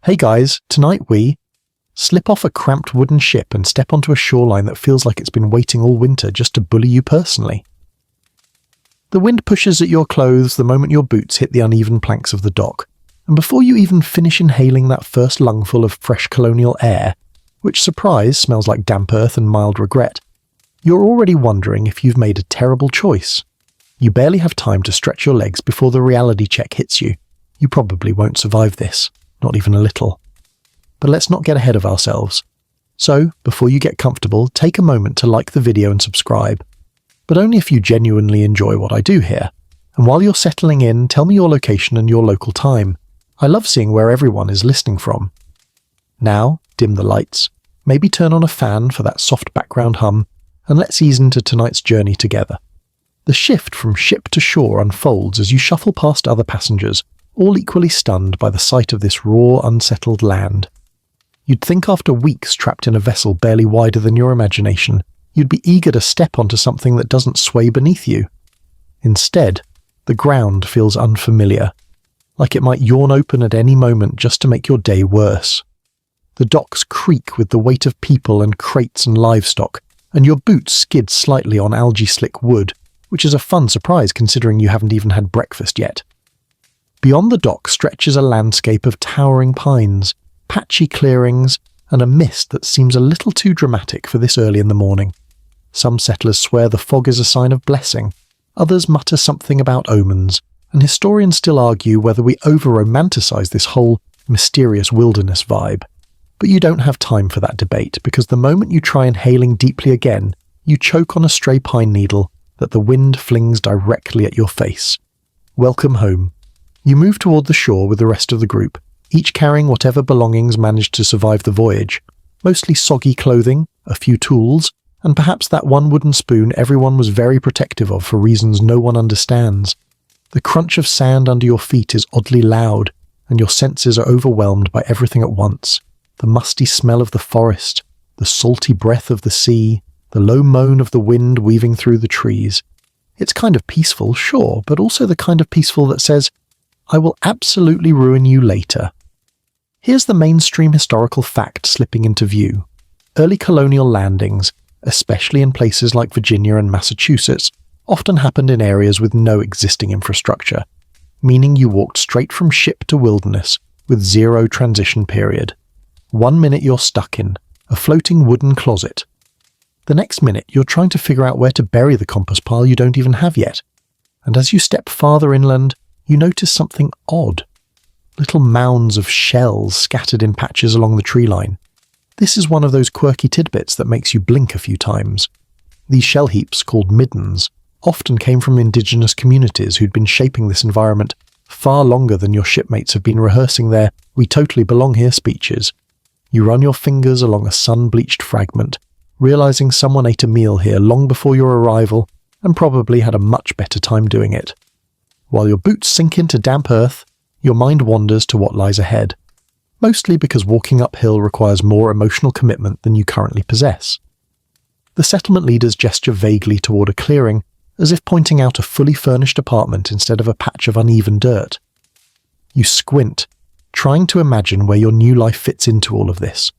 Hey guys, tonight we slip off a cramped wooden ship and step onto a shoreline that feels like it's been waiting all winter just to bully you personally. The wind pushes at your clothes the moment your boots hit the uneven planks of the dock, and before you even finish inhaling that first lungful of fresh colonial air, which surprise smells like damp earth and mild regret, you're already wondering if you've made a terrible choice. You barely have time to stretch your legs before the reality check hits you. You probably won't survive this, not even a little. But let's not get ahead of ourselves. So, before you get comfortable, take a moment to like the video and subscribe. But only if you genuinely enjoy what I do here. And while you're settling in, tell me your location and your local time. I love seeing where everyone is listening from. Now, dim the lights, maybe turn on a fan for that soft background hum, and let's ease into tonight's journey together. The shift from ship to shore unfolds as you shuffle past other passengers, all equally stunned by the sight of this raw, unsettled land. You'd think after weeks trapped in a vessel barely wider than your imagination, you'd be eager to step onto something that doesn't sway beneath you. Instead, the ground feels unfamiliar, like it might yawn open at any moment just to make your day worse. The docks creak with the weight of people and crates and livestock, and your boots skid slightly on algae-slick wood, which is a fun surprise considering you haven't even had breakfast yet. Beyond the dock stretches a landscape of towering pines, patchy clearings, and a mist that seems a little too dramatic for this early in the morning. Some settlers swear the fog is a sign of blessing, others mutter something about omens, and historians still argue whether we over-romanticize this whole mysterious wilderness vibe. But you don't have time for that debate, because the moment you try inhaling deeply again, you choke on a stray pine needle that the wind flings directly at your face. Welcome home. You move toward the shore with the rest of the group, each carrying whatever belongings managed to survive the voyage, mostly soggy clothing, a few tools, and perhaps that one wooden spoon everyone was very protective of for reasons no one understands. The crunch of sand under your feet is oddly loud, and your senses are overwhelmed by everything at once. The musty smell of the forest, the salty breath of the sea, the low moan of the wind weaving through the trees. It's kind of peaceful, sure, but also the kind of peaceful that says, I will absolutely ruin you later. Here's the mainstream historical fact slipping into view. Early colonial landings, especially in places like Virginia and Massachusetts, often happened in areas with no existing infrastructure, meaning you walked straight from ship to wilderness with zero transition period. 1 minute you're stuck in a floating wooden closet. The next minute you're trying to figure out where to bury the compost pile you don't even have yet. And as you step farther inland, you notice something odd. Little mounds of shells scattered in patches along the tree line. This is one of those quirky tidbits that makes you blink a few times. These shell heaps, called middens, often came from indigenous communities who'd been shaping this environment far longer than your shipmates have been rehearsing their "we totally belong here" speeches. You run your fingers along a sun-bleached fragment, realizing someone ate a meal here long before your arrival and probably had a much better time doing it. While your boots sink into damp earth, your mind wanders to what lies ahead, mostly because walking uphill requires more emotional commitment than you currently possess. The settlement leaders gesture vaguely toward a clearing, as if pointing out a fully furnished apartment instead of a patch of uneven dirt. You squint, trying to imagine where your new life fits into all of this,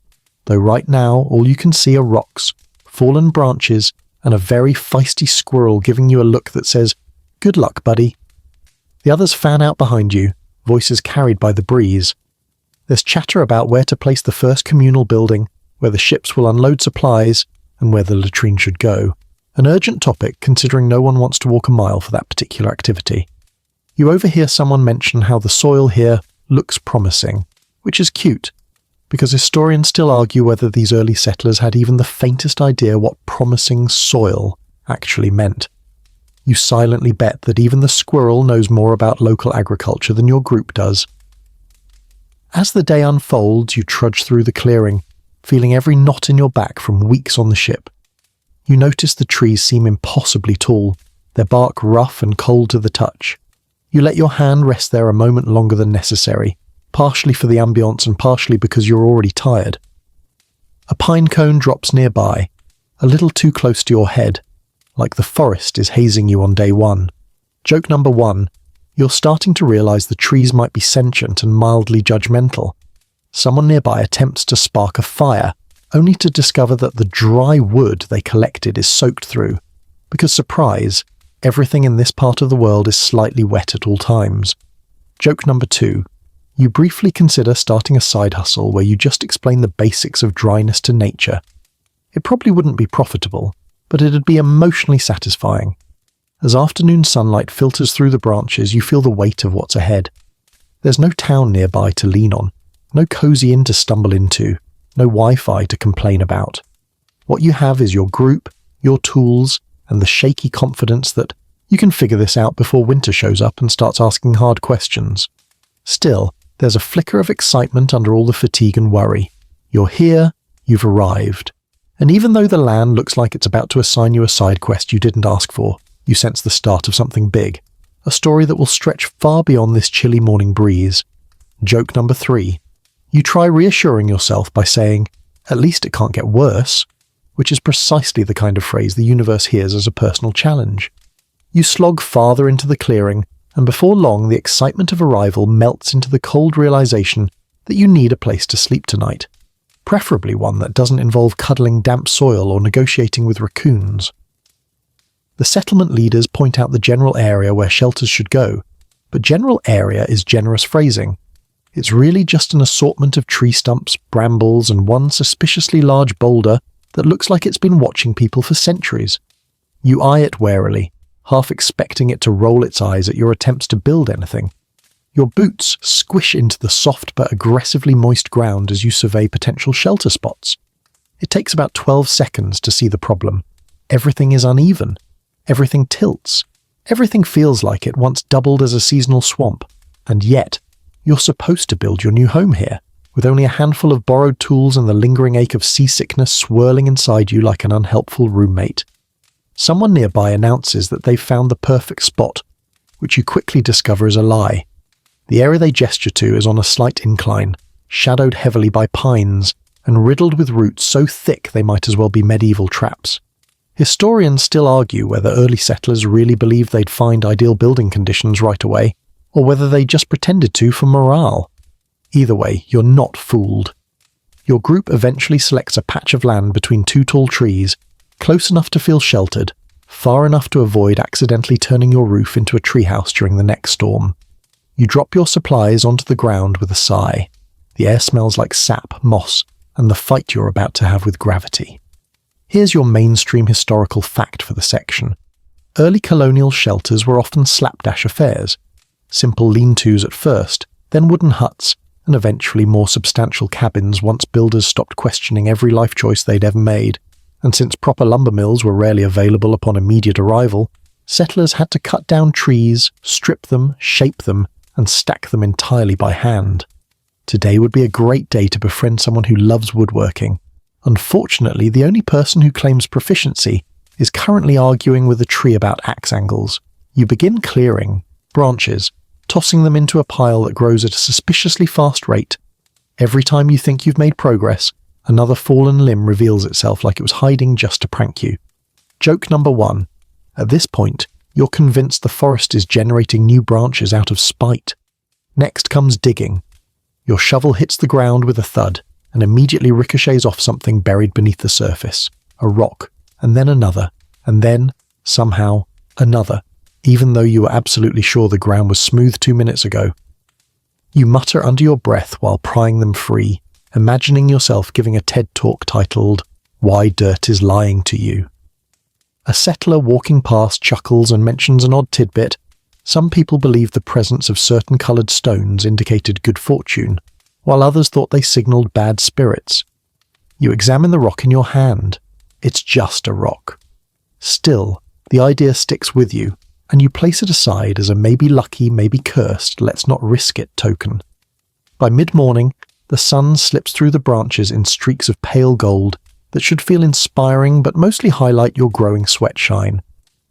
though right now all you can see are rocks, fallen branches, and a very feisty squirrel giving you a look that says, "Good luck, buddy." The others fan out behind you, voices carried by the breeze. There's chatter about where to place the first communal building, where the ships will unload supplies, and where the latrine should go. An urgent topic considering no one wants to walk a mile for that particular activity. You overhear someone mention how the soil here looks promising, which is cute, because historians still argue whether these early settlers had even the faintest idea what promising soil actually meant. You silently bet that even the squirrel knows more about local agriculture than your group does. As the day unfolds, you trudge through the clearing, feeling every knot in your back from weeks on the ship. You notice the trees seem impossibly tall, their bark rough and cold to the touch. You let your hand rest there a moment longer than necessary, partially for the ambience and partially because you're already tired. A pine cone drops nearby, a little too close to your head, like the forest is hazing you on day one. Joke number 1, you're starting to realize the trees might be sentient and mildly judgmental. Someone nearby attempts to spark a fire, only to discover that the dry wood they collected is soaked through, because surprise, everything in this part of the world is slightly wet at all times. Joke number 2. You briefly consider starting a side hustle where you just explain the basics of dryness to nature. It probably wouldn't be profitable, but it'd be emotionally satisfying. As afternoon sunlight filters through the branches, you feel the weight of what's ahead. There's no town nearby to lean on, no cozy inn to stumble into, no Wi-Fi to complain about. What you have is your group, your tools, and the shaky confidence that you can figure this out before winter shows up and starts asking hard questions. Still, there's a flicker of excitement under all the fatigue and worry. You're here, you've arrived. And even though the land looks like it's about to assign you a side quest you didn't ask for, you sense the start of something big. A story that will stretch far beyond this chilly morning breeze. Joke number 3. You try reassuring yourself by saying, "At least it can't get worse," which is precisely the kind of phrase the universe hears as a personal challenge. You slog farther into the clearing, and before long the excitement of arrival melts into the cold realization that you need a place to sleep tonight. Preferably one that doesn't involve cuddling damp soil or negotiating with raccoons. The settlement leaders point out the general area where shelters should go, but general area is generous phrasing. It's really just an assortment of tree stumps, brambles, and one suspiciously large boulder that looks like it's been watching people for centuries. You eye it warily, half expecting it to roll its eyes at your attempts to build anything. Your boots squish into the soft but aggressively moist ground as you survey potential shelter spots. It takes about 12 seconds to see the problem. Everything is uneven. Everything tilts. Everything feels like it once doubled as a seasonal swamp. And yet, you're supposed to build your new home here, with only a handful of borrowed tools and the lingering ache of seasickness swirling inside you like an unhelpful roommate. Someone nearby announces that they've found the perfect spot, which you quickly discover is a lie. The area they gesture to is on a slight incline, shadowed heavily by pines, and riddled with roots so thick they might as well be medieval traps. Historians still argue whether early settlers really believed they'd find ideal building conditions right away, or whether they just pretended to for morale. Either way, you're not fooled. Your group eventually selects a patch of land between 2 tall trees, close enough to feel sheltered, far enough to avoid accidentally turning your roof into a treehouse during the next storm. You drop your supplies onto the ground with a sigh. The air smells like sap, moss, and the fight you're about to have with gravity. Here's your mainstream historical fact for the section. Early colonial shelters were often slapdash affairs. Simple lean-tos at first, then wooden huts, and eventually more substantial cabins once builders stopped questioning every life choice they'd ever made. And since proper lumber mills were rarely available upon immediate arrival, settlers had to cut down trees, strip them, shape them, and stack them entirely by hand. Today would be a great day to befriend someone who loves woodworking. Unfortunately, the only person who claims proficiency is currently arguing with a tree about axe angles. You begin clearing branches, tossing them into a pile that grows at a suspiciously fast rate. Every time you think you've made progress, another fallen limb reveals itself like it was hiding just to prank you. Joke number 1. At this point, you're convinced the forest is generating new branches out of spite. Next comes digging. Your shovel hits the ground with a thud, and immediately ricochets off something buried beneath the surface, a rock, and then another, and then, somehow, another, even though you were absolutely sure the ground was smooth 2 minutes ago. You mutter under your breath while prying them free, imagining yourself giving a TED talk titled, "Why Dirt is Lying to You." A settler walking past chuckles and mentions an odd tidbit. Some people believed the presence of certain coloured stones indicated good fortune, while others thought they signalled bad spirits. You examine the rock in your hand. It's just a rock. Still, the idea sticks with you, and you place it aside as a maybe lucky, maybe cursed, let's not risk it token. By mid-morning, the sun slips through the branches in streaks of pale gold that should feel inspiring but mostly highlight your growing sweat shine.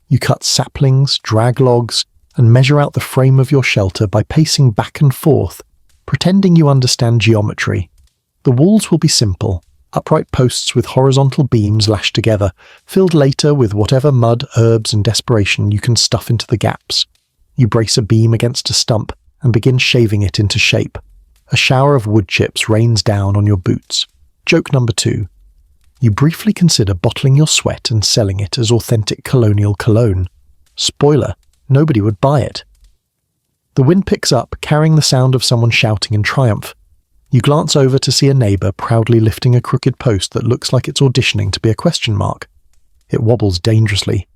You cut saplings, drag logs, and measure out the frame of your shelter by pacing back and forth, pretending you understand geometry. The walls will be simple, upright posts with horizontal beams lashed together, filled later with whatever mud, herbs, and desperation you can stuff into the gaps. You brace a beam against a stump and begin shaving it into shape. A shower of wood chips rains down on your boots. Joke number 2. You briefly consider bottling your sweat and selling it as authentic colonial cologne. Spoiler, nobody would buy it. The wind picks up, carrying the sound of someone shouting in triumph. You glance over to see a neighbour proudly lifting a crooked post that looks like it's auditioning to be a question mark. It wobbles dangerously.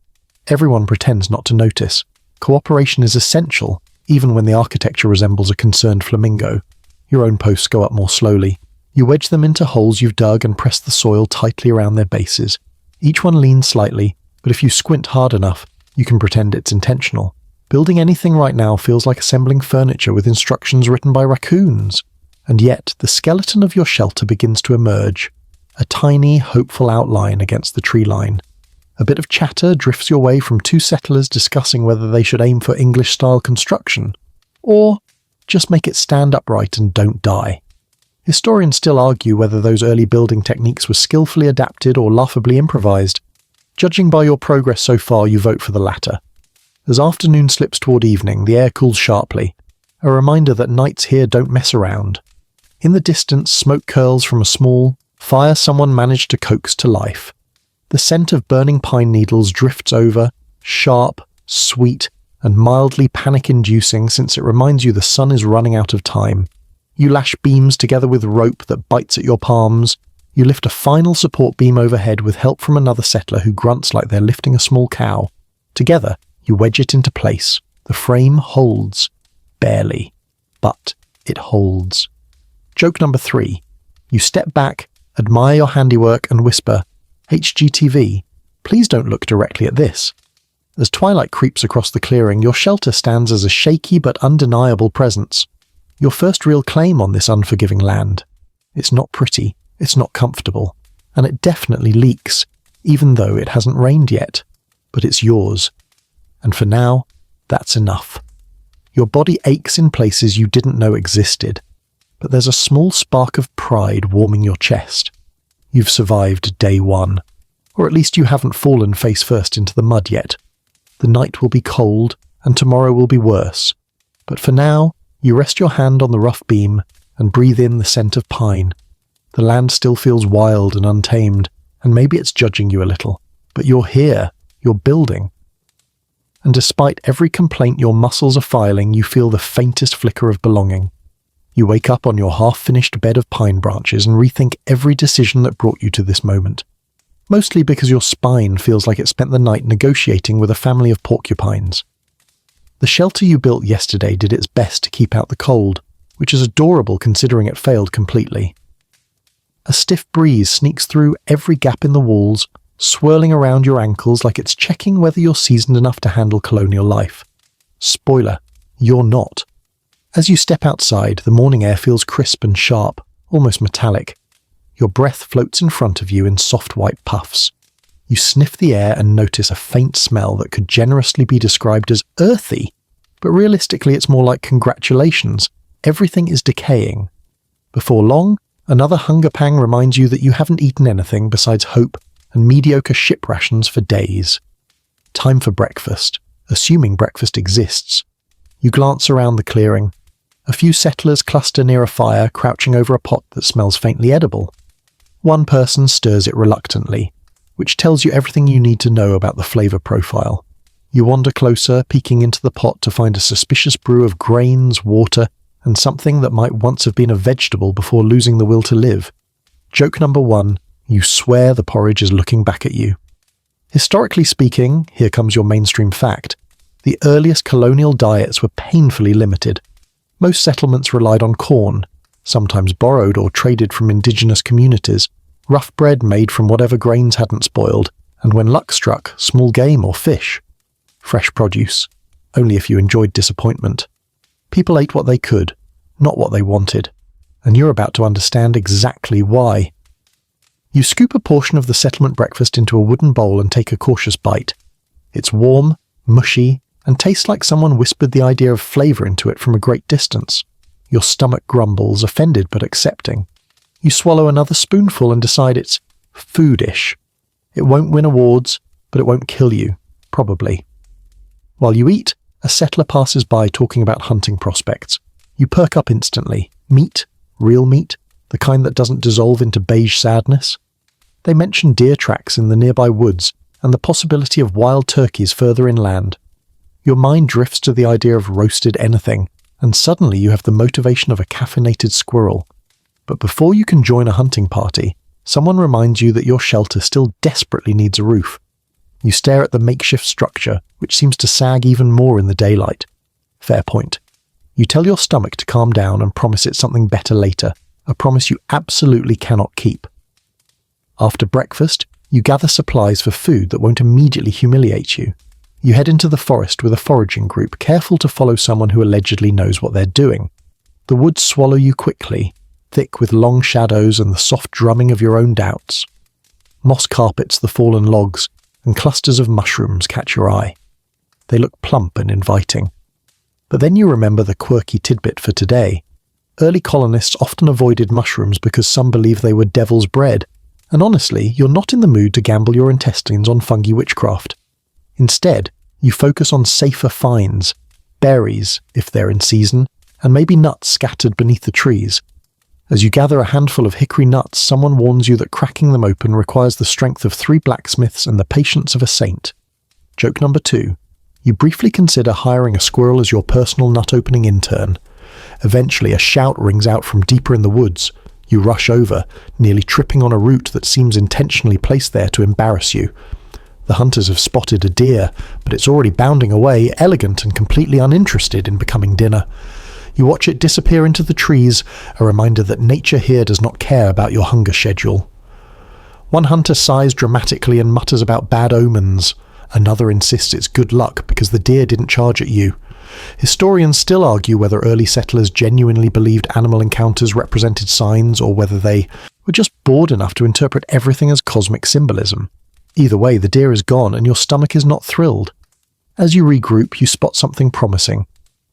Everyone pretends not to notice. Cooperation is essential, even when the architecture resembles a concerned flamingo. Your own posts go up more slowly. You wedge them into holes you've dug and press the soil tightly around their bases. Each one leans slightly, but if you squint hard enough, you can pretend it's intentional. Building anything right now feels like assembling furniture with instructions written by raccoons. And yet, the skeleton of your shelter begins to emerge, a tiny, hopeful outline against the tree line. A bit of chatter drifts your way from 2 settlers discussing whether they should aim for English-style construction, or just make it stand upright and don't die. Historians still argue whether those early building techniques were skillfully adapted or laughably improvised. Judging by your progress so far, you vote for the latter. As afternoon slips toward evening, the air cools sharply, a reminder that nights here don't mess around. In the distance, smoke curls from a small fire someone managed to coax to life. The scent of burning pine needles drifts over, sharp, sweet, and mildly panic-inducing since it reminds you the sun is running out of time. You lash beams together with rope that bites at your palms. You lift a final support beam overhead with help from another settler who grunts like they're lifting a small cow. Together, you wedge it into place. The frame holds. Barely. But it holds. Joke number 3. You step back, admire your handiwork, and whisper, HGTV, please don't look directly at this. As twilight creeps across the clearing, your shelter stands as a shaky but undeniable presence. Your first real claim on this unforgiving land. It's not pretty, it's not comfortable, and it definitely leaks, even though it hasn't rained yet. But it's yours. And for now, that's enough. Your body aches in places you didn't know existed, but there's a small spark of pride warming your chest. You've survived day 1, or at least you haven't fallen face first into the mud yet. The night will be cold, and tomorrow will be worse. But for now, you rest your hand on the rough beam and breathe in the scent of pine. The land still feels wild and untamed, and maybe it's judging you a little. But you're here, you're building. And despite every complaint your muscles are filing, you feel the faintest flicker of belonging. You wake up on your half-finished bed of pine branches and rethink every decision that brought you to this moment. Mostly because your spine feels like it spent the night negotiating with a family of porcupines. The shelter you built yesterday did its best to keep out the cold, which is adorable considering it failed completely. A stiff breeze sneaks through every gap in the walls, swirling around your ankles like it's checking whether you're seasoned enough to handle colonial life. Spoiler, you're not. As you step outside, the morning air feels crisp and sharp, almost metallic. Your breath floats in front of you in soft white puffs. You sniff the air and notice a faint smell that could generously be described as earthy, but realistically it's more like congratulations. Everything is decaying. Before long, another hunger pang reminds you that you haven't eaten anything besides hope and mediocre ship rations for days. Time for breakfast, assuming breakfast exists. You glance around the clearing. A few settlers cluster near a fire, crouching over a pot that smells faintly edible. One person stirs it reluctantly, which tells you everything you need to know about the flavour profile. You wander closer, peeking into the pot to find a suspicious brew of grains, water, and something that might once have been a vegetable before losing the will to live. Joke number 1, you swear the porridge is looking back at you. Historically speaking, here comes your mainstream fact, the earliest colonial diets were painfully limited. Most settlements relied on corn, sometimes borrowed or traded from indigenous communities, rough bread made from whatever grains hadn't spoiled, and when luck struck, small game or fish. Fresh produce, only if you enjoyed disappointment. People ate what they could, not what they wanted, and you're about to understand exactly why. You scoop a portion of the settlement breakfast into a wooden bowl and take a cautious bite. It's warm, mushy, and tastes like someone whispered the idea of flavour into it from a great distance. Your stomach grumbles, offended but accepting. You swallow another spoonful and decide it's foodish. It won't win awards, but it won't kill you, probably. While you eat, a settler passes by talking about hunting prospects. You perk up instantly, Meat, real meat, the kind that doesn't dissolve into beige sadness. They mention deer tracks in the nearby woods and the possibility of wild turkeys further inland. Your mind drifts to the idea of roasted anything, and suddenly you have the motivation of a caffeinated squirrel. But before you can join a hunting party, someone reminds you that your shelter still desperately needs a roof. You stare at the makeshift structure, which seems to sag even more in the daylight. Fair point. You tell your stomach to calm down and promise it something better later, a promise you absolutely cannot keep. After breakfast, you gather supplies for food that won't immediately humiliate you. You head into the forest with a foraging group, careful to follow someone who allegedly knows what they're doing. The woods swallow you quickly, thick with long shadows and the soft drumming of your own doubts. Moss carpets the fallen logs, and clusters of mushrooms catch your eye. They look plump and inviting. But then you remember the quirky tidbit for today. Early colonists often avoided mushrooms because some believed they were devil's bread, and honestly, you're not in the mood to gamble your intestines on fungi witchcraft. Instead, you focus on safer finds, berries, if they're in season, and maybe nuts scattered beneath the trees. As you gather a handful of hickory nuts, someone warns you that cracking them open requires the strength of 3 blacksmiths and the patience of a saint. Joke number 2. You briefly consider hiring a squirrel as your personal nut-opening intern. Eventually, a shout rings out from deeper in the woods. You rush over, nearly tripping on a root that seems intentionally placed there to embarrass you. The hunters have spotted a deer, but it's already bounding away, elegant and completely uninterested in becoming dinner. You watch it disappear into the trees, a reminder that nature here does not care about your hunger schedule. One hunter sighs dramatically and mutters about bad omens. Another insists it's good luck because the deer didn't charge at you. Historians still argue whether early settlers genuinely believed animal encounters represented signs or whether they were just bored enough to interpret everything as cosmic symbolism. Either way, the deer is gone and your stomach is not thrilled. As you regroup, you spot something promising.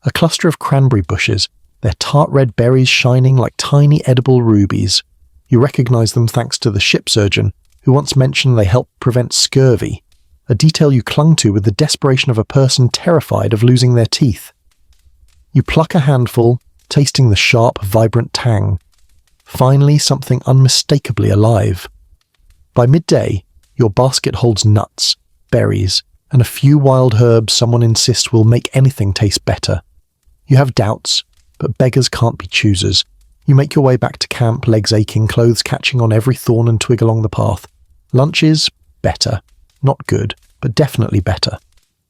A cluster of cranberry bushes, their tart red berries shining like tiny edible rubies. You recognize them thanks to the ship surgeon, who once mentioned they help prevent scurvy, a detail you clung to with the desperation of a person terrified of losing their teeth. You pluck a handful, tasting the sharp, vibrant tang. Finally, something unmistakably alive. By midday, your basket holds nuts, berries, and a few wild herbs someone insists will make anything taste better. You have doubts, but beggars can't be choosers. You make your way back to camp, legs aching, clothes catching on every thorn and twig along the path. Lunch is better. Not good, but definitely better.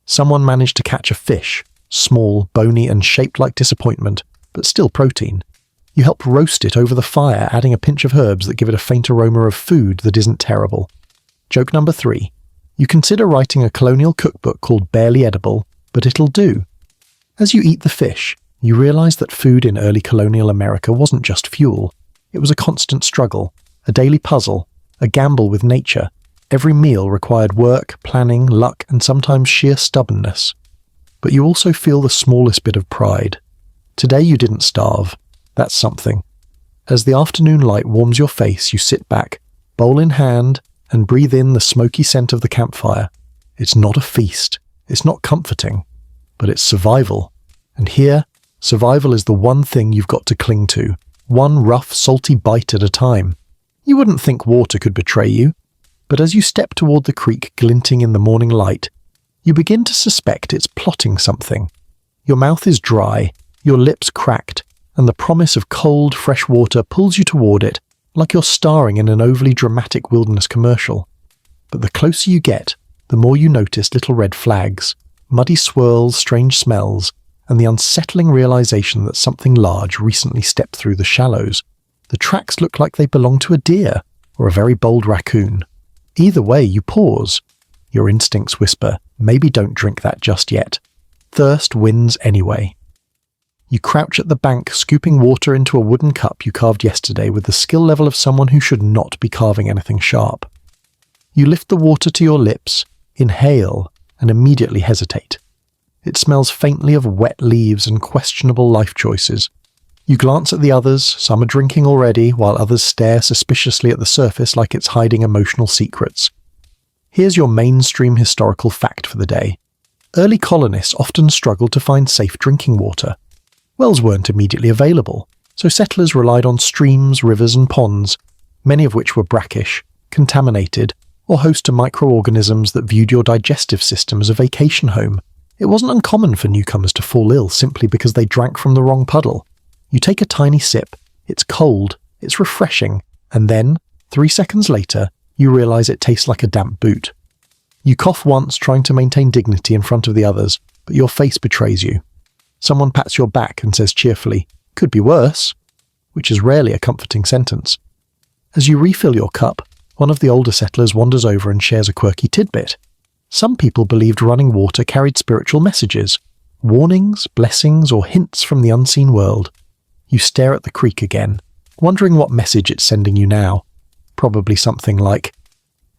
Someone managed to catch a fish, small, bony, and shaped like disappointment, but still protein. You help roast it over the fire, adding a pinch of herbs that give it a faint aroma of food that isn't terrible. Joke number 3. You consider writing a colonial cookbook called Barely Edible, but it'll do. As you eat the fish, you realize that food in early colonial America wasn't just fuel. It was a constant struggle, a daily puzzle, a gamble with nature. Every meal required work, planning, luck, and sometimes sheer stubbornness. But you also feel the smallest bit of pride. Today you didn't starve. That's something. As the afternoon light warms your face, you sit back, bowl in hand, and breathe in the smoky scent of the campfire. It's not a feast. It's not comforting. But it's survival. And here, survival is the one thing you've got to cling to. One rough, salty bite at a time. You wouldn't think water could betray you. But as you step toward the creek glinting in the morning light, you begin to suspect it's plotting something. Your mouth is dry, your lips cracked, and the promise of cold, fresh water pulls you toward it, like you're starring in an overly dramatic wilderness commercial. But the closer you get, the more you notice little red flags, muddy swirls, strange smells, and the unsettling realization that something large recently stepped through the shallows. The tracks look like they belong to a deer, or a very bold raccoon. Either way, you pause. Your instincts whisper, maybe don't drink that just yet. Thirst wins anyway. You crouch at the bank, scooping water into a wooden cup you carved yesterday with the skill level of someone who should not be carving anything sharp. You lift the water to your lips, inhale, and immediately hesitate. It smells faintly of wet leaves and questionable life choices. You glance at the others, some are drinking already, while others stare suspiciously at the surface like it's hiding emotional secrets. Here's your mainstream historical fact for the day. Early colonists often struggled to find safe drinking water. Wells weren't immediately available. So settlers relied on streams, rivers and ponds, many of which were brackish, contaminated, or host to microorganisms that viewed your digestive system as a vacation home. It wasn't uncommon for newcomers to fall ill simply because they drank from the wrong puddle. You take a tiny sip, it's cold, it's refreshing, and then, 3 seconds later, you realise it tastes like a damp boot. You cough once, trying to maintain dignity in front of the others, but your face betrays you. Someone pats your back and says cheerfully, "Could be worse," which is rarely a comforting sentence. As you refill your cup, one of the older settlers wanders over and shares a quirky tidbit. Some people believed running water carried spiritual messages, warnings, blessings, or hints from the unseen world. You stare at the creek again, wondering what message it's sending you now. Probably something like,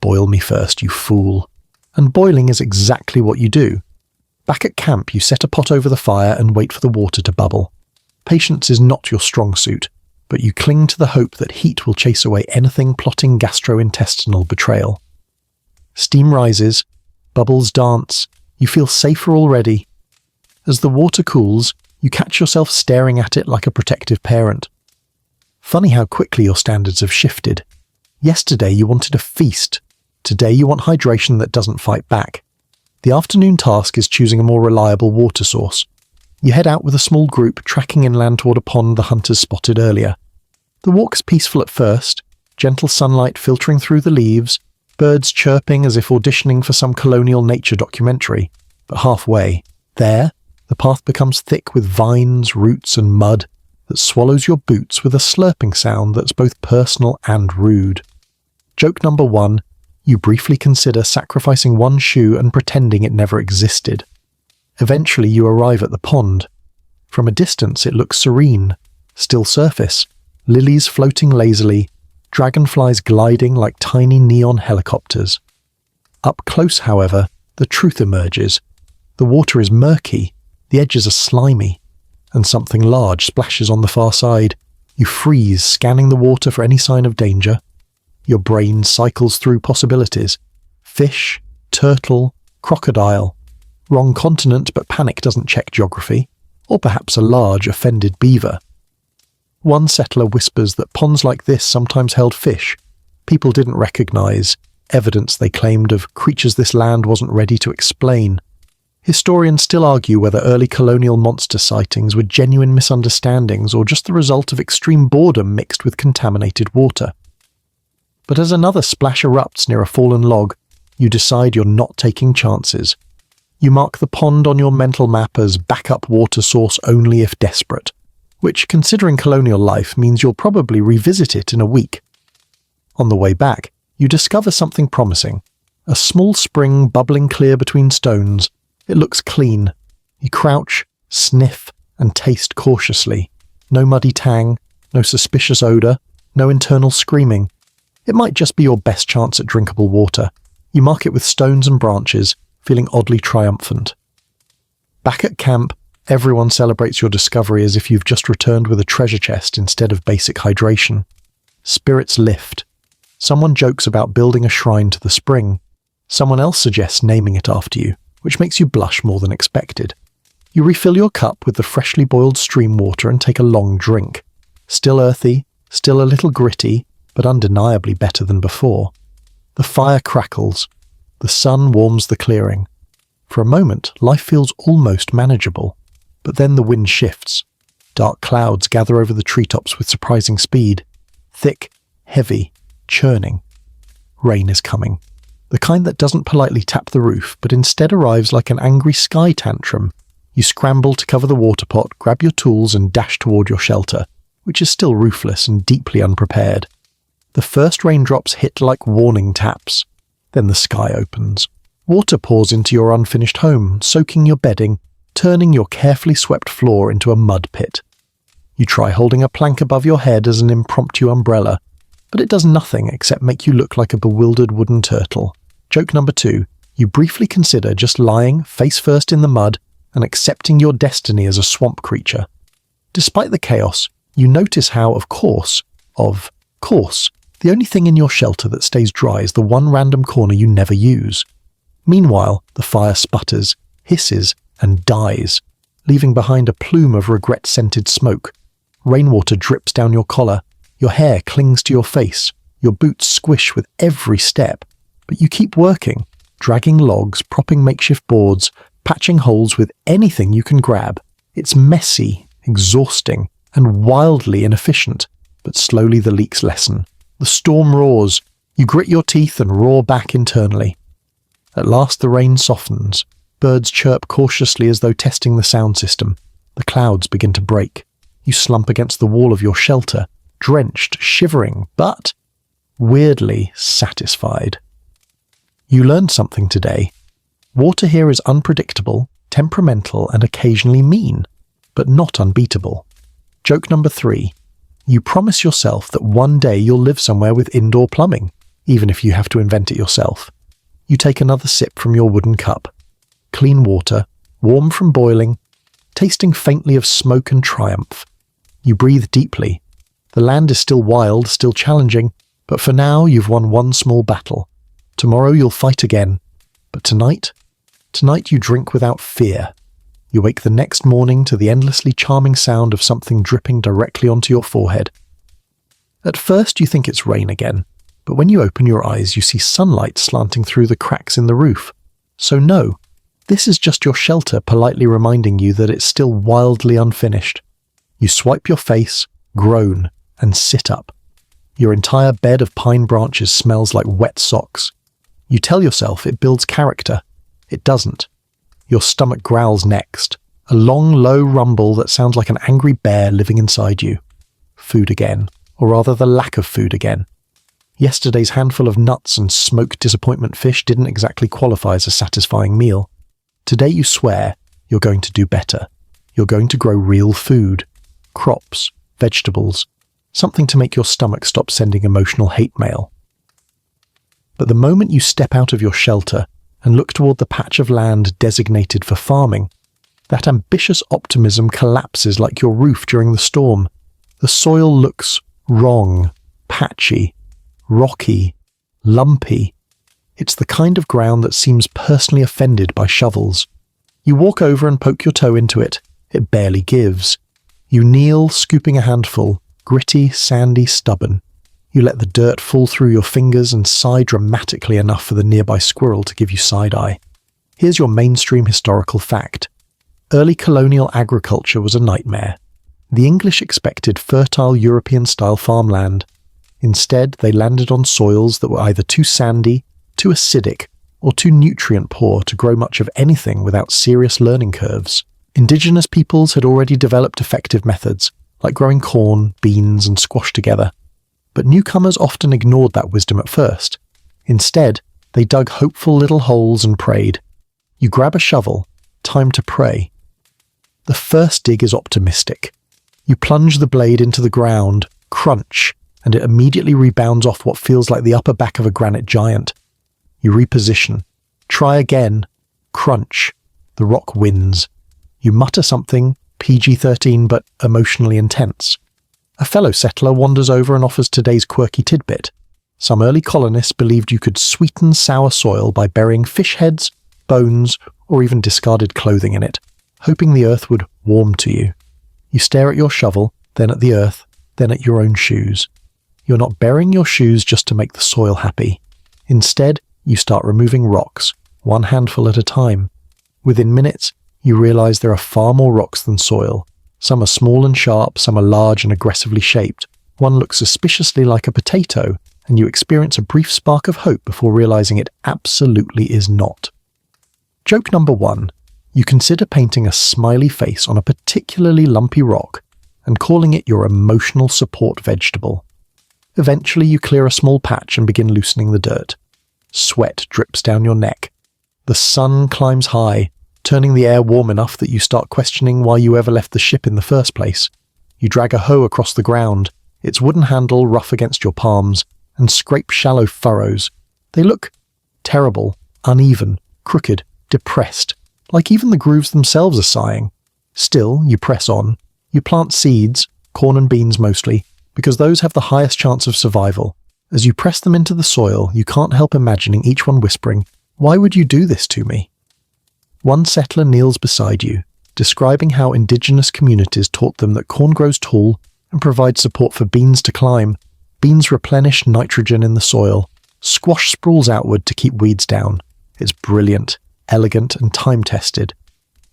"Boil me first, you fool." And boiling is exactly what you do. Back at camp, you set a pot over the fire and wait for the water to bubble. Patience is not your strong suit, but you cling to the hope that heat will chase away anything plotting gastrointestinal betrayal. Steam rises, bubbles dance, you feel safer already. As the water cools, you catch yourself staring at it like a protective parent. Funny how quickly your standards have shifted. Yesterday you wanted a feast. Today you want hydration that doesn't fight back. The afternoon task is choosing a more reliable water source. You head out with a small group tracking inland toward a pond the hunters spotted earlier. The walk's peaceful at first, gentle sunlight filtering through the leaves, birds chirping as if auditioning for some colonial nature documentary. But halfway, there, the path becomes thick with vines, roots and mud that swallows your boots with a slurping sound that's both personal and rude. Joke number 1, you briefly consider sacrificing one shoe and pretending it never existed. Eventually you arrive at the pond. From a distance it looks serene, still surface, lilies floating lazily, dragonflies gliding like tiny neon helicopters. Up close, however, the truth emerges. The water is murky, the edges are slimy, and something large splashes on the far side. You freeze, scanning the water for any sign of danger. Your brain cycles through possibilities. Fish, turtle, crocodile. Wrong continent, but panic doesn't check geography. Or perhaps a large, offended beaver. One settler whispers that ponds like this sometimes held fish. People didn't recognise, evidence they claimed of creatures this land wasn't ready to explain. Historians still argue whether early colonial monster sightings were genuine misunderstandings or just the result of extreme boredom mixed with contaminated water. But as another splash erupts near a fallen log, you decide you're not taking chances. You mark the pond on your mental map as backup water source only if desperate, which, considering colonial life, means you'll probably revisit it in a week. On the way back, you discover something promising. A small spring bubbling clear between stones. It looks clean. You crouch, sniff, and taste cautiously. No muddy tang, no suspicious odour, no internal screaming. It might just be your best chance at drinkable water. You mark it with stones and branches, feeling oddly triumphant. Back at camp, everyone celebrates your discovery as if you've just returned with a treasure chest instead of basic hydration. Spirits lift. Someone jokes about building a shrine to the spring. Someone else suggests naming it after you, which makes you blush more than expected. You refill your cup with the freshly boiled stream water and take a long drink. Still earthy, still a little gritty, but undeniably better than before. The fire crackles. The sun warms the clearing. For a moment, life feels almost manageable. But then the wind shifts. Dark clouds gather over the treetops with surprising speed. Thick, heavy, churning. Rain is coming. The kind that doesn't politely tap the roof, but instead arrives like an angry sky tantrum. You scramble to cover the water pot, grab your tools and dash toward your shelter, which is still roofless and deeply unprepared. The first raindrops hit like warning taps. Then the sky opens. Water pours into your unfinished home, soaking your bedding, turning your carefully swept floor into a mud pit. You try holding a plank above your head as an impromptu umbrella, but it does nothing except make you look like a bewildered wooden turtle. Joke number 2, you briefly consider just lying face first in the mud and accepting your destiny as a swamp creature. Despite the chaos, you notice how, of course, the only thing in your shelter that stays dry is the one random corner you never use. Meanwhile, the fire sputters, hisses, and dies, leaving behind a plume of regret-scented smoke. Rainwater drips down your collar, your hair clings to your face, your boots squish with every step, but you keep working, dragging logs, propping makeshift boards, patching holes with anything you can grab. It's messy, exhausting, and wildly inefficient, but slowly the leaks lessen. The storm roars. You grit your teeth and roar back internally. At last the rain softens. Birds chirp cautiously as though testing the sound system. The clouds begin to break. You slump against the wall of your shelter, drenched, shivering, but weirdly satisfied. You learned something today. Water here is unpredictable, temperamental, and occasionally mean, but not unbeatable. Joke number 3. You promise yourself that one day you'll live somewhere with indoor plumbing, even if you have to invent it yourself. You take another sip from your wooden cup. Clean water, warm from boiling, tasting faintly of smoke and triumph. You breathe deeply. The land is still wild, still challenging, but for now you've won one small battle. Tomorrow you'll fight again. But tonight you drink without fear. You wake the next morning to the endlessly charming sound of something dripping directly onto your forehead. At first you think it's rain again, but when you open your eyes you see sunlight slanting through the cracks in the roof. So no, this is just your shelter politely reminding you that it's still wildly unfinished. You swipe your face, groan, and sit up. Your entire bed of pine branches smells like wet socks. You tell yourself it builds character. It doesn't. Your stomach growls next, a long, low rumble that sounds like an angry bear living inside you. Food again, or rather the lack of food again. Yesterday's handful of nuts and smoked disappointment fish didn't exactly qualify as a satisfying meal. Today you swear you're going to do better. You're going to grow real food. Crops, vegetables, something to make your stomach stop sending emotional hate mail. But the moment you step out of your shelter and look toward the patch of land designated for farming, that ambitious optimism collapses like your roof during the storm. The soil looks wrong, patchy, rocky, lumpy. It's the kind of ground that seems personally offended by shovels. You walk over and poke your toe into it. It barely gives. You kneel, scooping a handful, gritty, sandy, stubborn. You let the dirt fall through your fingers and sigh dramatically enough for the nearby squirrel to give you side-eye. Here's your mainstream historical fact. Early colonial agriculture was a nightmare. The English expected fertile European-style farmland. Instead, they landed on soils that were either too sandy, too acidic, or too nutrient-poor to grow much of anything without serious learning curves. Indigenous peoples had already developed effective methods, like growing corn, beans, and squash together. But newcomers often ignored that wisdom at first. Instead, they dug hopeful little holes and prayed. You grab a shovel, time to pray. The first dig is optimistic. You plunge the blade into the ground, crunch, and it immediately rebounds off what feels like the upper back of a granite giant. You reposition. Try again. Crunch. The rock wins. You mutter something, PG-13 but emotionally intense. A fellow settler wanders over and offers today's quirky tidbit. Some early colonists believed you could sweeten sour soil by burying fish heads, bones, or even discarded clothing in it, hoping the earth would warm to you. You stare at your shovel, then at the earth, then at your own shoes. You're not burying your shoes just to make the soil happy. Instead, you start removing rocks, one handful at a time. Within minutes, you realize there are far more rocks than soil. Some are small and sharp, some are large and aggressively shaped. One looks suspiciously like a potato, and you experience a brief spark of hope before realizing it absolutely is not. Joke number 1. You consider painting a smiley face on a particularly lumpy rock and calling it your emotional support vegetable. Eventually you clear a small patch and begin loosening the dirt. Sweat drips down your neck. The sun climbs high, turning the air warm enough that you start questioning why you ever left the ship in the first place. You drag a hoe across the ground, its wooden handle rough against your palms, and scrape shallow furrows. They look terrible, uneven, crooked, depressed, like even the grooves themselves are sighing. Still, you press on. You plant seeds, corn and beans mostly, because those have the highest chance of survival. As you press them into the soil, you can't help imagining each one whispering, "Why would you do this to me?" One settler kneels beside you, describing how indigenous communities taught them that corn grows tall, and provide support for beans to climb. Beans replenish nitrogen in the soil. Squash sprawls outward to keep weeds down. It's brilliant, elegant, and time-tested.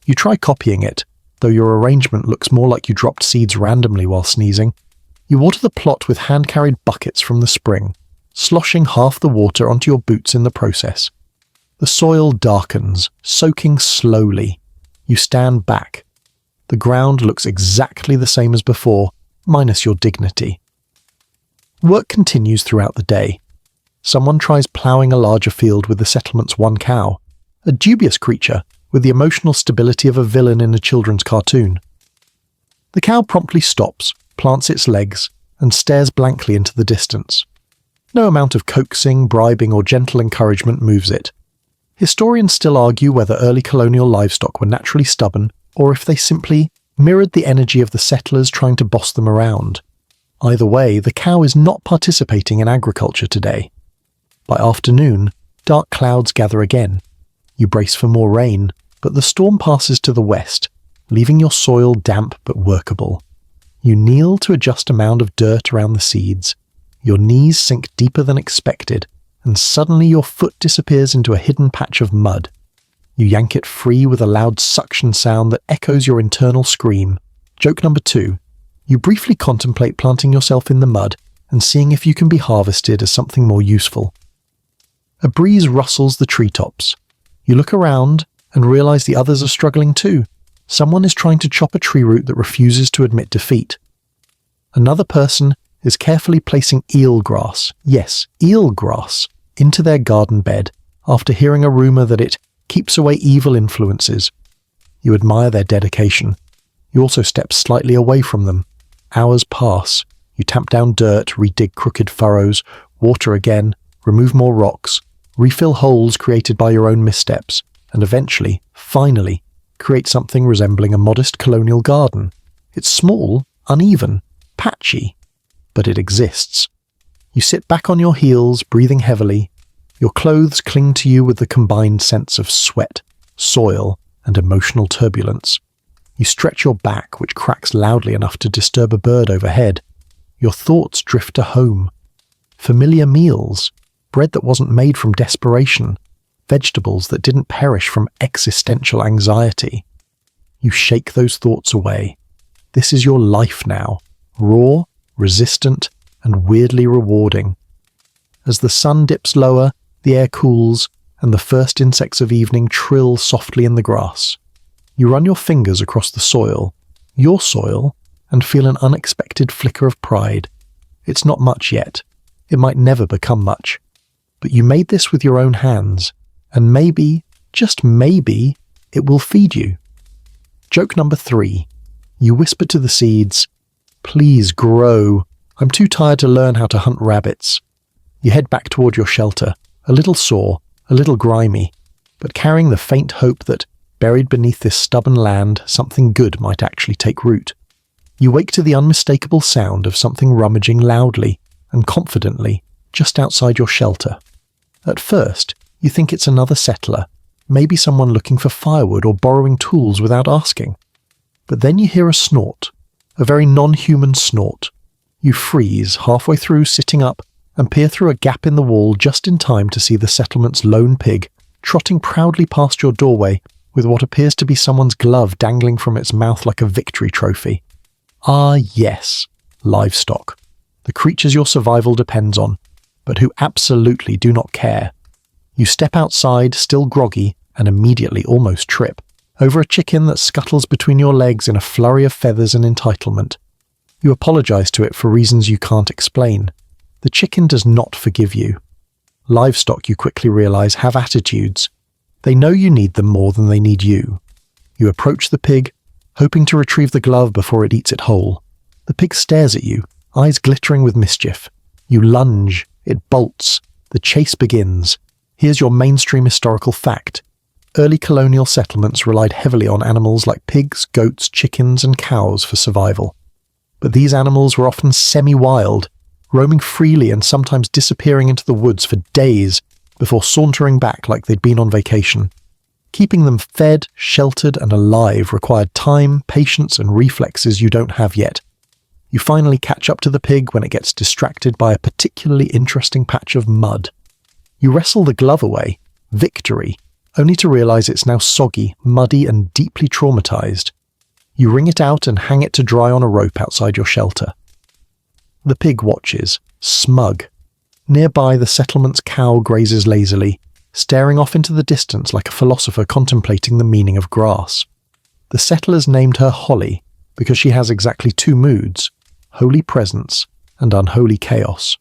You try copying it, though your arrangement looks more like you dropped seeds randomly while sneezing. You water the plot with hand-carried buckets from the spring, sloshing half the water onto your boots in the process. The soil darkens, soaking slowly. You stand back. The ground looks exactly the same as before, minus your dignity. Work continues throughout the day. Someone tries ploughing a larger field with the settlement's one cow, a dubious creature with the emotional stability of a villain in a children's cartoon. The cow promptly stops, plants its legs, and stares blankly into the distance. No amount of coaxing, bribing, or gentle encouragement moves it. Historians still argue whether early colonial livestock were naturally stubborn, or if they simply mirrored the energy of the settlers trying to boss them around. Either way, the cow is not participating in agriculture today. By afternoon, dark clouds gather again. You brace for more rain, but the storm passes to the west, leaving your soil damp but workable. You kneel to adjust a mound of dirt around the seeds. Your knees sink deeper than expected, and suddenly your foot disappears into a hidden patch of mud. You yank it free with a loud suction sound that echoes your internal scream. Joke number 2. You briefly contemplate planting yourself in the mud and seeing if you can be harvested as something more useful. A breeze rustles the treetops. You look around and realize the others are struggling too. Someone is trying to chop a tree root that refuses to admit defeat. Another person is carefully placing eelgrass, yes, eelgrass, into their garden bed after hearing a rumor that it keeps away evil influences. You admire their dedication. You also step slightly away from them. Hours pass. You tamp down dirt, redig crooked furrows, water again, remove more rocks, refill holes created by your own missteps, and eventually, finally, create something resembling a modest colonial garden. It's small, uneven, patchy, but it exists. You sit back on your heels, breathing heavily. Your clothes cling to you with the combined sense of sweat, soil, and emotional turbulence. You stretch your back, which cracks loudly enough to disturb a bird overhead. Your thoughts drift to home. Familiar meals, bread that wasn't made from desperation, vegetables that didn't perish from existential anxiety. You shake those thoughts away. This is your life now, raw, resistant, and weirdly rewarding. As the sun dips lower, the air cools, and the first insects of evening trill softly in the grass. You run your fingers across the soil, your soil, and feel an unexpected flicker of pride. It's not much yet. It might never become much. But you made this with your own hands, and maybe, just maybe, it will feed you. Joke number 3. You whisper to the seeds, "Please grow. I'm too tired to learn how to hunt rabbits." You head back toward your shelter, a little sore, a little grimy, but carrying the faint hope that, buried beneath this stubborn land, something good might actually take root. You wake to the unmistakable sound of something rummaging loudly and confidently just outside your shelter. At first, you think it's another settler, maybe someone looking for firewood or borrowing tools without asking. But then you hear a snort, a very non-human snort. You freeze halfway through sitting up and peer through a gap in the wall just in time to see the settlement's lone pig trotting proudly past your doorway with what appears to be someone's glove dangling from its mouth like a victory trophy. Ah yes, livestock. The creatures your survival depends on, but who absolutely do not care. You step outside, still groggy, and immediately almost trip over a chicken that scuttles between your legs in a flurry of feathers and entitlement. You apologize to it for reasons you can't explain. The chicken does not forgive you. Livestock, you quickly realize, have attitudes. They know you need them more than they need you. You approach the pig, hoping to retrieve the glove before it eats it whole. The pig stares at you, eyes glittering with mischief. You lunge, it bolts, the chase begins. Here's your mainstream historical fact. Early colonial settlements relied heavily on animals like pigs, goats, chickens, and cows for survival. But these animals were often semi-wild, roaming freely and sometimes disappearing into the woods for days before sauntering back like they'd been on vacation. Keeping them fed, sheltered, and alive required time, patience, and reflexes you don't have yet. You finally catch up to the pig when it gets distracted by a particularly interesting patch of mud. You wrestle the glove away, victory, only to realize it's now soggy, muddy, and deeply traumatized. You wring it out and hang it to dry on a rope outside your shelter. The pig watches, smug. Nearby, the settlement's cow grazes lazily, staring off into the distance like a philosopher contemplating the meaning of grass. The settlers named her Holly because she has exactly two moods, holy presence and unholy chaos.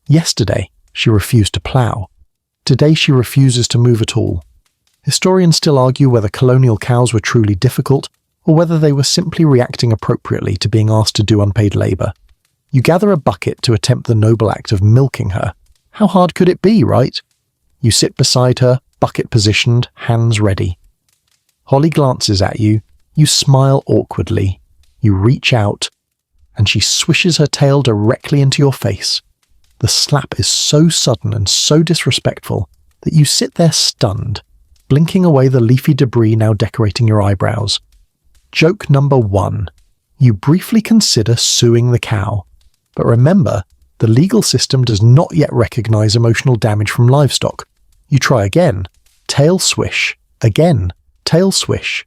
Yesterday, she refused to plough. Today she refuses to move at all. Historians still argue whether colonial cows were truly difficult or whether they were simply reacting appropriately to being asked to do unpaid labour. You gather a bucket to attempt the noble act of milking her. How hard could it be, right? You sit beside her, bucket positioned, hands ready. Holly glances at you, you smile awkwardly, you reach out, and she swishes her tail directly into your face. The slap is so sudden and so disrespectful that you sit there stunned, blinking away the leafy debris now decorating your eyebrows. Joke number 1. You briefly consider suing the cow. But remember, the legal system does not yet recognize emotional damage from livestock. You try again. Tail swish. Again. Tail swish.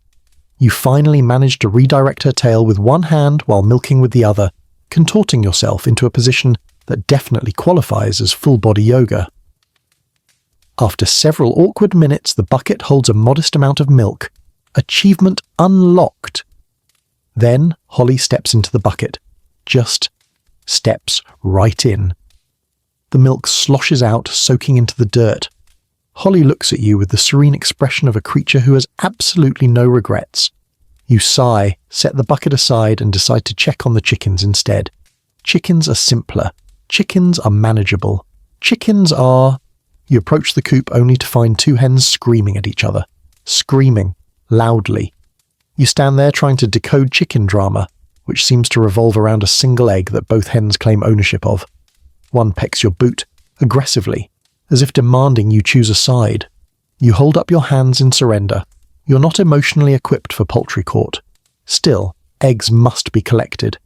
You finally manage to redirect her tail with one hand while milking with the other, contorting yourself into a position that definitely qualifies as full-body yoga. After several awkward minutes, the bucket holds a modest amount of milk. Achievement unlocked. Then Holly steps into the bucket. Just steps right in. The milk sloshes out, soaking into the dirt. Holly looks at you with the serene expression of a creature who has absolutely no regrets. You sigh, set the bucket aside, and decide to check on the chickens instead. Chickens are simpler. Chickens are manageable. Chickens are... You approach the coop only to find two hens screaming at each other. Screaming. Loudly. You stand there trying to decode chicken drama, which seems to revolve around a single egg that both hens claim ownership of. One pecks your boot, aggressively, as if demanding you choose a side. You hold up your hands in surrender. You're not emotionally equipped for poultry court. Still, eggs must be collected.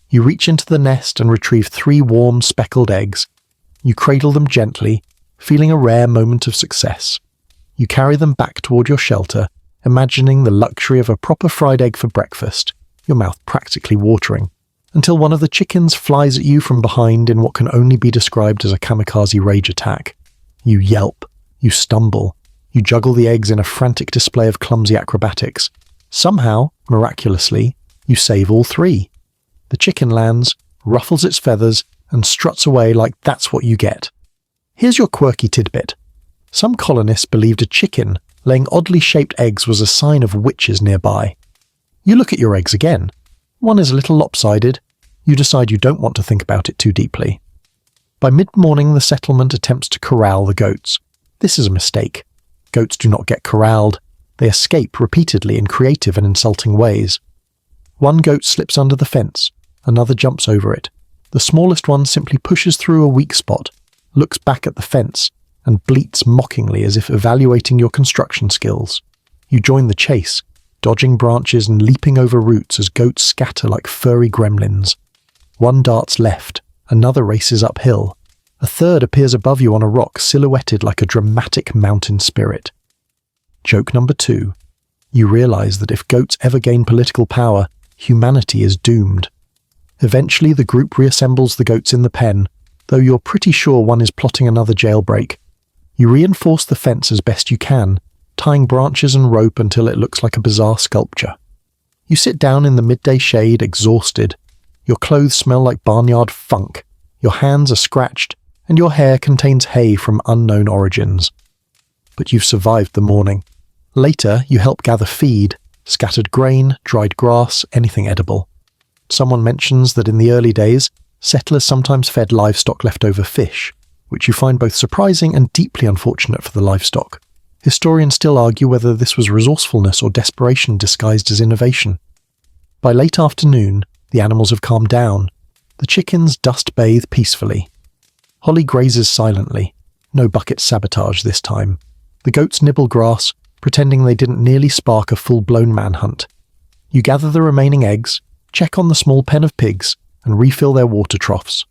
You reach into the nest and retrieve 3 warm, speckled eggs. You cradle them gently, feeling a rare moment of success. You carry them back toward your shelter, imagining the luxury of a proper fried egg for breakfast, your mouth practically watering, until one of the chickens flies at you from behind in what can only be described as a kamikaze rage attack. You yelp, you stumble, you juggle the eggs in a frantic display of clumsy acrobatics. Somehow, miraculously, you save all 3. The chicken lands, ruffles its feathers, and struts away like that's what you get. Here's your quirky tidbit. Some colonists believed a chicken laying oddly shaped eggs was a sign of witches nearby. You look at your eggs again. One is a little lopsided. You decide you don't want to think about it too deeply. By mid-morning, the settlement attempts to corral the goats. This is a mistake. Goats do not get corralled. They escape repeatedly in creative and insulting ways. One goat slips under the fence. Another jumps over it. The smallest one simply pushes through a weak spot, looks back at the fence, and bleats mockingly as if evaluating your construction skills. You join the chase, dodging branches and leaping over roots as goats scatter like furry gremlins. One darts left, another races uphill. A third appears above you on a rock silhouetted like a dramatic mountain spirit. Joke number 2. You realize that if goats ever gain political power, humanity is doomed. Eventually the group reassembles the goats in the pen, though you're pretty sure one is plotting another jailbreak. You reinforce the fence as best you can, tying branches and rope until it looks like a bizarre sculpture. You sit down in the midday shade, exhausted. Your clothes smell like barnyard funk, your hands are scratched, and your hair contains hay from unknown origins. But you've survived the morning. Later, you help gather feed, scattered grain, dried grass, anything edible. Someone mentions that in the early days, settlers sometimes fed livestock leftover fish, which you find both surprising and deeply unfortunate for the livestock. Historians still argue whether this was resourcefulness or desperation disguised as innovation. By late afternoon, the animals have calmed down. The chickens dust-bathe peacefully. Holly grazes silently. No bucket sabotage this time. The goats nibble grass, pretending they didn't nearly spark a full-blown manhunt. You gather the remaining eggs, check on the small pen of pigs, and refill their water troughs.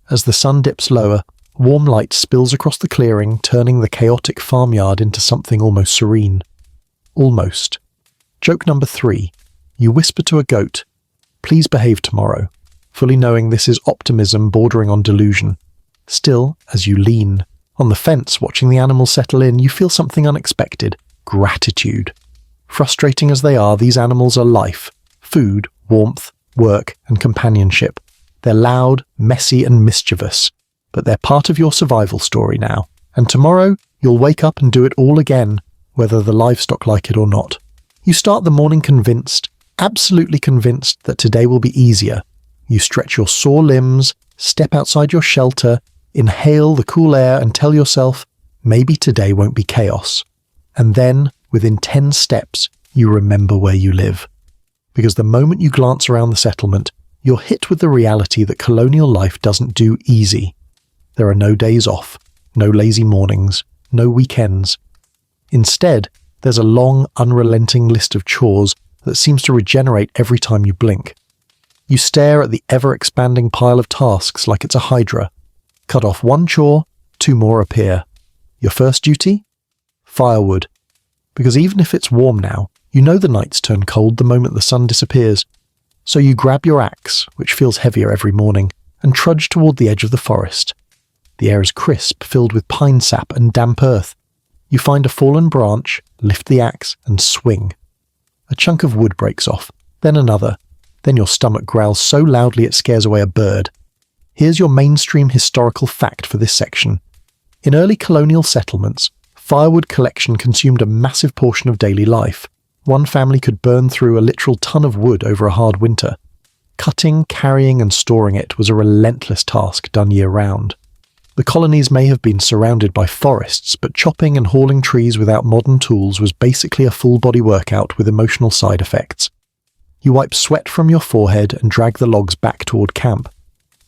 As the sun dips lower, warm light spills across the clearing, turning the chaotic farmyard into something almost serene. Almost. Joke number 3. You whisper to a goat, "Please behave tomorrow," fully knowing this is optimism bordering on delusion. Still, as you lean on the fence watching the animals settle in, you feel something unexpected: gratitude. Frustrating as they are, these animals are life: food, warmth, work, and companionship. They're loud, messy, and mischievous, but they're part of your survival story now. And tomorrow, you'll wake up and do it all again, whether the livestock like it or not. You start the morning convinced, absolutely convinced, that today will be easier. You stretch your sore limbs, step outside your shelter, inhale the cool air, and tell yourself, maybe today won't be chaos. And then, within 10 steps, you remember where you live. Because the moment you glance around the settlement, you're hit with the reality that colonial life doesn't do easy. There are no days off, no lazy mornings, no weekends. Instead, there's a long, unrelenting list of chores that seems to regenerate every time you blink. You stare at the ever-expanding pile of tasks like it's a hydra. Cut off one chore, 2 more appear. Your first duty? Firewood. Because even if it's warm now, you know the nights turn cold the moment the sun disappears. So you grab your axe, which feels heavier every morning, and trudge toward the edge of the forest. The air is crisp, filled with pine sap and damp earth. You find a fallen branch, lift the axe, and swing. A chunk of wood breaks off, then another. Then your stomach growls so loudly it scares away a bird. Here's your mainstream historical fact for this section. In early colonial settlements, firewood collection consumed a massive portion of daily life. One family could burn through a literal ton of wood over a hard winter. Cutting, carrying, and storing it was a relentless task done year-round. The colonies may have been surrounded by forests, but chopping and hauling trees without modern tools was basically a full-body workout with emotional side effects. You wipe sweat from your forehead and drag the logs back toward camp.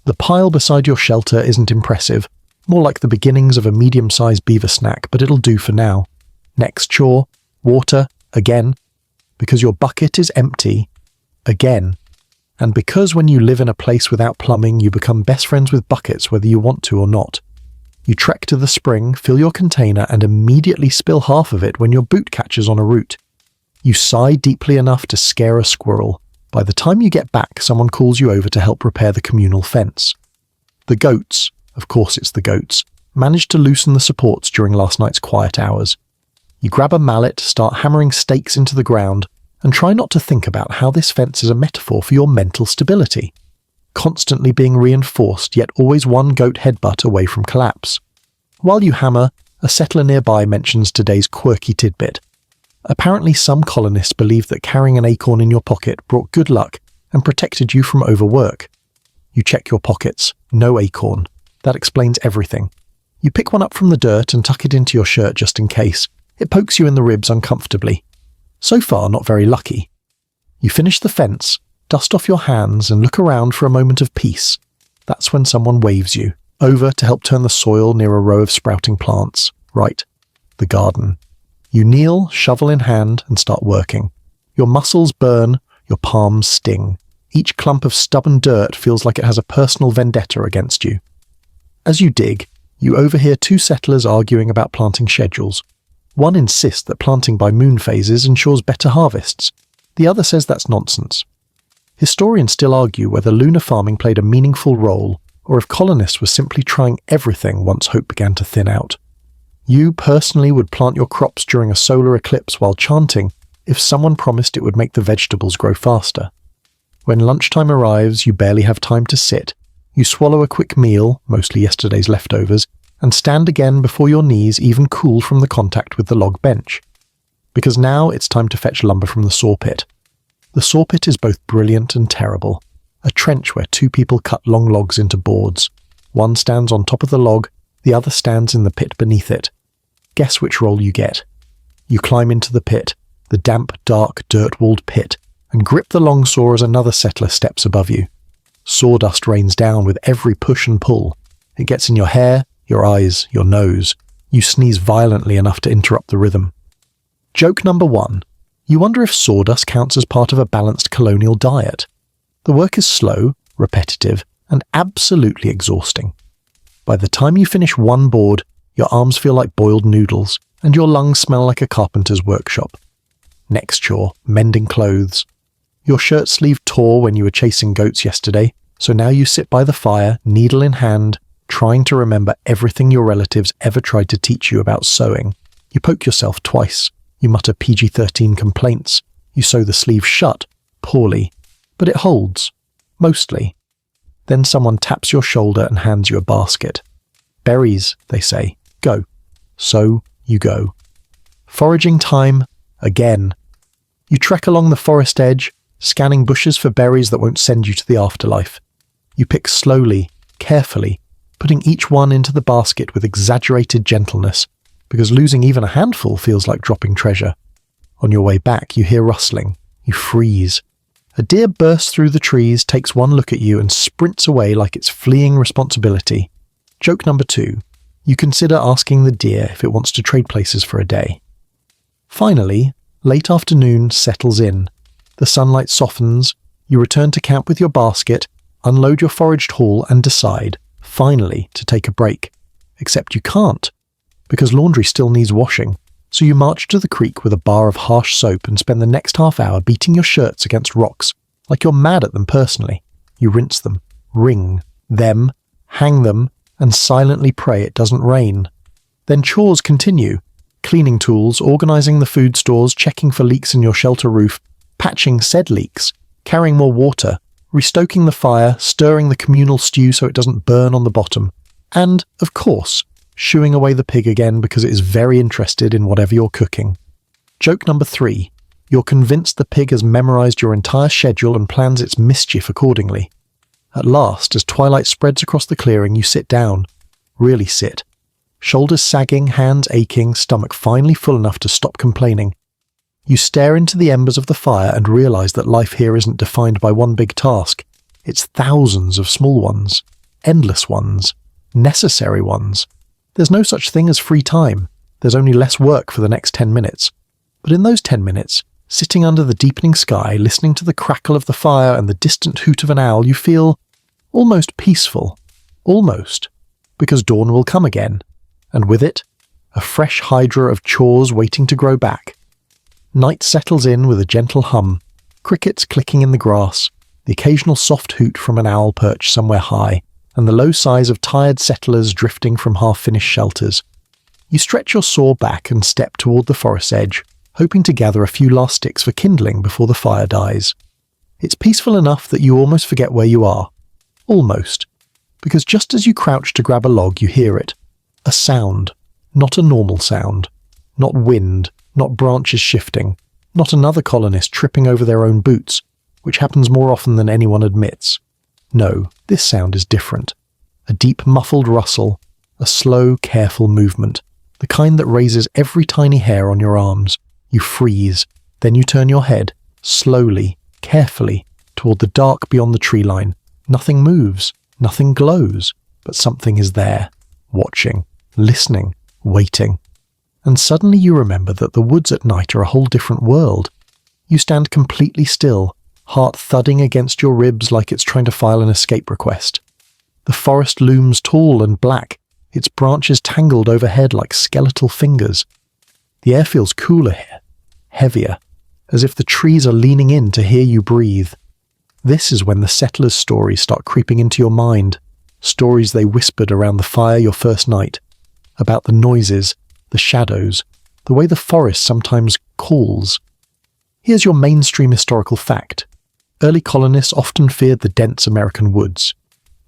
The pile beside your shelter isn't impressive, more like the beginnings of a medium-sized beaver snack, but it'll do for now. Next chore, water, again. Because your bucket is empty, again. And because when you live in a place without plumbing, you become best friends with buckets whether you want to or not. You trek to the spring, fill your container, and immediately spill half of it when your boot catches on a root. You sigh deeply enough to scare a squirrel. By the time you get back, someone calls you over to help repair the communal fence. The goats, of course it's the goats, managed to loosen the supports during last night's quiet hours. You grab a mallet, start hammering stakes into the ground, and try not to think about how this fence is a metaphor for your mental stability. Constantly being reinforced, yet always one goat headbutt away from collapse. While you hammer, a settler nearby mentions today's quirky tidbit. Apparently some colonists believed that carrying an acorn in your pocket brought good luck and protected you from overwork. You check your pockets. No acorn. That explains everything. You pick one up from the dirt and tuck it into your shirt just in case. It pokes you in the ribs uncomfortably. So far, not very lucky. You finish the fence, dust off your hands, and look around for a moment of peace. That's when someone waves you, over to help turn the soil near a row of sprouting plants. Right, the garden. You kneel, shovel in hand, and start working. Your muscles burn, your palms sting. Each clump of stubborn dirt feels like it has a personal vendetta against you. As you dig, you overhear 2 settlers arguing about planting schedules. One insists that planting by moon phases ensures better harvests. The other says that's nonsense. Historians still argue whether lunar farming played a meaningful role, or if colonists were simply trying everything once hope began to thin out. You personally would plant your crops during a solar eclipse while chanting if someone promised it would make the vegetables grow faster. When lunchtime arrives, you barely have time to sit. You swallow a quick meal, mostly yesterday's leftovers, and stand again before your knees even cool from the contact with the log bench. Because now it's time to fetch lumber from the saw pit. The saw pit is both brilliant and terrible. A trench where 2 people cut long logs into boards. One stands on top of the log, the other stands in the pit beneath it. Guess which role you get. You climb into the pit, the damp, dark, dirt-walled pit, and grip the long saw as another settler steps above you. Sawdust rains down with every push and pull. It gets in your hair, your eyes, your nose. You sneeze violently enough to interrupt the rhythm. Joke number 1. You wonder if sawdust counts as part of a balanced colonial diet. The work is slow, repetitive, and absolutely exhausting. By the time you finish one board, your arms feel like boiled noodles, and your lungs smell like a carpenter's workshop. Next chore, mending clothes. Your shirt sleeve tore when you were chasing goats yesterday, so now you sit by the fire, needle in hand, trying to remember everything your relatives ever tried to teach you about sewing. You poke yourself twice. You mutter PG-13 complaints. You sew the sleeve shut, poorly, but it holds. Mostly. Then someone taps your shoulder and hands you a basket. Berries, they say. Go. So you go. Foraging time, again. You trek along the forest edge, scanning bushes for berries that won't send you to the afterlife. You pick slowly, carefully, putting each one into the basket with exaggerated gentleness, because losing even a handful feels like dropping treasure. On your way back, you hear rustling. You freeze. A deer bursts through the trees, takes one look at you, and sprints away like it's fleeing responsibility. Joke number 2. You consider asking the deer if it wants to trade places for a day. Finally, late afternoon settles in. The sunlight softens. You return to camp with your basket, unload your foraged haul, and decide, finally, to take a break. Except you can't, because laundry still needs washing. So you march to the creek with a bar of harsh soap and spend the next half hour beating your shirts against rocks, like you're mad at them personally. You rinse them, wring them, hang them, and silently pray it doesn't rain. Then chores continue. Cleaning tools, organising the food stores, checking for leaks in your shelter roof, patching said leaks, carrying more water, restoking the fire, stirring the communal stew so it doesn't burn on the bottom, and, of course, shooing away the pig again because it is very interested in whatever you're cooking. Joke number 3. You're convinced the pig has memorised your entire schedule and plans its mischief accordingly. At last, as twilight spreads across the clearing, you sit down. Really sit. Shoulders sagging, hands aching, stomach finally full enough to stop complaining. You stare into the embers of the fire and realise that life here isn't defined by one big task. It's thousands of small ones. Endless ones. Necessary ones. There's no such thing as free time. There's only less work for the next 10 minutes. But in those 10 minutes, sitting under the deepening sky, listening to the crackle of the fire and the distant hoot of an owl, you feel almost peaceful. Almost. Because dawn will come again. And with it, a fresh hydra of chores waiting to grow back. Night settles in with a gentle hum, crickets clicking in the grass, the occasional soft hoot from an owl perched somewhere high, and the low sighs of tired settlers drifting from half-finished shelters. You stretch your saw back and step toward the forest edge, hoping to gather a few last sticks for kindling before the fire dies. It's peaceful enough that you almost forget where you are. Almost. Because just as you crouch to grab a log, you hear it. A sound. Not a normal sound. Not wind. Not branches shifting. Not another colonist tripping over their own boots, which happens more often than anyone admits. No, this sound is different. A deep muffled rustle, a slow, careful movement, the kind that raises every tiny hair on your arms. You freeze, then you turn your head, slowly, carefully, toward the dark beyond the tree line. Nothing moves, nothing glows, but something is there, watching, listening, waiting. And suddenly you remember that the woods at night are a whole different world. You stand completely still, heart thudding against your ribs like it's trying to file an escape request. The forest looms tall and black, its branches tangled overhead like skeletal fingers. The air feels cooler here, heavier, as if the trees are leaning in to hear you breathe. This is when the settlers' stories start creeping into your mind, stories they whispered around the fire your first night, about the noises, the shadows, the way the forest sometimes calls. Here's your mainstream historical fact. Early colonists often feared the dense American woods.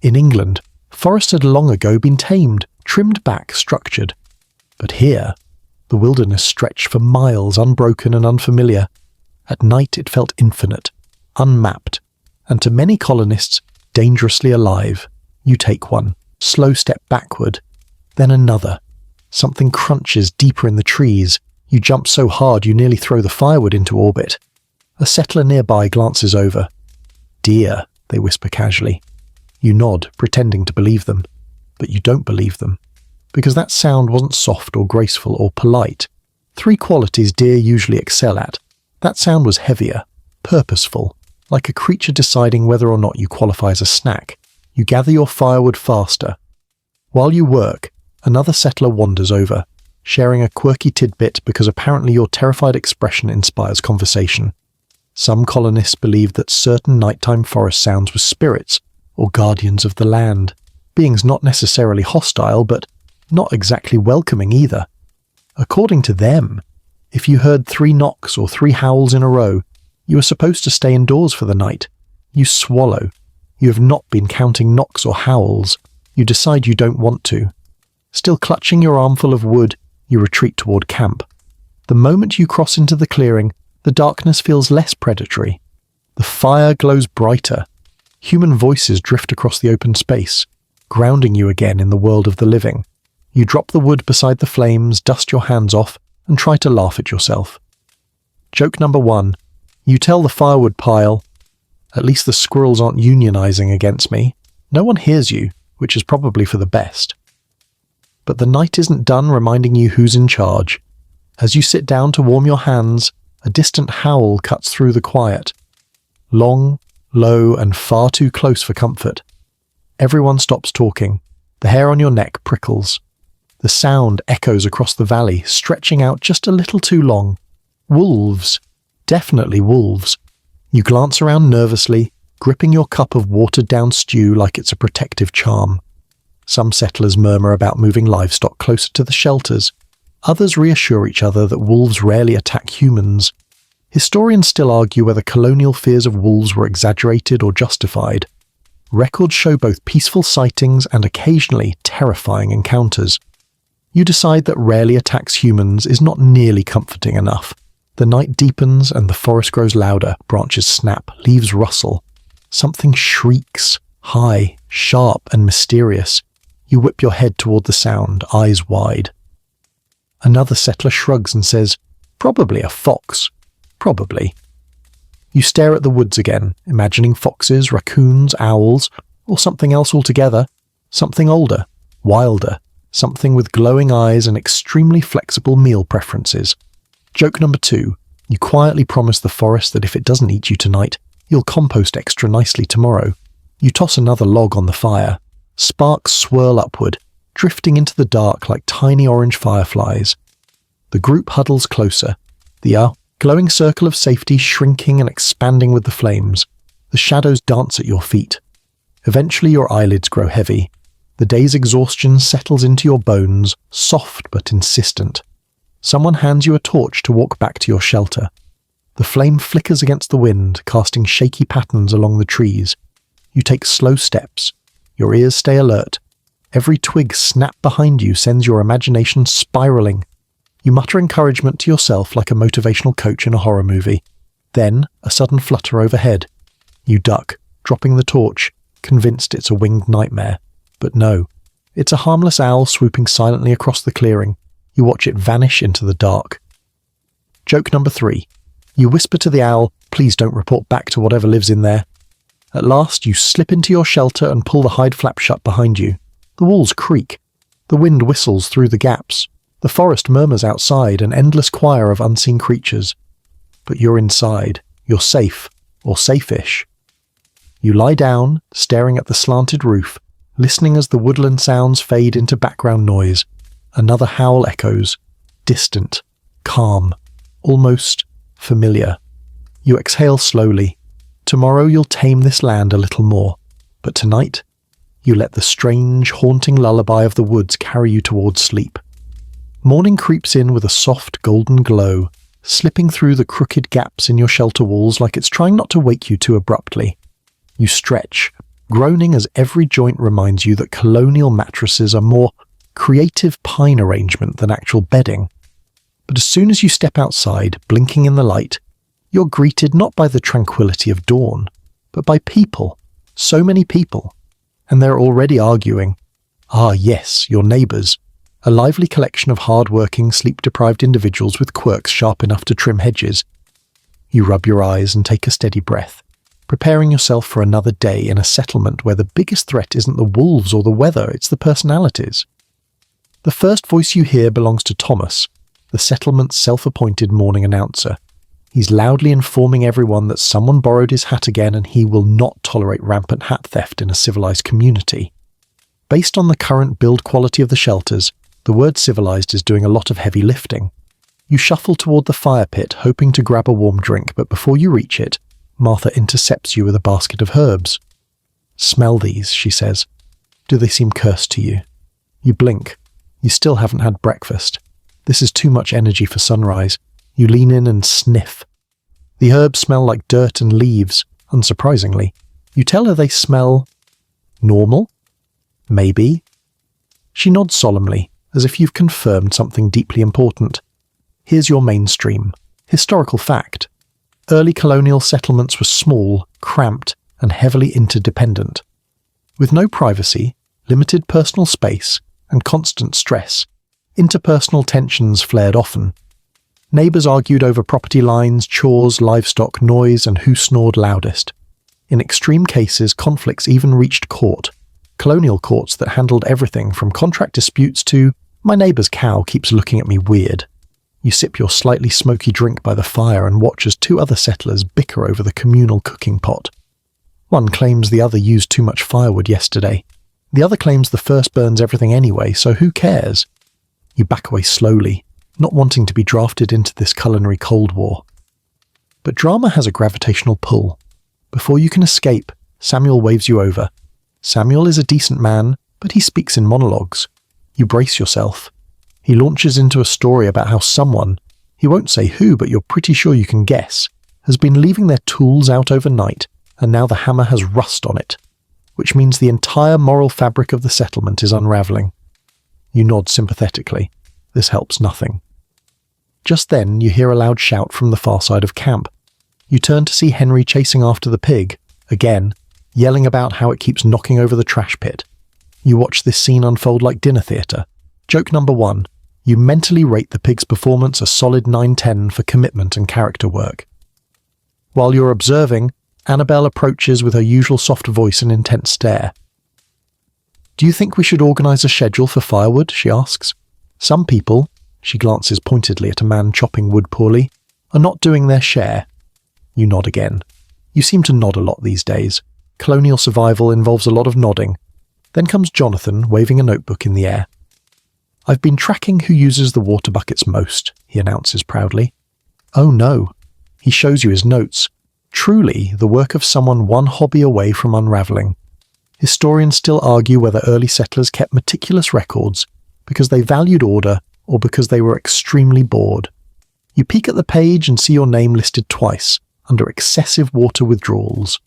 In England, forests had long ago been tamed, trimmed back, structured. But here, the wilderness stretched for miles, unbroken and unfamiliar. At night it felt infinite, unmapped, and to many colonists, dangerously alive. You take one, slow step backward, then another. Something crunches deeper in the trees. You jump so hard you nearly throw the firewood into orbit. A settler nearby glances over. "Deer," they whisper casually. You nod, pretending to believe them. But you don't believe them. Because that sound wasn't soft or graceful or polite. 3 qualities deer usually excel at. That sound was heavier, purposeful, Like a creature deciding whether or not you qualify as a snack, you gather your firewood faster. While you work, another settler wanders over, sharing a quirky tidbit because apparently your terrified expression inspires conversation. Some colonists believed that certain nighttime forest sounds were spirits or guardians of the land, beings not necessarily hostile but not exactly welcoming either. According to them, if you heard 3 knocks or 3 howls in a row, you were supposed to stay indoors for the night. You swallow. You have not been counting knocks or howls. You decide you don't want to. Still clutching your armful of wood, you retreat toward camp. The moment you cross into the clearing, the darkness feels less predatory. The fire glows brighter. Human voices drift across the open space, grounding you again in the world of the living. You drop the wood beside the flames, dust your hands off, and try to laugh at yourself. Joke number 1. You tell the firewood pile, "At least the squirrels aren't unionizing against me." No one hears you, which is probably for the best. But the night isn't done reminding you who's in charge. As you sit down to warm your hands, a distant howl cuts through the quiet. Long, low, and far too close for comfort. Everyone stops talking. The hair on your neck prickles. The sound echoes across the valley, stretching out just a little too long. Wolves. Definitely wolves. You glance around nervously, gripping your cup of watered-down stew like it's a protective charm. Some settlers murmur about moving livestock closer to the shelters. Others reassure each other that wolves rarely attack humans. Historians still argue whether colonial fears of wolves were exaggerated or justified. Records show both peaceful sightings and occasionally terrifying encounters. You decide that rarely attacks humans is not nearly comforting enough. The night deepens and the forest grows louder, branches snap, leaves rustle. Something shrieks, high, sharp, and mysterious. You whip your head toward the sound, eyes wide. Another settler shrugs and says, "Probably a fox." Probably. You stare at the woods again, imagining foxes, raccoons, owls, or something else altogether. Something older, wilder, something with glowing eyes and extremely flexible meal preferences. Joke number 2. You quietly promise the forest that if it doesn't eat you tonight, you'll compost extra nicely tomorrow. You toss another log on the fire. Sparks swirl upward, drifting into the dark like tiny orange fireflies. The group huddles closer, the glowing circle of safety shrinking and expanding with the flames. The shadows dance at your feet. Eventually your eyelids grow heavy. The day's exhaustion settles into your bones, soft but insistent. Someone hands you a torch to walk back to your shelter. The flame flickers against the wind, casting shaky patterns along the trees. You take slow steps. Your ears stay alert. Every twig snap behind you sends your imagination spiraling. You mutter encouragement to yourself like a motivational coach in a horror movie. Then, a sudden flutter overhead. You duck, dropping the torch, convinced it's a winged nightmare. But no, it's a harmless owl swooping silently across the clearing. You watch it vanish into the dark. Joke number 3. You whisper to the owl, "Please don't report back to whatever lives in there." At last, you slip into your shelter and pull the hide flap shut behind you. The walls creak. The wind whistles through the gaps. The forest murmurs outside, an endless choir of unseen creatures. But you're inside. You're safe, or safe-ish. You lie down, staring at the slanted roof, listening as the woodland sounds fade into background noise. Another howl echoes, distant, calm, almost familiar. You exhale slowly. Tomorrow you'll tame this land a little more, but tonight you let the strange, haunting lullaby of the woods carry you towards sleep. Morning creeps in with a soft golden glow, slipping through the crooked gaps in your shelter walls like it's trying not to wake you too abruptly. You stretch, groaning as every joint reminds you that colonial mattresses are more creative pine arrangement than actual bedding. But as soon as you step outside, blinking in the light, you're greeted not by the tranquility of dawn, but by people, so many people, and they're already arguing. Ah yes, your neighbours, a lively collection of hard-working, sleep-deprived individuals with quirks sharp enough to trim hedges. You rub your eyes and take a steady breath, preparing yourself for another day in a settlement where the biggest threat isn't the wolves or the weather, it's the personalities. The first voice you hear belongs to Thomas, the settlement's self-appointed morning announcer. He's loudly informing everyone that someone borrowed his hat again and he will not tolerate rampant hat theft in a civilized community. Based on the current build quality of the shelters, the word civilized is doing a lot of heavy lifting. You shuffle toward the fire pit, hoping to grab a warm drink, but before you reach it, Martha intercepts you with a basket of herbs. "Smell these," she says. "Do they seem cursed to you?" You blink. You still haven't had breakfast. This is too much energy for sunrise. You lean in and sniff. The herbs smell like dirt and leaves, unsurprisingly. You tell her they smell normal? Maybe. She nods solemnly, as if you've confirmed something deeply important. Here's your mainstream. Historical fact. Early colonial settlements were small, cramped, and heavily interdependent. With no privacy, limited personal space, and constant stress, interpersonal tensions flared often. Neighbours argued over property lines, chores, livestock, noise, and who snored loudest. In extreme cases, conflicts even reached court. Colonial courts that handled everything from contract disputes to, "My neighbour's cow keeps looking at me weird." You sip your slightly smoky drink by the fire and watch as two other settlers bicker over the communal cooking pot. One claims the other used too much firewood yesterday. The other claims the first burns everything anyway, so who cares? You back away slowly, not wanting to be drafted into this culinary Cold War. But drama has a gravitational pull. Before you can escape, Samuel waves you over. Samuel is a decent man, but he speaks in monologues. You brace yourself. He launches into a story about how someone, he won't say who, but you're pretty sure you can guess, has been leaving their tools out overnight, and now the hammer has rust on it, which means the entire moral fabric of the settlement is unravelling. You nod sympathetically. This helps nothing. Just then you hear a loud shout from the far side of camp. You turn to see Henry chasing after the pig, again, yelling about how it keeps knocking over the trash pit. You watch this scene unfold like dinner theatre. Joke number 1. You mentally rate the pig's performance a solid 9/10 for commitment and character work. While you're observing, Annabelle approaches with her usual soft voice and intense stare. "Do you think we should organise a schedule for firewood?" she asks. "Some people," she glances pointedly at a man chopping wood poorly, "are not doing their share." You nod again. You seem to nod a lot these days. Colonial survival involves a lot of nodding. Then comes Jonathan, waving a notebook in the air. "I've been tracking who uses the water buckets most," he announces proudly. "Oh no." He shows you his notes. Truly, the work of someone one hobby away from unravelling. Historians still argue whether early settlers kept meticulous records because they valued order or because they were extremely bored. You peek at the page and see your name listed twice, under excessive water withdrawals.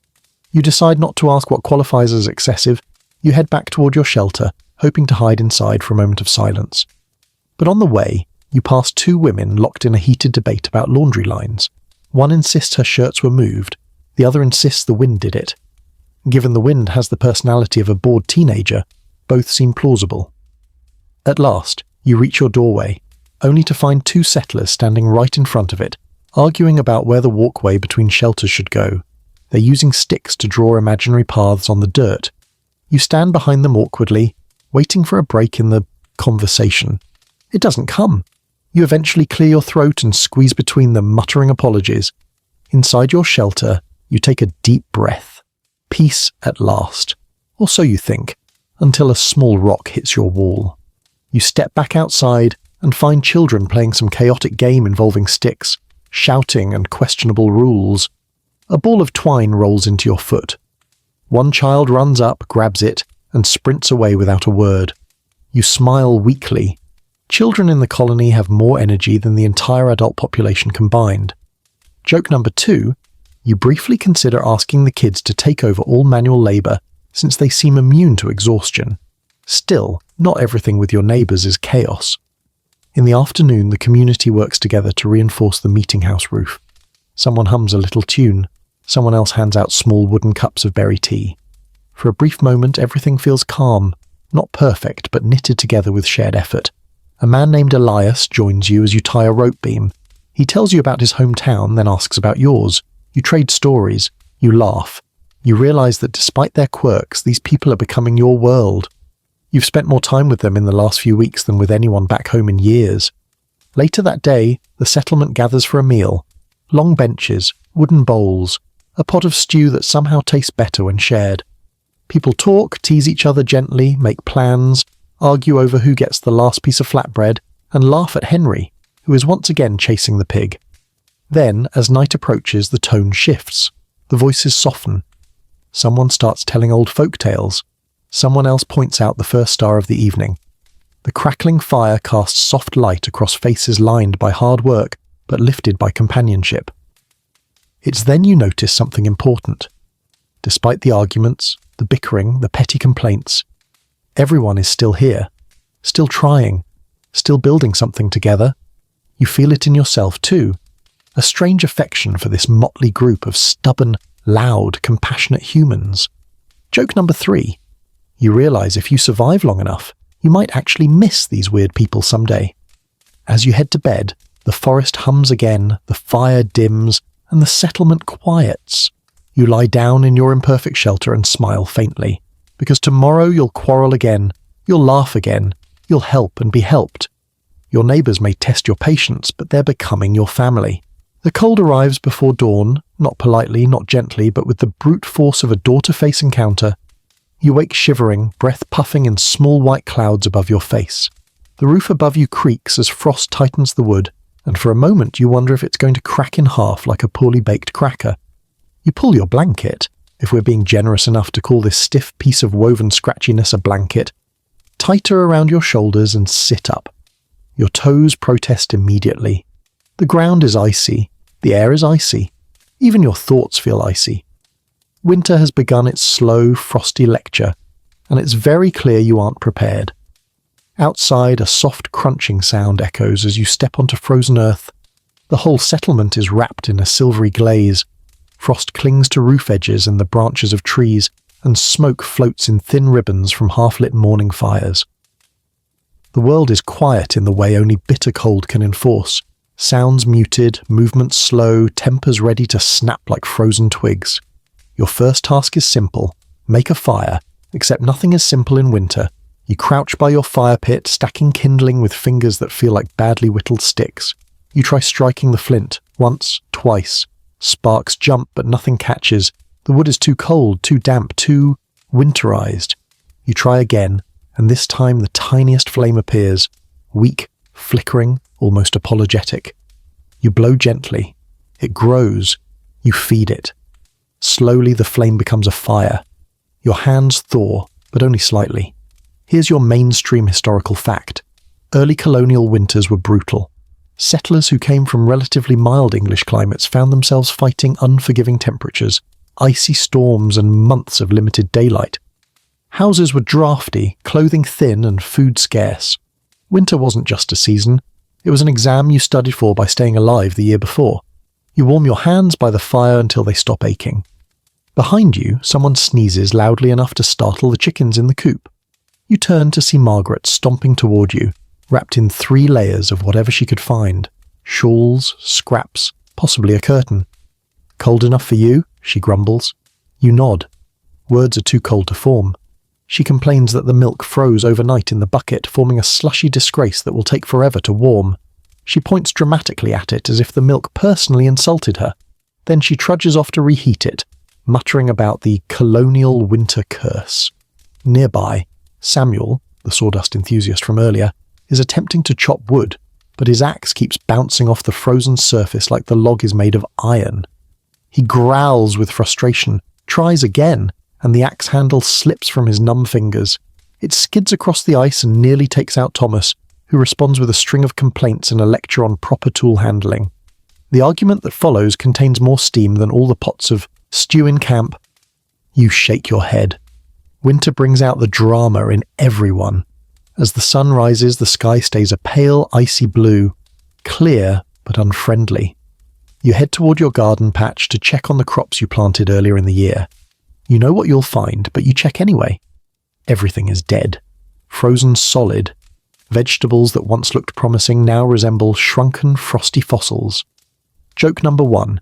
You decide not to ask what qualifies as excessive. You head back toward your shelter, hoping to hide inside for a moment of silence. But on the way, you pass two women locked in a heated debate about laundry lines. One insists her shirts were moved, the other insists the wind did it. Given the wind has the personality of a bored teenager, both seem plausible. At last, you reach your doorway, only to find two settlers standing right in front of it, arguing about where the walkway between shelters should go. They're using sticks to draw imaginary paths on the dirt. You stand behind them awkwardly, waiting for a break in the conversation. It doesn't come. You eventually clear your throat and squeeze between them, muttering apologies. Inside your shelter, you take a deep breath. Peace at last. Or so you think, until a small rock hits your wall. You step back outside and find children playing some chaotic game involving sticks, shouting and questionable rules. A ball of twine rolls into your foot. One child runs up, grabs it, and sprints away without a word. You smile weakly. Children in the colony have more energy than the entire adult population combined. Joke number 2, you briefly consider asking the kids to take over all manual labour since they seem immune to exhaustion. Still, not everything with your neighbours is chaos. In the afternoon, the community works together to reinforce the meeting house roof. Someone hums a little tune. Someone else hands out small wooden cups of berry tea. For a brief moment, everything feels calm, not perfect, but knitted together with shared effort. A man named Elias joins you as you tie a rope beam. He tells you about his hometown, then asks about yours. You trade stories. You laugh. You realise that despite their quirks, these people are becoming your world. You've spent more time with them in the last few weeks than with anyone back home in years. Later that day, the settlement gathers for a meal. Long benches, wooden bowls, a pot of stew that somehow tastes better when shared. People talk, tease each other gently, make plans, argue over who gets the last piece of flatbread, and laugh at Henry, who is once again chasing the pig. Then, as night approaches, the tone shifts. The voices soften. Someone starts telling old folk tales. Someone else points out the first star of the evening. The crackling fire casts soft light across faces lined by hard work, but lifted by companionship. It's then you notice something important. Despite the arguments, the bickering, the petty complaints, everyone is still here, still trying, still building something together. You feel it in yourself too, a strange affection for this motley group of stubborn, loud, compassionate humans. Joke number 3. You realize if you survive long enough, you might actually miss these weird people someday. As you head to bed, the forest hums again, the fire dims, and the settlement quiets. You lie down in your imperfect shelter and smile faintly, because tomorrow you'll quarrel again, you'll laugh again, you'll help and be helped. Your neighbours may test your patience, but they're becoming your family. The cold arrives before dawn, not politely, not gently, but with the brute force of a door-to-face encounter. You wake shivering, breath puffing in small white clouds above your face. The roof above you creaks as frost tightens the wood, and for a moment you wonder if it's going to crack in half like a poorly baked cracker. You pull your blanket, if we're being generous enough to call this stiff piece of woven scratchiness a blanket, tighter around your shoulders and sit up. Your toes protest immediately. The ground is icy, the air is icy, even your thoughts feel icy. Winter has begun its slow, frosty lecture, and it's very clear you aren't prepared. Outside, a soft crunching sound echoes as you step onto frozen earth. The whole settlement is wrapped in a silvery glaze. Frost clings to roof edges and the branches of trees, and smoke floats in thin ribbons from half-lit morning fires. The world is quiet in the way only bitter cold can enforce. Sounds muted, movements slow, tempers ready to snap like frozen twigs. Your first task is simple. Make a fire, except nothing is simple in winter. You crouch by your fire pit, stacking kindling with fingers that feel like badly whittled sticks. You try striking the flint, once, twice. Sparks jump, but nothing catches. The wood is too cold, too damp, too winterized. You try again, and this time the tiniest flame appears, weak, flickering, almost apologetic. You blow gently. It grows. You feed it. Slowly the flame becomes a fire. Your hands thaw, but only slightly. Here's your mainstream historical fact. Early colonial winters were brutal. Settlers who came from relatively mild English climates found themselves fighting unforgiving temperatures, icy storms, and months of limited daylight. Houses were drafty, clothing thin, and food scarce. Winter wasn't just a season. It was an exam you studied for by staying alive the year before. You warm your hands by the fire until they stop aching. Behind you, someone sneezes loudly enough to startle the chickens in the coop. You turn to see Margaret stomping toward you, wrapped in 3 layers of whatever she could find. Shawls, scraps, possibly a curtain. "Cold enough for you?" she grumbles. You nod. Words are too cold to form. She complains that the milk froze overnight in the bucket, forming a slushy disgrace that will take forever to warm. She points dramatically at it as if the milk personally insulted her. Then she trudges off to reheat it, muttering about the colonial winter curse. Nearby, Samuel, the sawdust enthusiast from earlier, is attempting to chop wood, but his axe keeps bouncing off the frozen surface like the log is made of iron. He growls with frustration, tries again, and the axe handle slips from his numb fingers. It skids across the ice and nearly takes out Thomas, who responds with a string of complaints and a lecture on proper tool handling. The argument that follows contains more steam than all the pots of stew in camp. You shake your head. Winter brings out the drama in everyone. As the sun rises, the sky stays a pale, icy blue, clear but unfriendly. You head toward your garden patch to check on the crops you planted earlier in the year. You know what you'll find, but you check anyway. Everything is dead, frozen solid. Vegetables that once looked promising now resemble shrunken, frosty fossils. Joke number 1.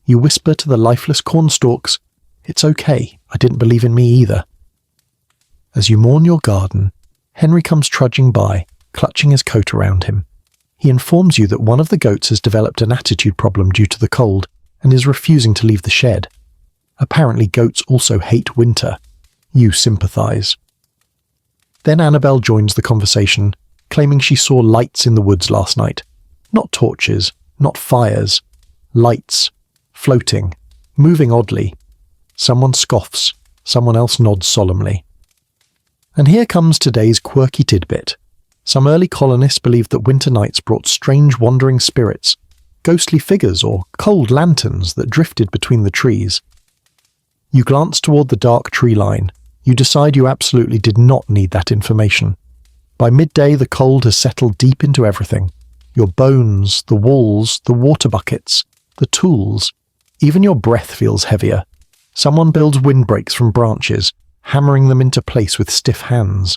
You whisper to the lifeless cornstalks, "It's okay, I didn't believe in me either." As you mourn your garden, Henry comes trudging by, clutching his coat around him. He informs you that one of the goats has developed an attitude problem due to the cold and is refusing to leave the shed. Apparently goats also hate winter. You sympathize. Then Annabelle joins the conversation, claiming she saw lights in the woods last night. Not torches, not fires. Lights. Floating. Moving oddly. Someone scoffs. Someone else nods solemnly. And here comes today's quirky tidbit. Some early colonists believed that winter nights brought strange wandering spirits, ghostly figures or cold lanterns that drifted between the trees. You glance toward the dark tree line. You decide you absolutely did not need that information. By midday, the cold has settled deep into everything. Your bones, the walls, the water buckets, the tools. Even your breath feels heavier. Someone builds windbreaks from branches, hammering them into place with stiff hands.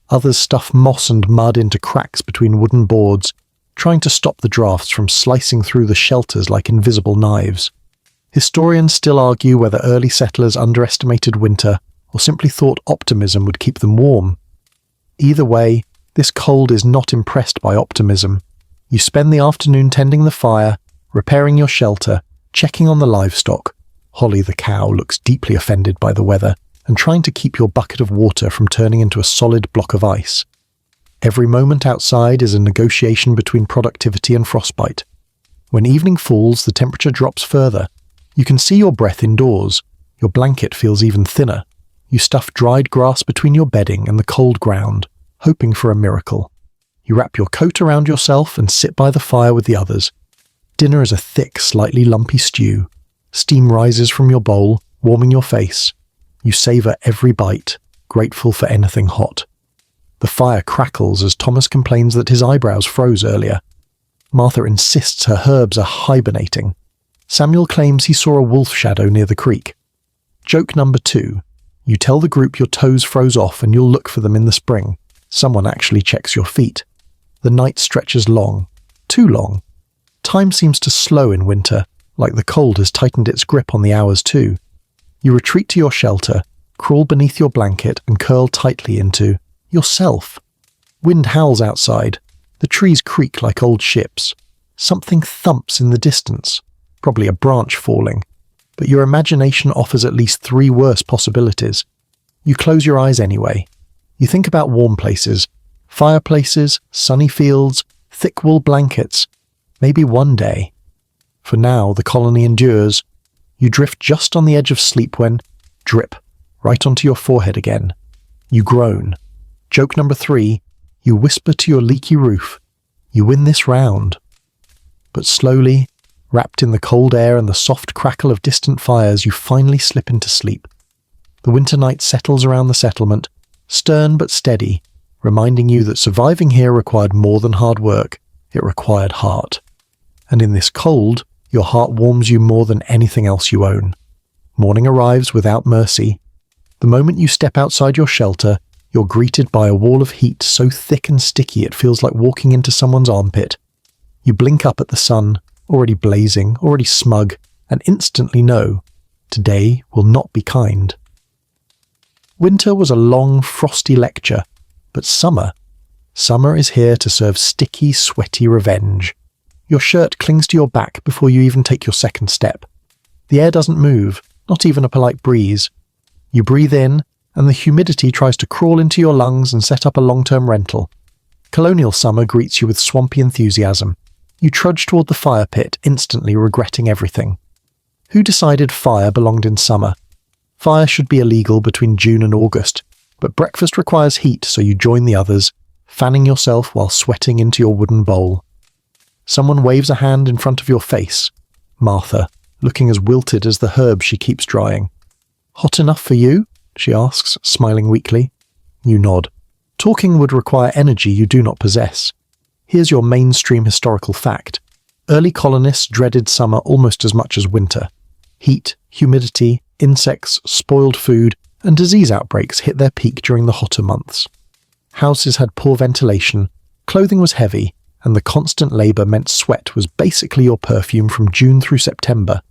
Others stuff moss and mud into cracks between wooden boards, trying to stop the drafts from slicing through the shelters like invisible knives. Historians still argue whether early settlers underestimated winter or simply thought optimism would keep them warm. Either way, this cold is not impressed by optimism. You spend the afternoon tending the fire, repairing your shelter, checking on the livestock. Holly the cow looks deeply offended by the weather and trying to keep your bucket of water from turning into a solid block of ice. Every moment outside is a negotiation between productivity and frostbite. When evening falls, the temperature drops further. You can see your breath indoors. Your blanket feels even thinner. You stuff dried grass between your bedding and the cold ground, hoping for a miracle. You wrap your coat around yourself and sit by the fire with the others. Dinner is a thick, slightly lumpy stew. Steam rises from your bowl, warming your face. You savor every bite, grateful for anything hot. The fire crackles as Thomas complains that his eyebrows froze earlier. Martha insists her herbs are hibernating. Samuel claims he saw a wolf shadow near the creek. Joke number 2. You tell the group your toes froze off and you'll look for them in the spring. Someone actually checks your feet. The night stretches long. Too long. Time seems to slow in winter, like the cold has tightened its grip on the hours too. You retreat to your shelter, crawl beneath your blanket and curl tightly into yourself. Wind howls outside. The trees creak like old ships. Something thumps in the distance, probably a branch falling. But your imagination offers at least 3 worse possibilities. You close your eyes anyway. You think about warm places, fireplaces, sunny fields, thick wool blankets. Maybe one day. For now, the colony endures. You drift just on the edge of sleep when, drip, right onto your forehead again. You groan. Joke number 3, you whisper to your leaky roof. You win this round. But slowly, wrapped in the cold air and the soft crackle of distant fires, you finally slip into sleep. The winter night settles around the settlement, stern but steady, reminding you that surviving here required more than hard work. It required heart. And in this cold, your heart warms you more than anything else you own. Morning arrives without mercy. The moment you step outside your shelter, you're greeted by a wall of heat so thick and sticky it feels like walking into someone's armpit. You blink up at the sun, already blazing, already smug, and instantly know, today will not be kind. Winter was a long, frosty lecture, but summer is here to serve sticky, sweaty revenge. Your shirt clings to your back before you even take your second step. The air doesn't move, not even a polite breeze. You breathe in, and the humidity tries to crawl into your lungs and set up a long-term rental. Colonial summer greets you with swampy enthusiasm. You trudge toward the fire pit, instantly regretting everything. Who decided fire belonged in summer? Fire should be illegal between June and August, but breakfast requires heat, so you join the others, fanning yourself while sweating into your wooden bowl. Someone waves a hand in front of your face. Martha, looking as wilted as the herb she keeps drying. Hot enough for you? She asks, smiling weakly. You nod. Talking would require energy you do not possess. Here's your mainstream historical fact. Early colonists dreaded summer almost as much as winter. Heat, humidity, insects, spoiled food, and disease outbreaks hit their peak during the hotter months. Houses had poor ventilation, clothing was heavy, and the constant labour meant sweat was basically your perfume from June through September.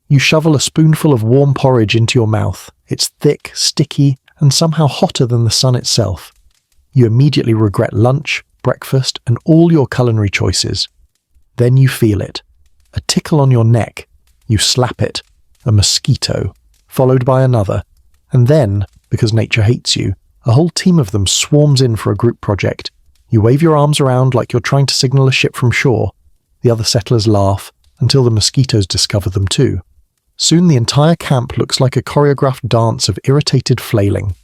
You shovel a spoonful of warm porridge into your mouth. It's thick, sticky, and somehow hotter than the sun itself. You immediately regret lunch, breakfast, and all your culinary choices. Then you feel it. A tickle on your neck. You slap it. A mosquito, followed by another. And then, because nature hates you, a whole team of them swarms in for a group project. You wave your arms around like you're trying to signal a ship from shore. The other settlers laugh, until the mosquitoes discover them too. Soon the entire camp looks like a choreographed dance of irritated flailing.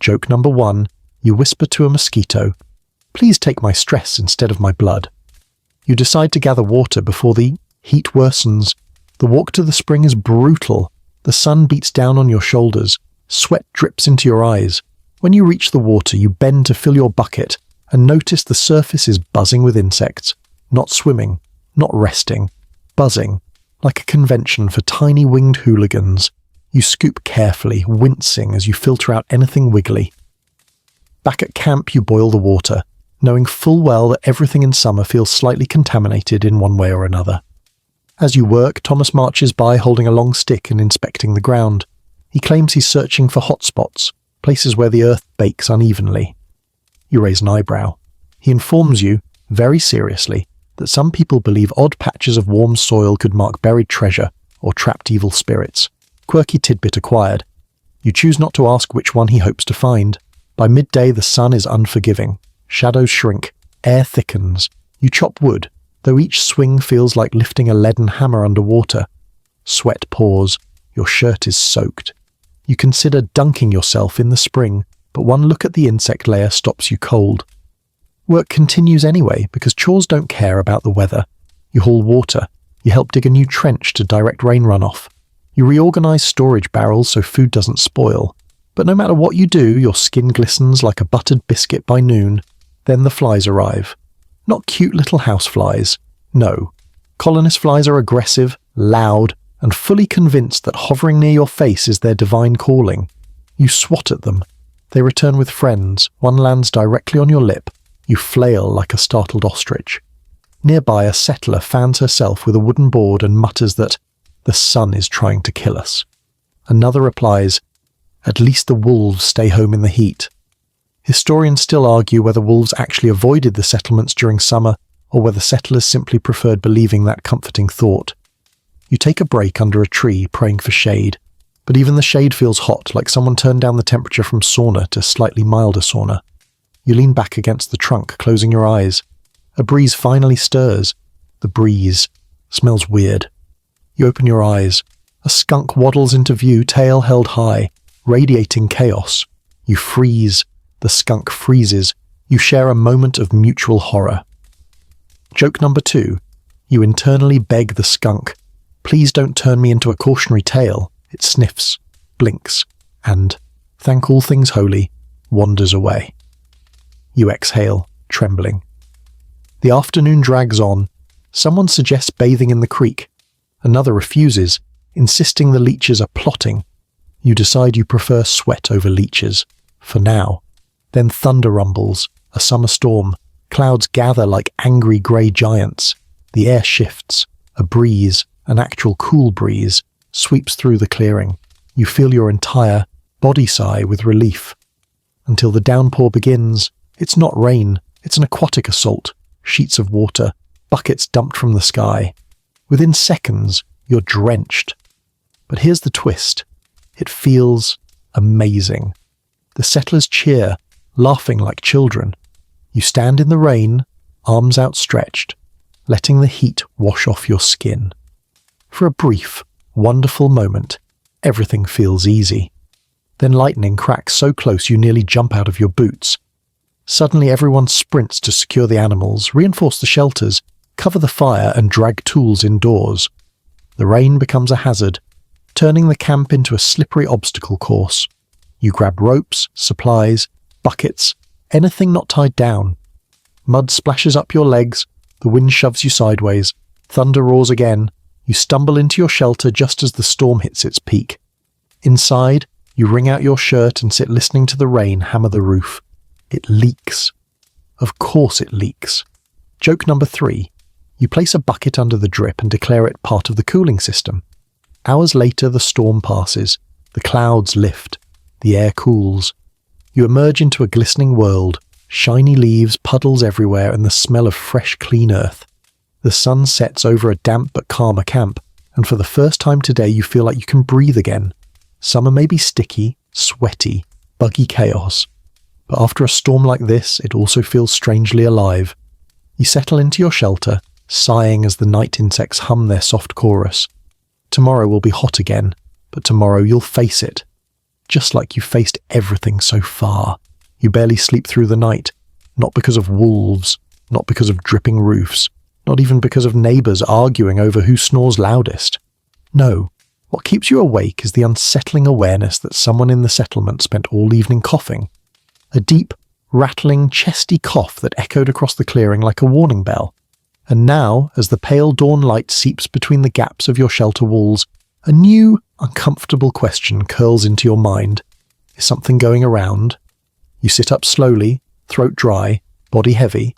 Joke number 1, you whisper to a mosquito, "Please take my stress instead of my blood." You decide to gather water before the heat worsens. The walk to the spring is brutal. The sun beats down on your shoulders. Sweat drips into your eyes. When you reach the water, you bend to fill your bucket and notice the surface is buzzing with insects. Not swimming, not resting, buzzing, like a convention for tiny winged hooligans. You scoop carefully, wincing as you filter out anything wiggly. Back at camp, you boil the water, knowing full well that everything in summer feels slightly contaminated in one way or another. As you work, Thomas marches by holding a long stick and inspecting the ground. He claims he's searching for hot spots, places where the earth bakes unevenly. You raise an eyebrow. He informs you, very seriously, that some people believe odd patches of warm soil could mark buried treasure or trapped evil spirits. Quirky tidbit acquired. You choose not to ask which one he hopes to find. By midday, the sun is unforgiving. Shadows shrink. Air thickens. You chop wood, though each swing feels like lifting a leaden hammer underwater. Sweat pours. Your shirt is soaked. You consider dunking yourself in the spring, but one look at the insect layer stops you cold. Work continues anyway, because chores don't care about the weather. You haul water. You help dig a new trench to direct rain runoff. You reorganize storage barrels so food doesn't spoil. But no matter what you do, your skin glistens like a buttered biscuit by noon. Then the flies arrive. Not cute little house flies. No. Colonist flies are aggressive, loud, and fully convinced that hovering near your face is their divine calling. You swat at them. They return with friends. One lands directly on your lip. You flail like a startled ostrich. Nearby, a settler fans herself with a wooden board and mutters that the sun is trying to kill us. Another replies, "At least the wolves stay home in the heat." Historians still argue whether wolves actually avoided the settlements during summer or whether settlers simply preferred believing that comforting thought. You take a break under a tree, praying for shade, but even the shade feels hot, like someone turned down the temperature from sauna to slightly milder sauna. You lean back against the trunk, closing your eyes. A breeze finally stirs. The breeze smells weird. You open your eyes. A skunk waddles into view, tail held high, radiating chaos. You freeze. The skunk freezes. You share a moment of mutual horror. Joke number 2. You internally beg the skunk, "Please don't turn me into a cautionary tale." It sniffs, blinks, and, thank all things holy, wanders away. You exhale, trembling. The afternoon drags on. Someone suggests bathing in the creek. Another refuses, insisting the leeches are plotting. You decide you prefer sweat over leeches, for now. Then thunder rumbles, a summer storm. Clouds gather like angry grey giants. The air shifts. A breeze, an actual cool breeze, sweeps through the clearing. You feel your entire body sigh with relief. Until the downpour begins. It's not rain, it's an aquatic assault. Sheets of water, buckets dumped from the sky. Within seconds, you're drenched. But here's the twist. It feels amazing. The settlers cheer, laughing like children. You stand in the rain, arms outstretched, letting the heat wash off your skin. For a brief, wonderful moment, everything feels easy. Then lightning cracks so close you nearly jump out of your boots. Suddenly everyone sprints to secure the animals, reinforce the shelters, cover the fire and drag tools indoors. The rain becomes a hazard, turning the camp into a slippery obstacle course. You grab ropes, supplies, buckets, anything not tied down. Mud splashes up your legs, the wind shoves you sideways, thunder roars again. You stumble into your shelter just as the storm hits its peak. Inside, you wring out your shirt and sit listening to the rain hammer the roof. It leaks. Of course it leaks. Joke number 3. You place a bucket under the drip and declare it part of the cooling system. Hours later, the storm passes. The clouds lift. The air cools. You emerge into a glistening world, Shiny leaves, puddles everywhere, and the smell of fresh, clean earth. The sun sets over a damp but calmer camp, and for the first time today you feel like you can breathe again. Summer may be sticky, sweaty, buggy chaos, but after a storm like this, it also feels strangely alive. You settle into your shelter, sighing as the night insects hum their soft chorus. Tomorrow will be hot again, but tomorrow you'll face it. Just like you faced everything so far. You barely sleep through the night, not because of wolves, not because of dripping roofs, not even because of neighbours arguing over who snores loudest. No, what keeps you awake is the unsettling awareness that someone in the settlement spent all evening coughing. A deep, rattling, chesty cough that echoed across the clearing like a warning bell. And now, as the pale dawn light seeps between the gaps of your shelter walls, a new, uncomfortable question curls into your mind. Is something going around? You sit up slowly, throat dry, body heavy.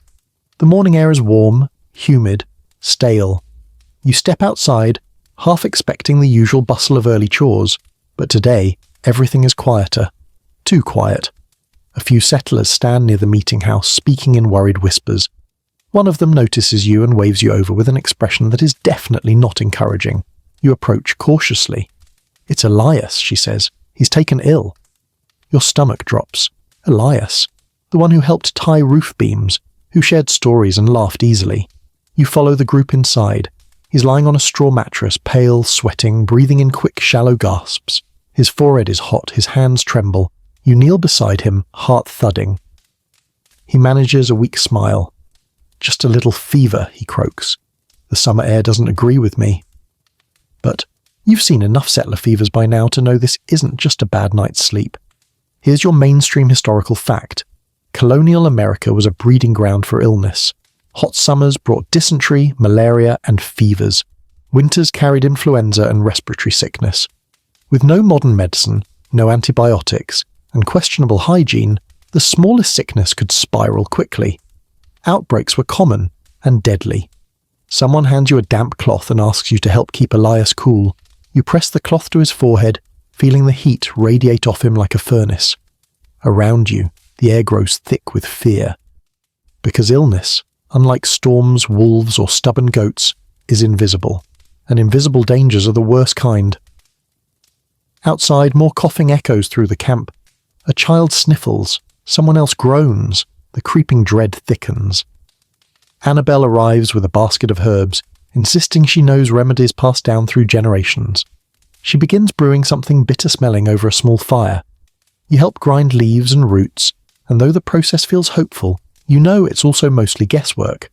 The morning air is warm, humid, stale. You step outside, half expecting the usual bustle of early chores, but today everything is quieter. Too quiet. A few settlers stand near the meeting house, speaking in worried whispers. One of them notices you and waves you over with an expression that is definitely not encouraging. You approach cautiously. "It's Elias," she says. "He's taken ill." Your stomach drops. Elias, the one who helped tie roof beams, who shared stories and laughed easily. You follow the group inside. He's lying on a straw mattress, pale, sweating, breathing in quick, shallow gasps. His forehead is hot, his hands tremble. You kneel beside him, heart thudding. He manages a weak smile. "Just a little fever," he croaks. "The summer air doesn't agree with me." But you've seen enough settler fevers by now to know this isn't just a bad night's sleep. Here's your mainstream historical fact. Colonial America was a breeding ground for illness. Hot summers brought dysentery, malaria, and fevers. Winters carried influenza and respiratory sickness. With no modern medicine, no antibiotics, and questionable hygiene, the smallest sickness could spiral quickly. Outbreaks were common and deadly. Someone hands you a damp cloth and asks you to help keep Elias cool. You press the cloth to his forehead, feeling the heat radiate off him like a furnace. Around you, the air grows thick with fear. Because illness, unlike storms, wolves, or stubborn goats, is invisible, and invisible dangers are the worst kind. Outside, more coughing echoes through the camp. A child sniffles, someone else groans, the creeping dread thickens. Annabelle arrives with a basket of herbs, insisting she knows remedies passed down through generations. She begins brewing something bitter-smelling over a small fire. You help grind leaves and roots, and though the process feels hopeful, you know it's also mostly guesswork.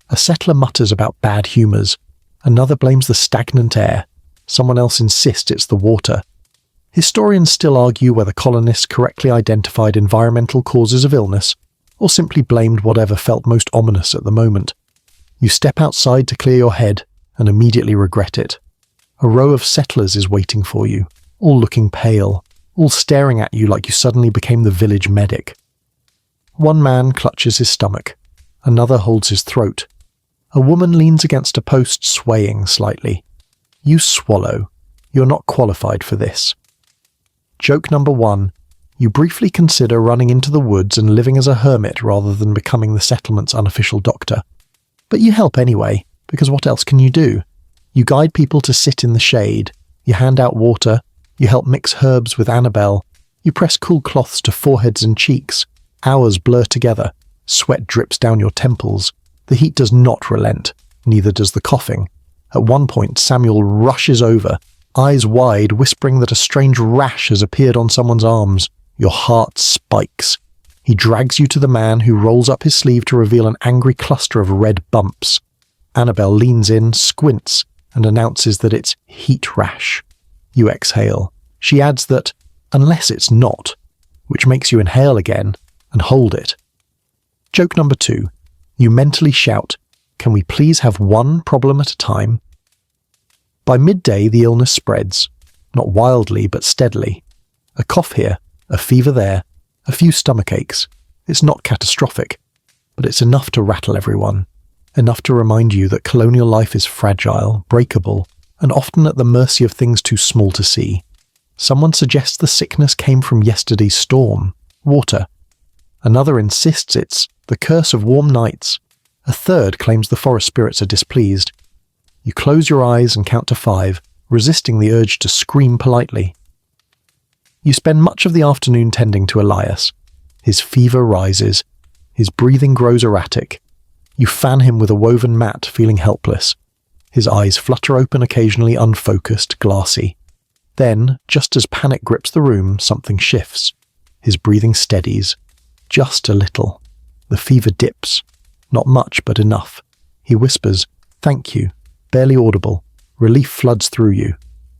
A settler mutters about bad humours. Another blames the stagnant air. Someone else insists it's the water. Historians still argue whether colonists correctly identified environmental causes of illness, or simply blamed whatever felt most ominous at the moment. You step outside to clear your head, and immediately regret it. A row of settlers is waiting for you, all looking pale, all staring at you like you suddenly became the village medic. One man clutches his stomach, another holds his throat. A woman leans against a post, swaying slightly. You swallow. You're not qualified for this. Joke number 1. You briefly consider running into the woods and living as a hermit rather than becoming the settlement's unofficial doctor. But you help anyway, because what else can you do? You guide people to sit in the shade, you hand out water, you help mix herbs with Annabelle, you press cool cloths to foreheads and cheeks. Hours blur together, sweat drips down your temples. The heat does not relent, neither does the coughing. At one point, Samuel rushes over, eyes wide, whispering that a strange rash has appeared on someone's arms. Your heart spikes. He drags you to the man, who rolls up his sleeve to reveal an angry cluster of red bumps. Annabelle leans in, squints, and announces that it's heat rash. You exhale. She adds that, unless it's not, which makes you inhale again and hold it. Joke number 2. You mentally shout, "Can we please have one problem at a time?" By midday, the illness spreads, not wildly but steadily. A cough here, a fever there, a few stomach aches. It's not catastrophic, but it's enough to rattle everyone, enough to remind you that colonial life is fragile, breakable, and often at the mercy of things too small to see. Someone suggests the sickness came from yesterday's storm, water. Another insists it's the curse of warm nights. A third claims the forest spirits are displeased. You close your eyes and count to 5, resisting the urge to scream politely. You spend much of the afternoon tending to Elias. His fever rises. His breathing grows erratic. You fan him with a woven mat, feeling helpless. His eyes flutter open occasionally, unfocused, glassy. Then, just as panic grips the room, something shifts. His breathing steadies. Just a little. The fever dips. Not much, but enough. He whispers, "Thank you," barely audible. Relief floods through you.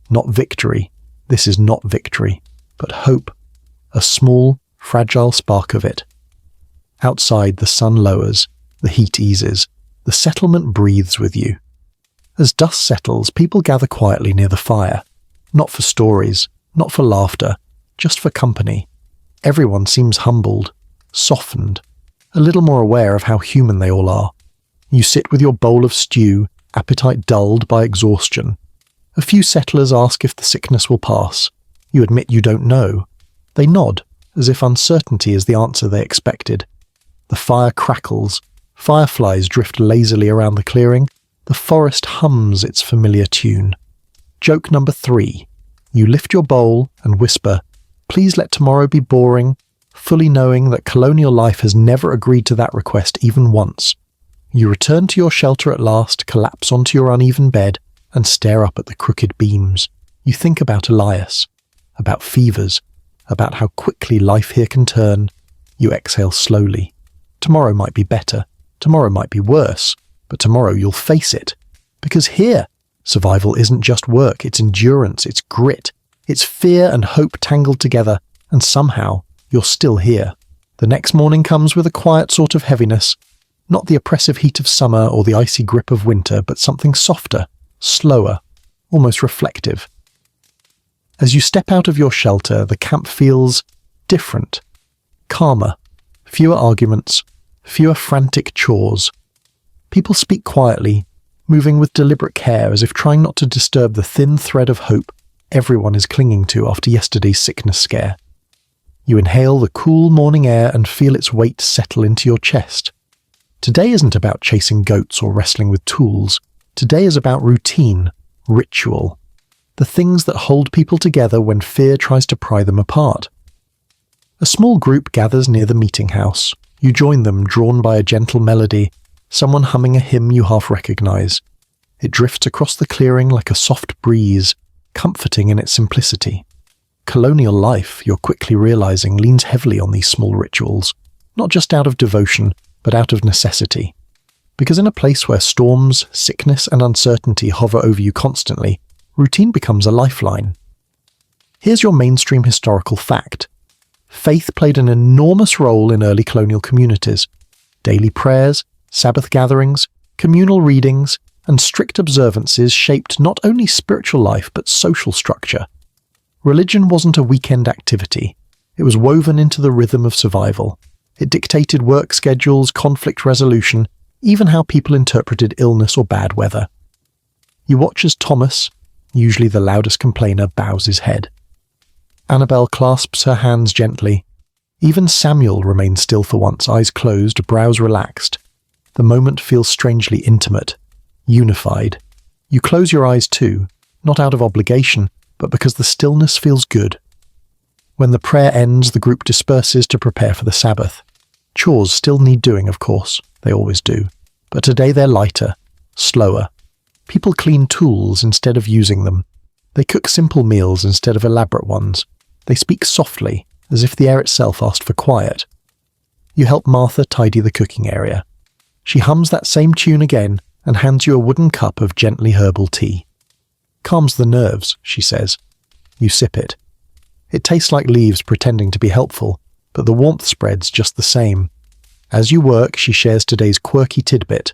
Not victory. This is not victory. But hope. A small, fragile spark of it. Outside, the sun lowers. The heat eases. The settlement breathes with you. As dust settles, people gather quietly near the fire. Not for stories, not for laughter, just for company. Everyone seems humbled, softened, a little more aware of how human they all are. You sit with your bowl of stew, appetite dulled by exhaustion. A few settlers ask if the sickness will pass. You admit you don't know. They nod, as if uncertainty is the answer they expected. The fire crackles. Fireflies drift lazily around the clearing. The forest hums its familiar tune. Joke number 3. You lift your bowl and whisper, "Please let tomorrow be boring," fully knowing that colonial life has never agreed to that request even once. You return to your shelter at last, collapse onto your uneven bed, and stare up at the crooked beams. You think about Elias, about fevers, about how quickly life here can turn. You exhale slowly. Tomorrow might be better. Tomorrow might be worse. But tomorrow you'll face it. Because here, survival isn't just work, it's endurance, it's grit, it's fear and hope tangled together, and somehow you're still here. The next morning comes with a quiet sort of heaviness, not the oppressive heat of summer or the icy grip of winter, but something softer, slower, almost reflective. As you step out of your shelter, the camp feels different, calmer, fewer arguments, fewer frantic chores. People speak quietly, moving with deliberate care as if trying not to disturb the thin thread of hope everyone is clinging to after yesterday's sickness scare. You inhale the cool morning air and feel its weight settle into your chest. Today isn't about chasing goats or wrestling with tools. Today is about routine, ritual, the things that hold people together when fear tries to pry them apart. A small group gathers near the meeting house. You join them, drawn by a gentle melody, someone humming a hymn you half recognize. It drifts across the clearing like a soft breeze, comforting in its simplicity. Colonial life, you're quickly realizing, leans heavily on these small rituals, not just out of devotion, but out of necessity. Because in a place where storms, sickness, and uncertainty hover over you constantly, routine becomes a lifeline. Here's your mainstream historical fact. Faith played an enormous role in early colonial communities. Daily prayers, Sabbath gatherings, communal readings, and strict observances shaped not only spiritual life but social structure. Religion wasn't a weekend activity. It was woven into the rhythm of survival. It dictated work schedules, conflict resolution, even how people interpreted illness or bad weather. You watch as Thomas, usually the loudest complainer, bows his head. Annabelle clasps her hands gently. Even Samuel remains still for once, eyes closed, brows relaxed. The moment feels strangely intimate, unified. You close your eyes too, not out of obligation, but because the stillness feels good. When the prayer ends, the group disperses to prepare for the Sabbath. Chores still need doing, of course. They always do. But today they're lighter, slower. People clean tools instead of using them. They cook simple meals instead of elaborate ones. They speak softly, as if the air itself asked for quiet. You help Martha tidy the cooking area. She hums that same tune again and hands you a wooden cup of gently herbal tea. "Calms the nerves," she says. You sip it. It tastes like leaves pretending to be helpful, but the warmth spreads just the same. As you work, she shares today's quirky tidbit.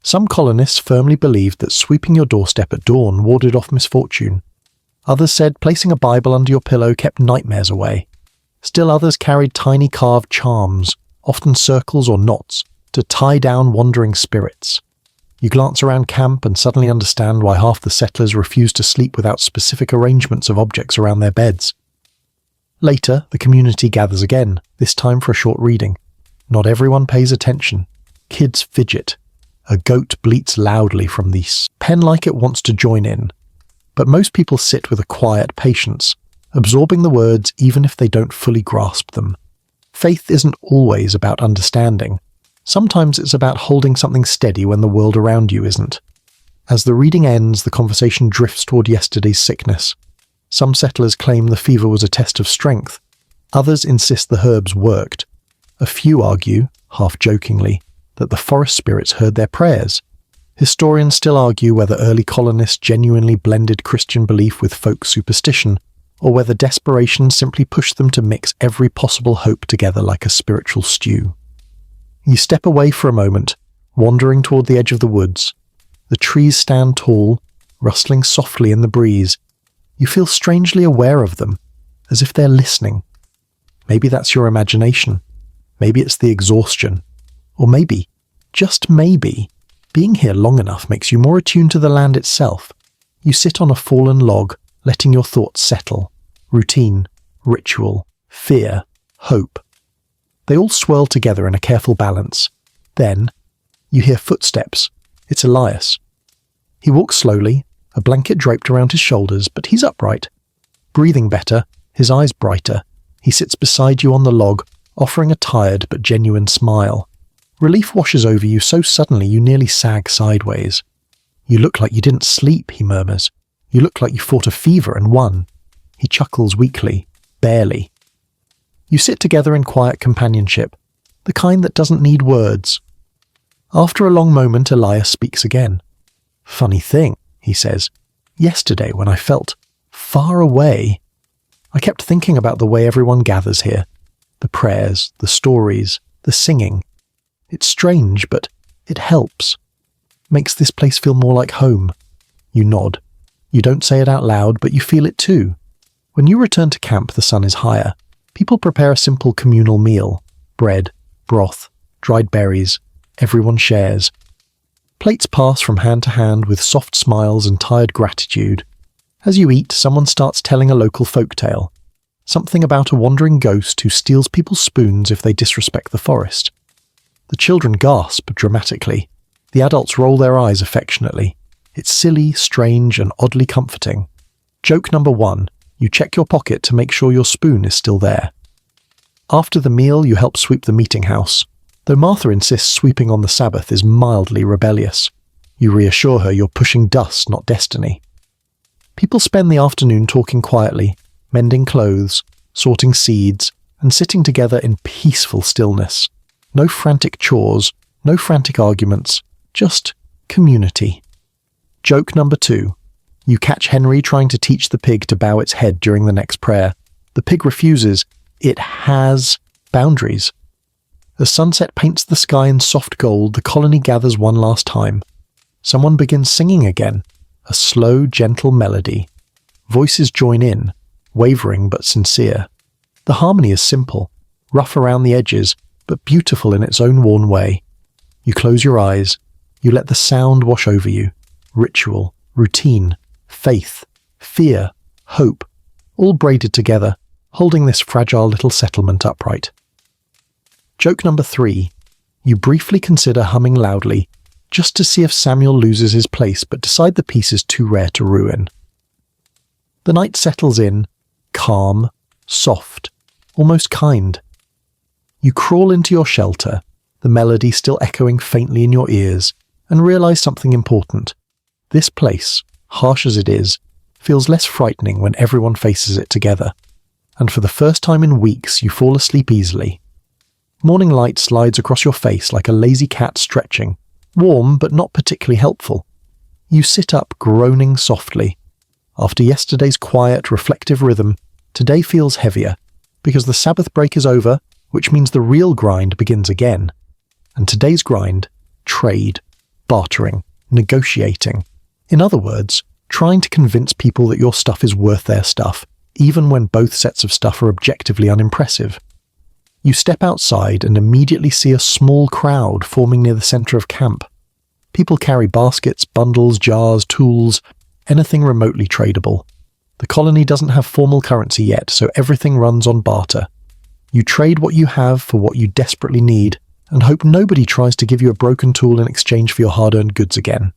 Some colonists firmly believed that sweeping your doorstep at dawn warded off misfortune. Others said placing a Bible under your pillow kept nightmares away. Still others carried tiny carved charms, often circles or knots, to tie down wandering spirits. You glance around camp and suddenly understand why half the settlers refuse to sleep without specific arrangements of objects around their beds. Later, the community gathers again, this time for a short reading. Not everyone pays attention. Kids fidget. A goat bleats loudly from the pen like it wants to join in. But most people sit with a quiet patience, absorbing the words even if they don't fully grasp them. Faith isn't always about understanding. Sometimes it's about holding something steady when the world around you isn't. As the reading ends, the conversation drifts toward yesterday's sickness. Some settlers claim the fever was a test of strength. Others insist the herbs worked. A few argue, half-jokingly, that the forest spirits heard their prayers. Historians still argue whether early colonists genuinely blended Christian belief with folk superstition, or whether desperation simply pushed them to mix every possible hope together like a spiritual stew. You step away for a moment, wandering toward the edge of the woods. The trees stand tall, rustling softly in the breeze. You feel strangely aware of them, as if they're listening. Maybe that's your imagination. Maybe it's the exhaustion. Or maybe, just maybe, being here long enough makes you more attuned to the land itself. You sit on a fallen log, letting your thoughts settle. Routine, ritual, fear, hope. They all swirl together in a careful balance. Then, you hear footsteps. It's Elias. He walks slowly, a blanket draped around his shoulders, but he's upright. Breathing better, his eyes brighter, he sits beside you on the log, offering a tired but genuine smile. Relief washes over you so suddenly you nearly sag sideways. "You look like you didn't sleep," he murmurs. "You look like you fought a fever and won." He chuckles weakly, barely. You sit together in quiet companionship, the kind that doesn't need words. After a long moment, Elias speaks again. "Funny thing," he says. "Yesterday, when I felt far away, I kept thinking about the way everyone gathers here. The prayers, the stories, the singing. It's strange, but it helps. Makes this place feel more like home." You nod. You don't say it out loud, but you feel it too. When you return to camp, the sun is higher. People prepare a simple communal meal. Bread, broth, dried berries. Everyone shares. Plates pass from hand to hand with soft smiles and tired gratitude. As you eat, someone starts telling a local folk tale. Something about a wandering ghost who steals people's spoons if they disrespect the forest. The children gasp dramatically. The adults roll their eyes affectionately. It's silly, strange, and oddly comforting. Joke number 1. You check your pocket to make sure your spoon is still there. After the meal, you help sweep the meeting house. Though Martha insists sweeping on the Sabbath is mildly rebellious. You reassure her you're pushing dust, not destiny. People spend the afternoon talking quietly, mending clothes, sorting seeds, and sitting together in peaceful stillness. No frantic chores, no frantic arguments, just community. Joke number 2. You catch Henry trying to teach the pig to bow its head during the next prayer. The pig refuses. It has boundaries. As sunset paints the sky in soft gold, the colony gathers one last time. Someone begins singing again, a slow, gentle melody. Voices join in, wavering but sincere. The harmony is simple, rough around the edges, but beautiful in its own worn way. You close your eyes. You let the sound wash over you. Ritual, routine, faith, fear, hope, all braided together, holding this fragile little settlement upright. Joke number 3. You briefly consider humming loudly, just to see if Samuel loses his place, but decide the piece is too rare to ruin. The night settles in, calm, soft, almost kind. You crawl into your shelter, the melody still echoing faintly in your ears, and realize something important. This place, harsh as it is, feels less frightening when everyone faces it together. And for the first time in weeks, you fall asleep easily. Morning light slides across your face like a lazy cat stretching, warm but not particularly helpful. You sit up, groaning softly. After yesterday's quiet, reflective rhythm, today feels heavier, because the Sabbath break is over, which means the real grind begins again. And today's grind, trade, bartering, negotiating. In other words, trying to convince people that your stuff is worth their stuff, even when both sets of stuff are objectively unimpressive. You step outside and immediately see a small crowd forming near the center of camp. People carry baskets, bundles, jars, tools, anything remotely tradable. The colony doesn't have formal currency yet, so everything runs on barter. You trade what you have for what you desperately need, and hope nobody tries to give you a broken tool in exchange for your hard-earned goods again.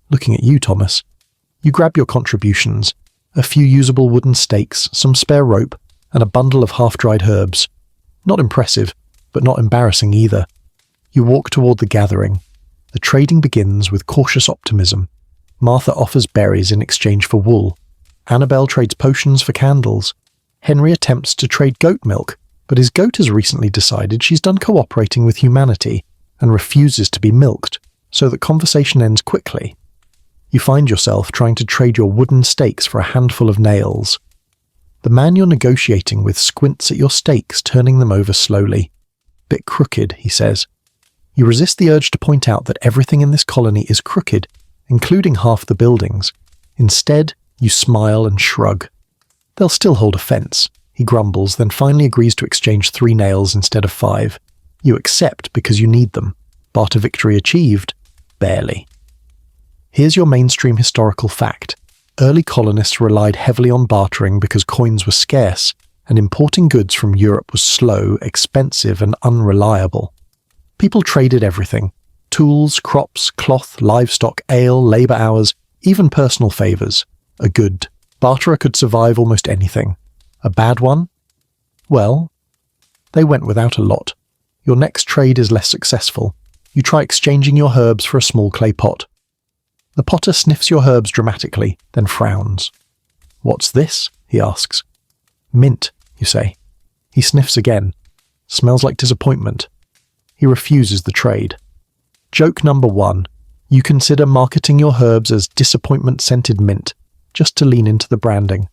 Looking at you, Thomas. You grab your contributions, a few usable wooden stakes, some spare rope, and a bundle of half-dried herbs. Not impressive, but not embarrassing either. You walk toward the gathering. The trading begins with cautious optimism. Martha offers berries in exchange for wool. Annabelle trades potions for candles. Henry attempts to trade goat milk, but his goat has recently decided she's done cooperating with humanity and refuses to be milked, so that conversation ends quickly. You find yourself trying to trade your wooden stakes for a handful of nails. The man you're negotiating with squints at your stakes, turning them over slowly. Bit crooked, he says. You resist the urge to point out that everything in this colony is crooked, including half the buildings. Instead, you smile and shrug. They'll still hold offense, he grumbles, then finally agrees to exchange 3 nails instead of 5. You accept because you need them. Barter victory achieved? Barely. Here's your mainstream historical fact. Early colonists relied heavily on bartering because coins were scarce, and importing goods from Europe was slow, expensive, and unreliable. People traded everything: tools, crops, cloth, livestock, ale, labor hours, even personal favors. A good barterer could survive almost anything. A bad one? Well, they went without a lot. Your next trade is less successful. You try exchanging your herbs for a small clay pot. The potter sniffs your herbs dramatically, then frowns. "What's this?" he asks. "Mint," you say. He sniffs again. Smells like disappointment. He refuses the trade. Joke number 1. You consider marketing your herbs as disappointment-scented mint, just to lean into the branding.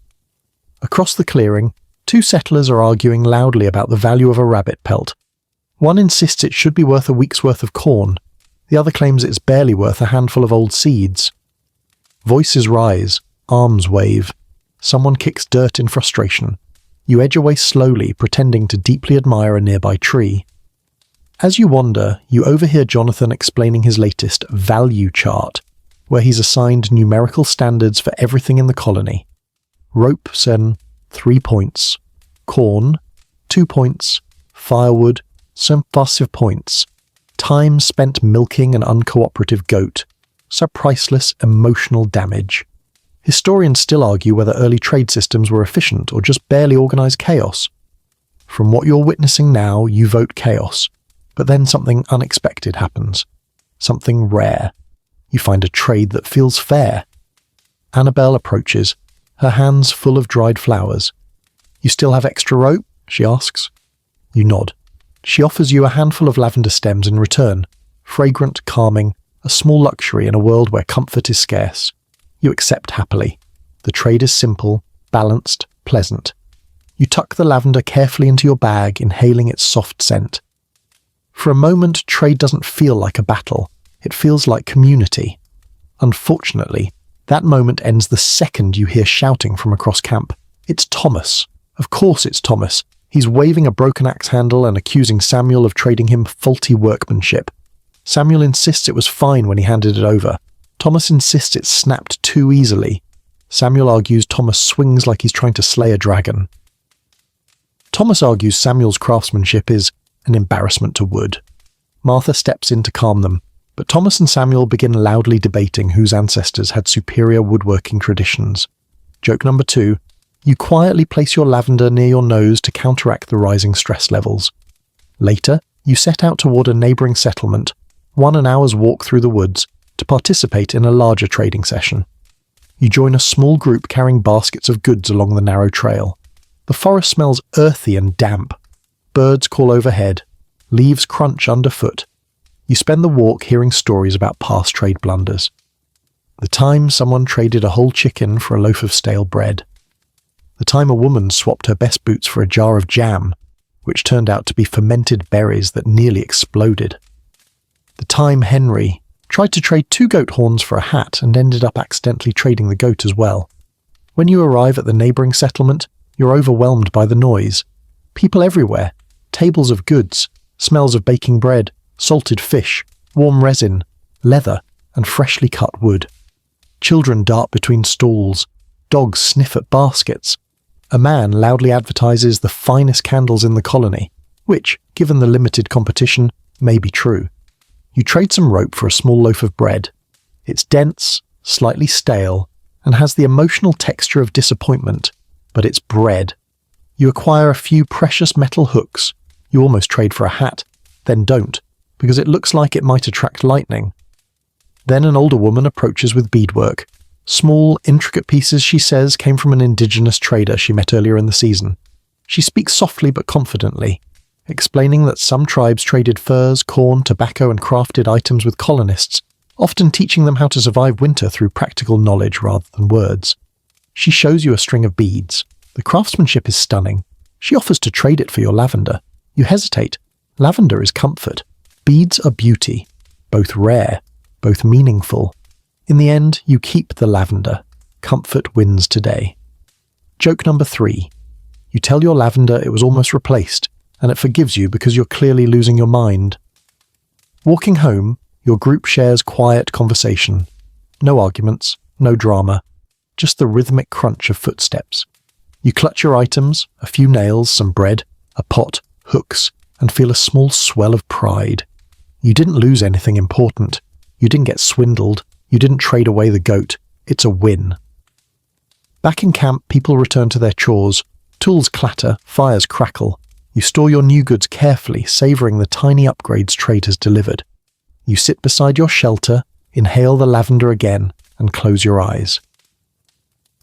Across the clearing, 2 settlers are arguing loudly about the value of a rabbit pelt. One insists it should be worth a week's worth of corn. The other claims it's barely worth a handful of old seeds. Voices rise, arms wave. Someone kicks dirt in frustration. You edge away slowly, pretending to deeply admire a nearby tree. As you wander, you overhear Jonathan explaining his latest value chart, where he's assigned numerical standards for everything in the colony. Rope sen, 3 points. Corn, 2 points. Firewood, some passive points. Time spent milking an uncooperative goat. So priceless emotional damage. Historians still argue whether early trade systems were efficient or just barely organized chaos. From what you're witnessing now, you vote chaos. But then something unexpected happens. Something rare. You find a trade that feels fair. Annabelle approaches, her hands full of dried flowers. "You still have extra rope?" she asks. You nod. She offers you a handful of lavender stems in return. Fragrant, calming, a small luxury in a world where comfort is scarce. You accept happily. The trade is simple, balanced, pleasant. You tuck the lavender carefully into your bag, inhaling its soft scent. For a moment, trade doesn't feel like a battle. It feels like community. Unfortunately, that moment ends the second you hear shouting from across camp. It's Thomas. Of course it's Thomas. He's waving a broken axe handle and accusing Samuel of trading him faulty workmanship. Samuel insists it was fine when he handed it over. Thomas insists it snapped too easily. Samuel argues Thomas swings like he's trying to slay a dragon. Thomas argues Samuel's craftsmanship is an embarrassment to wood. Martha steps in to calm them, but Thomas and Samuel begin loudly debating whose ancestors had superior woodworking traditions. Joke number 2. You quietly place your lavender near your nose to counteract the rising stress levels. Later, you set out toward a neighboring settlement, an hour's walk through the woods, to participate in a larger trading session. You join a small group carrying baskets of goods along the narrow trail. The forest smells earthy and damp. Birds call overhead. Leaves crunch underfoot. You spend the walk hearing stories about past trade blunders. The time someone traded a whole chicken for a loaf of stale bread. The time a woman swapped her best boots for a jar of jam, which turned out to be fermented berries that nearly exploded. The time Henry tried to trade 2 goat horns for a hat and ended up accidentally trading the goat as well. When you arrive at the neighbouring settlement, you're overwhelmed by the noise. People everywhere, tables of goods, smells of baking bread, salted fish, warm resin, leather, and freshly cut wood. Children dart between stalls. Dogs sniff at baskets. A man loudly advertises the finest candles in the colony, which, given the limited competition, may be true. You trade some rope for a small loaf of bread. It's dense, slightly stale, and has the emotional texture of disappointment, but it's bread. You acquire a few precious metal hooks. You almost trade for a hat, then don't, because it looks like it might attract lightning. Then an older woman approaches with beadwork. Small, intricate pieces, she says, came from an indigenous trader she met earlier in the season. She speaks softly but confidently, explaining that some tribes traded furs, corn, tobacco, and crafted items with colonists, often teaching them how to survive winter through practical knowledge rather than words. She shows you a string of beads. The craftsmanship is stunning. She offers to trade it for your lavender. You hesitate. Lavender is comfort. Beads are beauty, both rare, both meaningful. In the end, you keep the lavender. Comfort wins today. Joke number 3. You tell your lavender it was almost replaced, and it forgives you because you're clearly losing your mind. Walking home, your group shares quiet conversation. No arguments, no drama, just the rhythmic crunch of footsteps. You clutch your items, a few nails, some bread, a pot, hooks, and feel a small swell of pride. You didn't lose anything important. You didn't get swindled. You didn't trade away the goat. It's a win. Back in camp, people return to their chores. Tools clatter, fires crackle. You store your new goods carefully, savouring the tiny upgrades trade has delivered. You sit beside your shelter, inhale the lavender again, and close your eyes.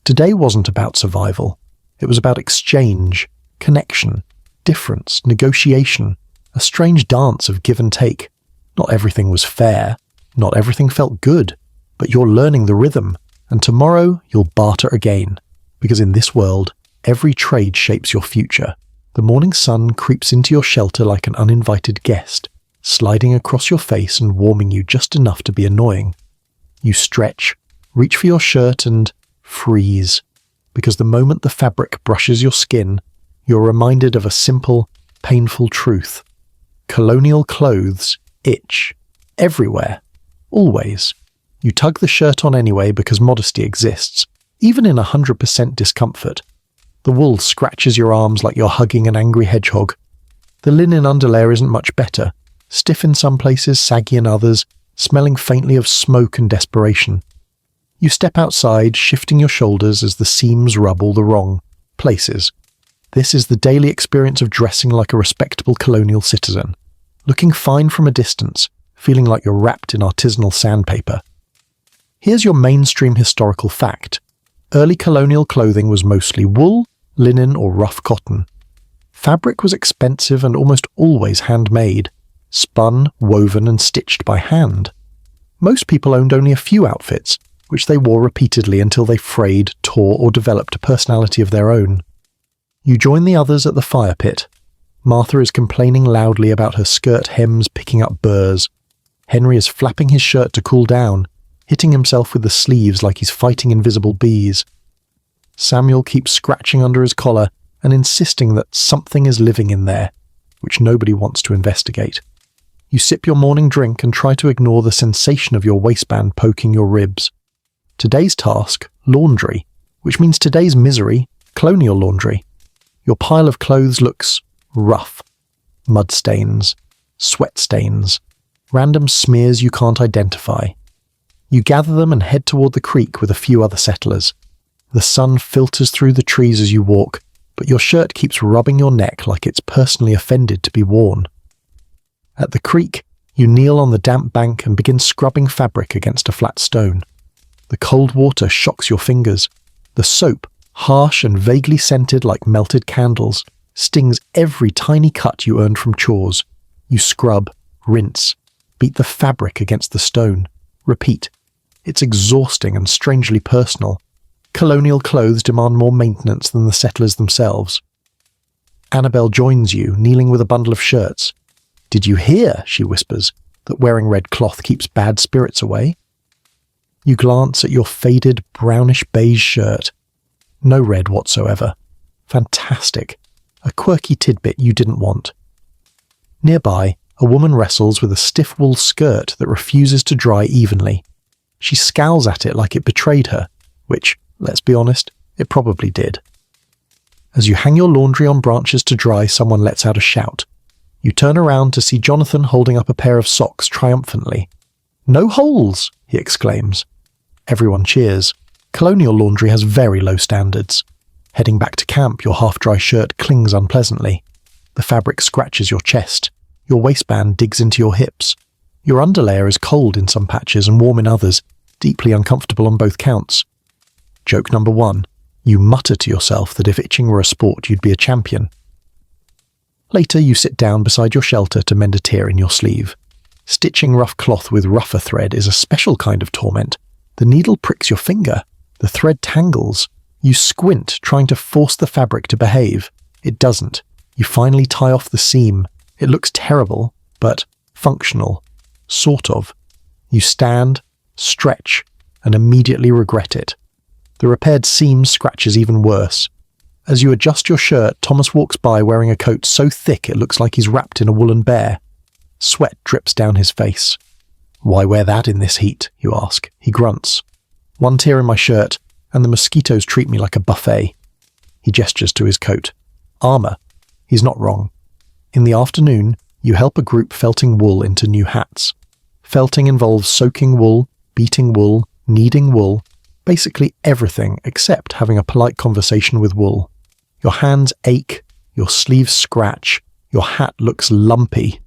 Today wasn't about survival. It was about exchange, connection, difference, negotiation, a strange dance of give and take. Not everything was fair, not everything felt good, but you're learning the rhythm, and tomorrow you'll barter again, because in this world, every trade shapes your future. The morning sun creeps into your shelter like an uninvited guest, sliding across your face and warming you just enough to be annoying. You stretch, reach for your shirt and freeze, because the moment the fabric brushes your skin, you're reminded of a simple, painful truth. Colonial clothes itch. Everywhere. Always. You tug the shirt on anyway because modesty exists, even in 100% discomfort. The wool scratches your arms like you're hugging an angry hedgehog. The linen underlayer isn't much better, stiff in some places, saggy in others, smelling faintly of smoke and desperation. You step outside, shifting your shoulders as the seams rub all the wrong places. This is the daily experience of dressing like a respectable colonial citizen, looking fine from a distance, feeling like you're wrapped in artisanal sandpaper. Here's your mainstream historical fact. Early colonial clothing was mostly wool, linen, or rough cotton. Fabric was expensive and almost always handmade, spun, woven, and stitched by hand. Most people owned only a few outfits, which they wore repeatedly until they frayed, tore, or developed a personality of their own. You join the others at the fire pit. Martha is complaining loudly about her skirt hems picking up burrs. Henry is flapping his shirt to cool down, hitting himself with the sleeves like he's fighting invisible bees. Samuel keeps scratching under his collar and insisting that something is living in there, which nobody wants to investigate. You sip your morning drink and try to ignore the sensation of your waistband poking your ribs. Today's task, laundry, which means today's misery, colonial laundry. Your pile of clothes looks rough. Mud stains, sweat stains, random smears you can't identify. You gather them and head toward the creek with a few other settlers. The sun filters through the trees as you walk, but your shirt keeps rubbing your neck like it's personally offended to be worn. At the creek, you kneel on the damp bank and begin scrubbing fabric against a flat stone. The cold water shocks your fingers. The soap, harsh and vaguely scented like melted candles, stings every tiny cut you earned from chores. You scrub, rinse, beat the fabric against the stone. Repeat. It's exhausting and strangely personal. Colonial clothes demand more maintenance than the settlers themselves. Annabelle joins you, kneeling with a bundle of shirts. "Did you hear," she whispers, "that wearing red cloth keeps bad spirits away?" You glance at your faded brownish beige shirt. No red whatsoever. Fantastic. A quirky tidbit you didn't want. Nearby, a woman wrestles with a stiff wool skirt that refuses to dry evenly. She scowls at it like it betrayed her, which, let's be honest, It probably did. As you hang your laundry on branches to dry, someone lets out a shout. You turn around to see Jonathan holding up a pair of socks triumphantly. "No holes!" he exclaims. Everyone cheers. Colonial Laundry has very low standards. Heading back to camp, your half-dry shirt clings unpleasantly. The fabric scratches your chest. Your waistband digs into your hips. Your underlayer is cold in some patches and warm in others, deeply uncomfortable on both counts. Joke number 1. You mutter to yourself that if itching were a sport, you'd be a champion. Later, you sit down beside your shelter to mend a tear in your sleeve. Stitching rough cloth with rougher thread is a special kind of torment. The needle pricks your finger. The thread tangles. You squint, trying to force the fabric to behave. It doesn't. You finally tie off the seam. It looks terrible, but functional. Sort of. You stand, stretch, and immediately regret it. The repaired seam scratches even worse. As you adjust your shirt, Thomas walks by wearing a coat so thick it looks like he's wrapped in a woolen bear. Sweat drips down his face. "Why wear that in this heat?" you ask. He grunts. "One tear in my shirt, and the mosquitoes treat me like a buffet." He gestures to his coat. Armour. He's not wrong. In the afternoon, you help a group felting wool into new hats. Felting involves soaking wool, beating wool, kneading wool, basically everything except having a polite conversation with wool. Your hands ache, your sleeves scratch, your hat looks lumpy.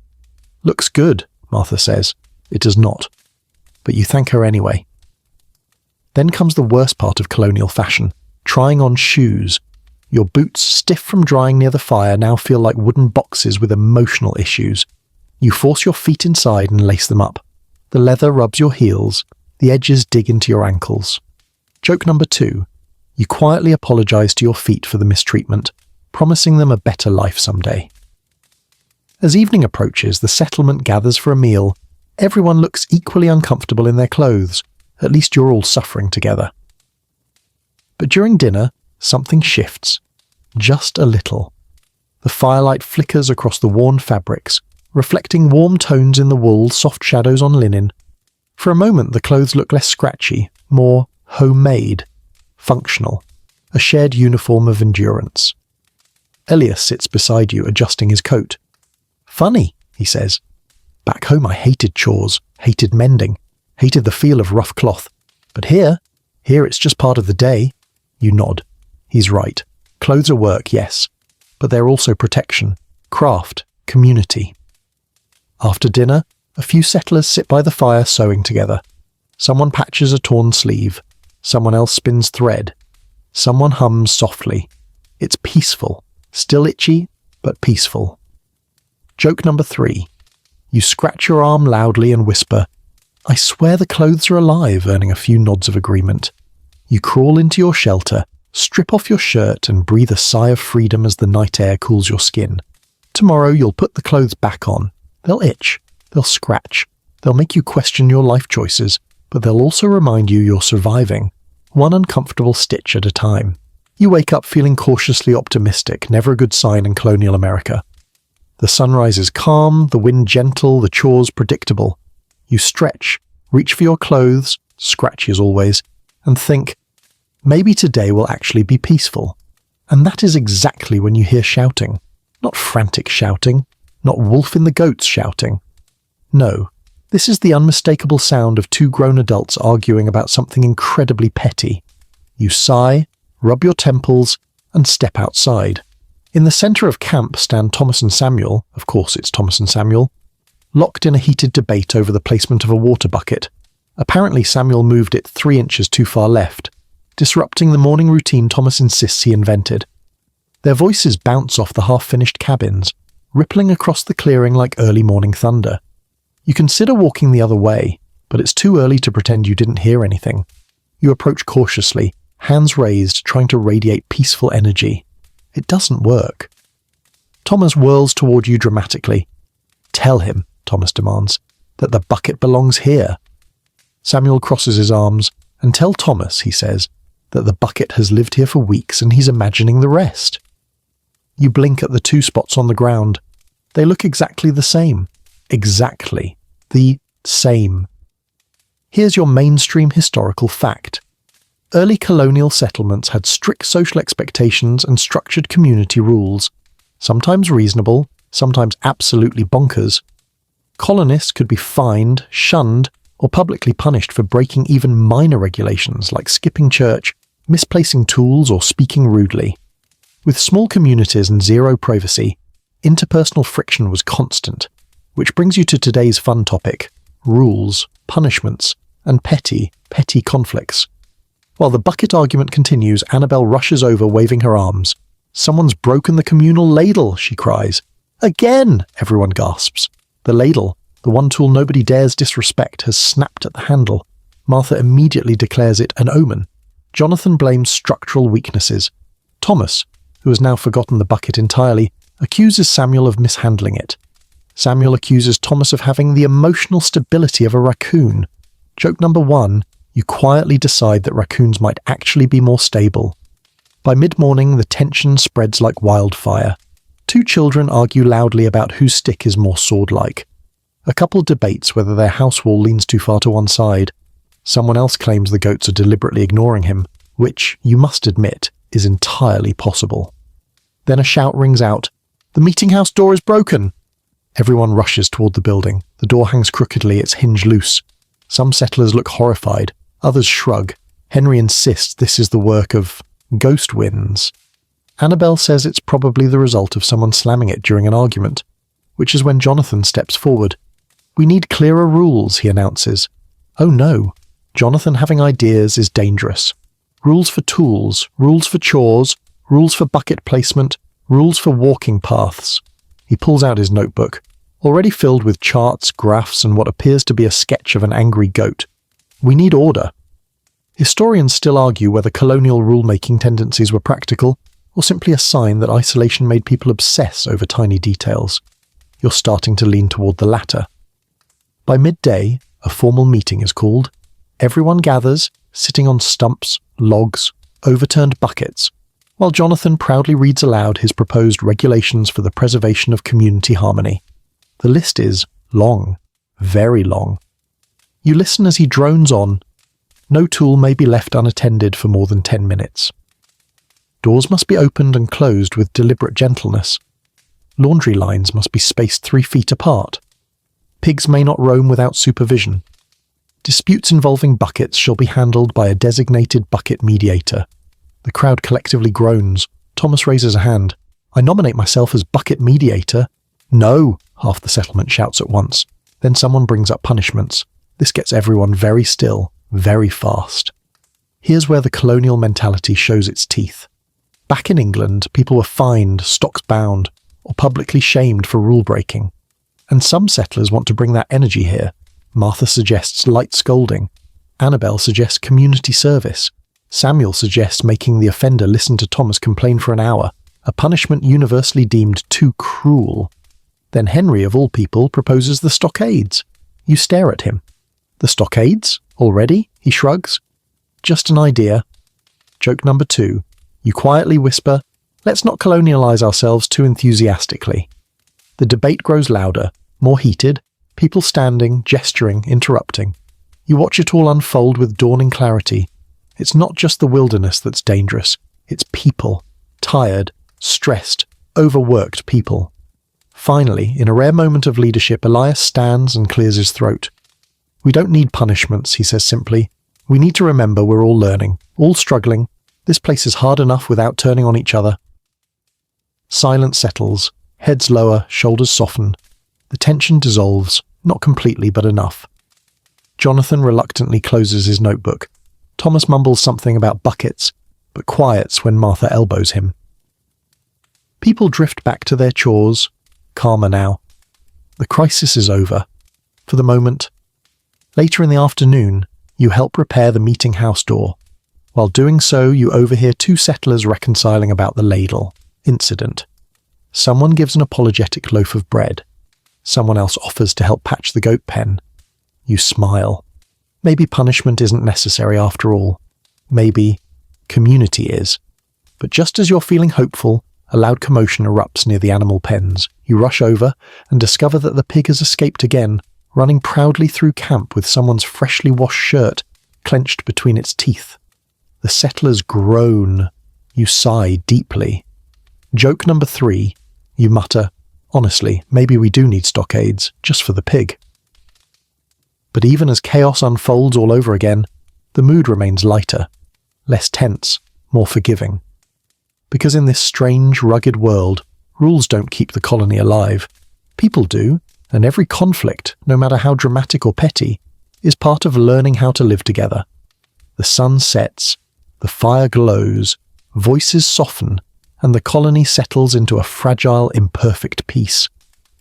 "Looks good," Martha says. It does not. But you thank her anyway. Then comes the worst part of colonial fashion, trying on shoes. Your boots, stiff from drying near the fire, now feel like wooden boxes with emotional issues. You force your feet inside and lace them up. The leather rubs your heels. The edges dig into your ankles. Joke number 2. You quietly apologize to your feet for the mistreatment, promising them a better life someday. As evening approaches, the settlement gathers for a meal. Everyone looks equally uncomfortable in their clothes. At least you're all suffering together. But during dinner, something shifts. Just a little. The firelight flickers across the worn fabrics, reflecting warm tones in the wool, soft shadows on linen. For a moment, the clothes look less scratchy, more homemade, functional, a shared uniform of endurance. Elias sits beside you, adjusting his coat. "Funny," he says. "Back home I hated chores, hated mending, hated the feel of rough cloth. But here it's just part of the day." You nod. He's right. Clothes are work, yes, but they're also protection, craft, community. After dinner, a few settlers sit by the fire sewing together. Someone patches a torn sleeve. Someone else spins thread. Someone hums softly. It's peaceful, still itchy, but peaceful. Joke number 3. You scratch your arm loudly and whisper, "I swear the clothes are alive," earning a few nods of agreement. You crawl into your shelter, strip off your shirt and breathe a sigh of freedom as the night air cools your skin. Tomorrow you'll put the clothes back on. They'll itch. They'll scratch. They'll make you question your life choices, but they'll also remind you you're surviving, one uncomfortable stitch at a time. You wake up feeling cautiously optimistic, never a good sign in colonial America. The sunrise is calm, the wind gentle, the chores predictable. You stretch, reach for your clothes, scratchy as always, and think, maybe today will actually be peaceful. And that is exactly when you hear shouting. Not frantic shouting, not Wolf in the Goats shouting. No, this is the unmistakable sound of 2 grown adults arguing about something incredibly petty. You sigh, rub your temples, and step outside. In the centre of camp stand Thomas and Samuel, of course it's Thomas and Samuel, locked in a heated debate over the placement of a water bucket. Apparently Samuel moved it 3 inches too far left, disrupting the morning routine Thomas insists he invented. Their voices bounce off the half-finished cabins, rippling across the clearing like early morning thunder. You consider walking the other way, but it's too early to pretend you didn't hear anything. You approach cautiously, hands raised, trying to radiate peaceful energy. It doesn't work. Thomas whirls toward you dramatically. "Tell him," Thomas demands, "that the bucket belongs here." Samuel crosses his arms. "And tell Thomas," he says, "that the bucket has lived here for weeks and he's imagining the rest." You blink at the 2 spots on the ground. They look exactly the same. Exactly. The same. Here's your mainstream historical fact. Early colonial settlements had strict social expectations and structured community rules, sometimes reasonable, sometimes absolutely bonkers. Colonists could be fined, shunned, or publicly punished for breaking even minor regulations like skipping church, misplacing tools, or speaking rudely. With small communities and zero privacy, interpersonal friction was constant, which brings you to today's fun topic: rules, punishments, and petty conflicts. While the bucket argument continues, Annabelle rushes over waving her arms. "Someone's broken the communal ladle," she cries. "Again!" everyone gasps. The ladle, the one tool nobody dares disrespect, has snapped at the handle. Martha immediately declares it an omen. Jonathan blames structural weaknesses. Thomas, who has now forgotten the bucket entirely, accuses Samuel of mishandling it. Samuel accuses Thomas of having the emotional stability of a raccoon. Joke number 1, you quietly decide that raccoons might actually be more stable. By mid-morning, the tension spreads like wildfire. 2 children argue loudly about whose stick is more sword-like. A couple debates whether their house wall leans too far to one side. Someone else claims the goats are deliberately ignoring him, which, you must admit, is entirely possible. Then a shout rings out, "The meeting house door is broken!" Everyone rushes toward the building. The door hangs crookedly, its hinge loose. Some settlers look horrified, others shrug. Henry insists this is the work of ghost winds. Annabelle says it's probably the result of someone slamming it during an argument, which is when Jonathan steps forward. "We need clearer rules," he announces. Oh no, Jonathan having ideas is dangerous. Rules for tools, rules for chores, rules for bucket placement, rules for walking paths. He pulls out his notebook, already filled with charts, graphs, and what appears to be a sketch of an angry goat. We need order. Historians still argue whether colonial rulemaking tendencies were practical, or simply a sign that isolation made people obsess over tiny details. You're starting to lean toward the latter. By midday, a formal meeting is called. Everyone gathers, sitting on stumps, logs, overturned buckets, while Jonathan proudly reads aloud his proposed regulations for the preservation of community harmony. The list is long, very long. You listen as he drones on. No tool may be left unattended for more than 10 minutes. Doors must be opened and closed with deliberate gentleness. Laundry lines must be spaced 3 feet apart. Pigs may not roam without supervision. Disputes involving buckets shall be handled by a designated bucket mediator. The crowd collectively groans. Thomas raises a hand. "I nominate myself as bucket mediator." "No," half the settlement shouts at once. Then someone brings up punishments. This gets everyone very still, very fast. Here's where the colonial mentality shows its teeth. Back in England, people were fined, stocks bound, or publicly shamed for rule breaking. And some settlers want to bring that energy here. Martha suggests light scolding. Annabelle suggests community service. Samuel suggests making the offender listen to Thomas complain for an hour, a punishment universally deemed too cruel. Then Henry, of all people, proposes the stockades. You stare at him. "The stockades? Already?" he shrugs. "Just an idea." Joke number 2. You quietly whisper, "Let's not colonialize ourselves too enthusiastically." The debate grows louder, more heated, people standing, gesturing, interrupting. You watch it all unfold with dawning clarity. It's not just the wilderness that's dangerous, it's people. Tired, stressed, overworked people. Finally, in a rare moment of leadership, Elias stands and clears his throat. "We don't need punishments," he says simply. "We need to remember we're all learning, all struggling. This place is hard enough without turning on each other." Silence settles, heads lower, shoulders soften. The tension dissolves, not completely but enough. Jonathan reluctantly closes his notebook. Thomas mumbles something about buckets, but quiets when Martha elbows him. People drift back to their chores, calmer now. The crisis is over, for the moment. Later in the afternoon, you help repair the meeting house door. While doing so, you overhear 2 settlers reconciling about the ladle incident. Someone gives an apologetic loaf of bread. Someone else offers to help patch the goat pen. You smile. Maybe punishment isn't necessary after all. Maybe community is. But just as you're feeling hopeful, a loud commotion erupts near the animal pens. You rush over and discover that the pig has escaped again, running proudly through camp with someone's freshly washed shirt clenched between its teeth. The settlers groan. You sigh deeply. Joke number 3. You mutter, honestly, maybe we do need stockades, just for the pig. But even as chaos unfolds all over again, the mood remains lighter, less tense, more forgiving. Because in this strange, rugged world, rules don't keep the colony alive. People do, and every conflict, no matter how dramatic or petty, is part of learning how to live together. The sun sets, the fire glows, voices soften, and the colony settles into a fragile, imperfect peace,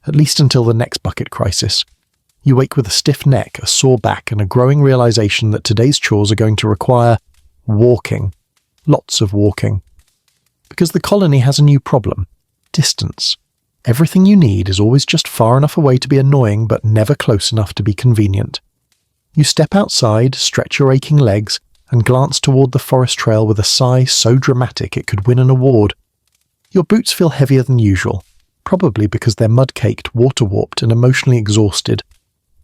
at least until the next bucket crisis. You wake with a stiff neck, a sore back, and a growing realization that today's chores are going to require walking. Lots of walking. Because the colony has a new problem. Distance. Everything you need is always just far enough away to be annoying, but never close enough to be convenient. You step outside, stretch your aching legs, and glance toward the forest trail with a sigh so dramatic it could win an award. Your boots feel heavier than usual, probably because they're mud-caked, water-warped, and emotionally exhausted.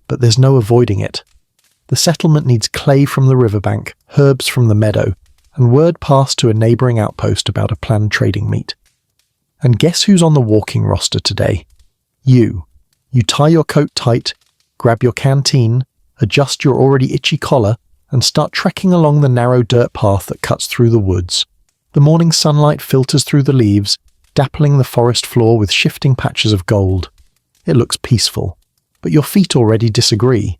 But there's no avoiding it. The settlement needs clay from the riverbank, herbs from the meadow, and word passed to a neighbouring outpost about a planned trading meet. And guess who's on the walking roster today? You. You tie your coat tight, grab your canteen, adjust your already itchy collar, and start trekking along the narrow dirt path that cuts through the woods. The morning sunlight filters through the leaves, dappling the forest floor with shifting patches of gold. It looks peaceful, but your feet already disagree.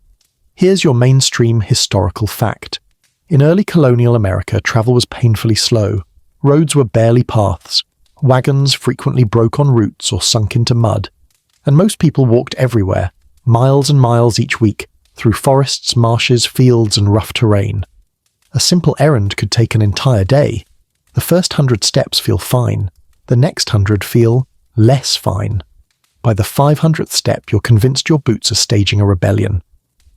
Here's your mainstream historical fact. In early colonial America, travel was painfully slow. Roads were barely paths. Wagons frequently broke on roots or sunk into mud. And most people walked everywhere, miles and miles each week, through forests, marshes, fields, and rough terrain. A simple errand could take an entire day. The first 100 steps feel fine. The next 100 feel less fine. By the 500th step, you're convinced your boots are staging a rebellion.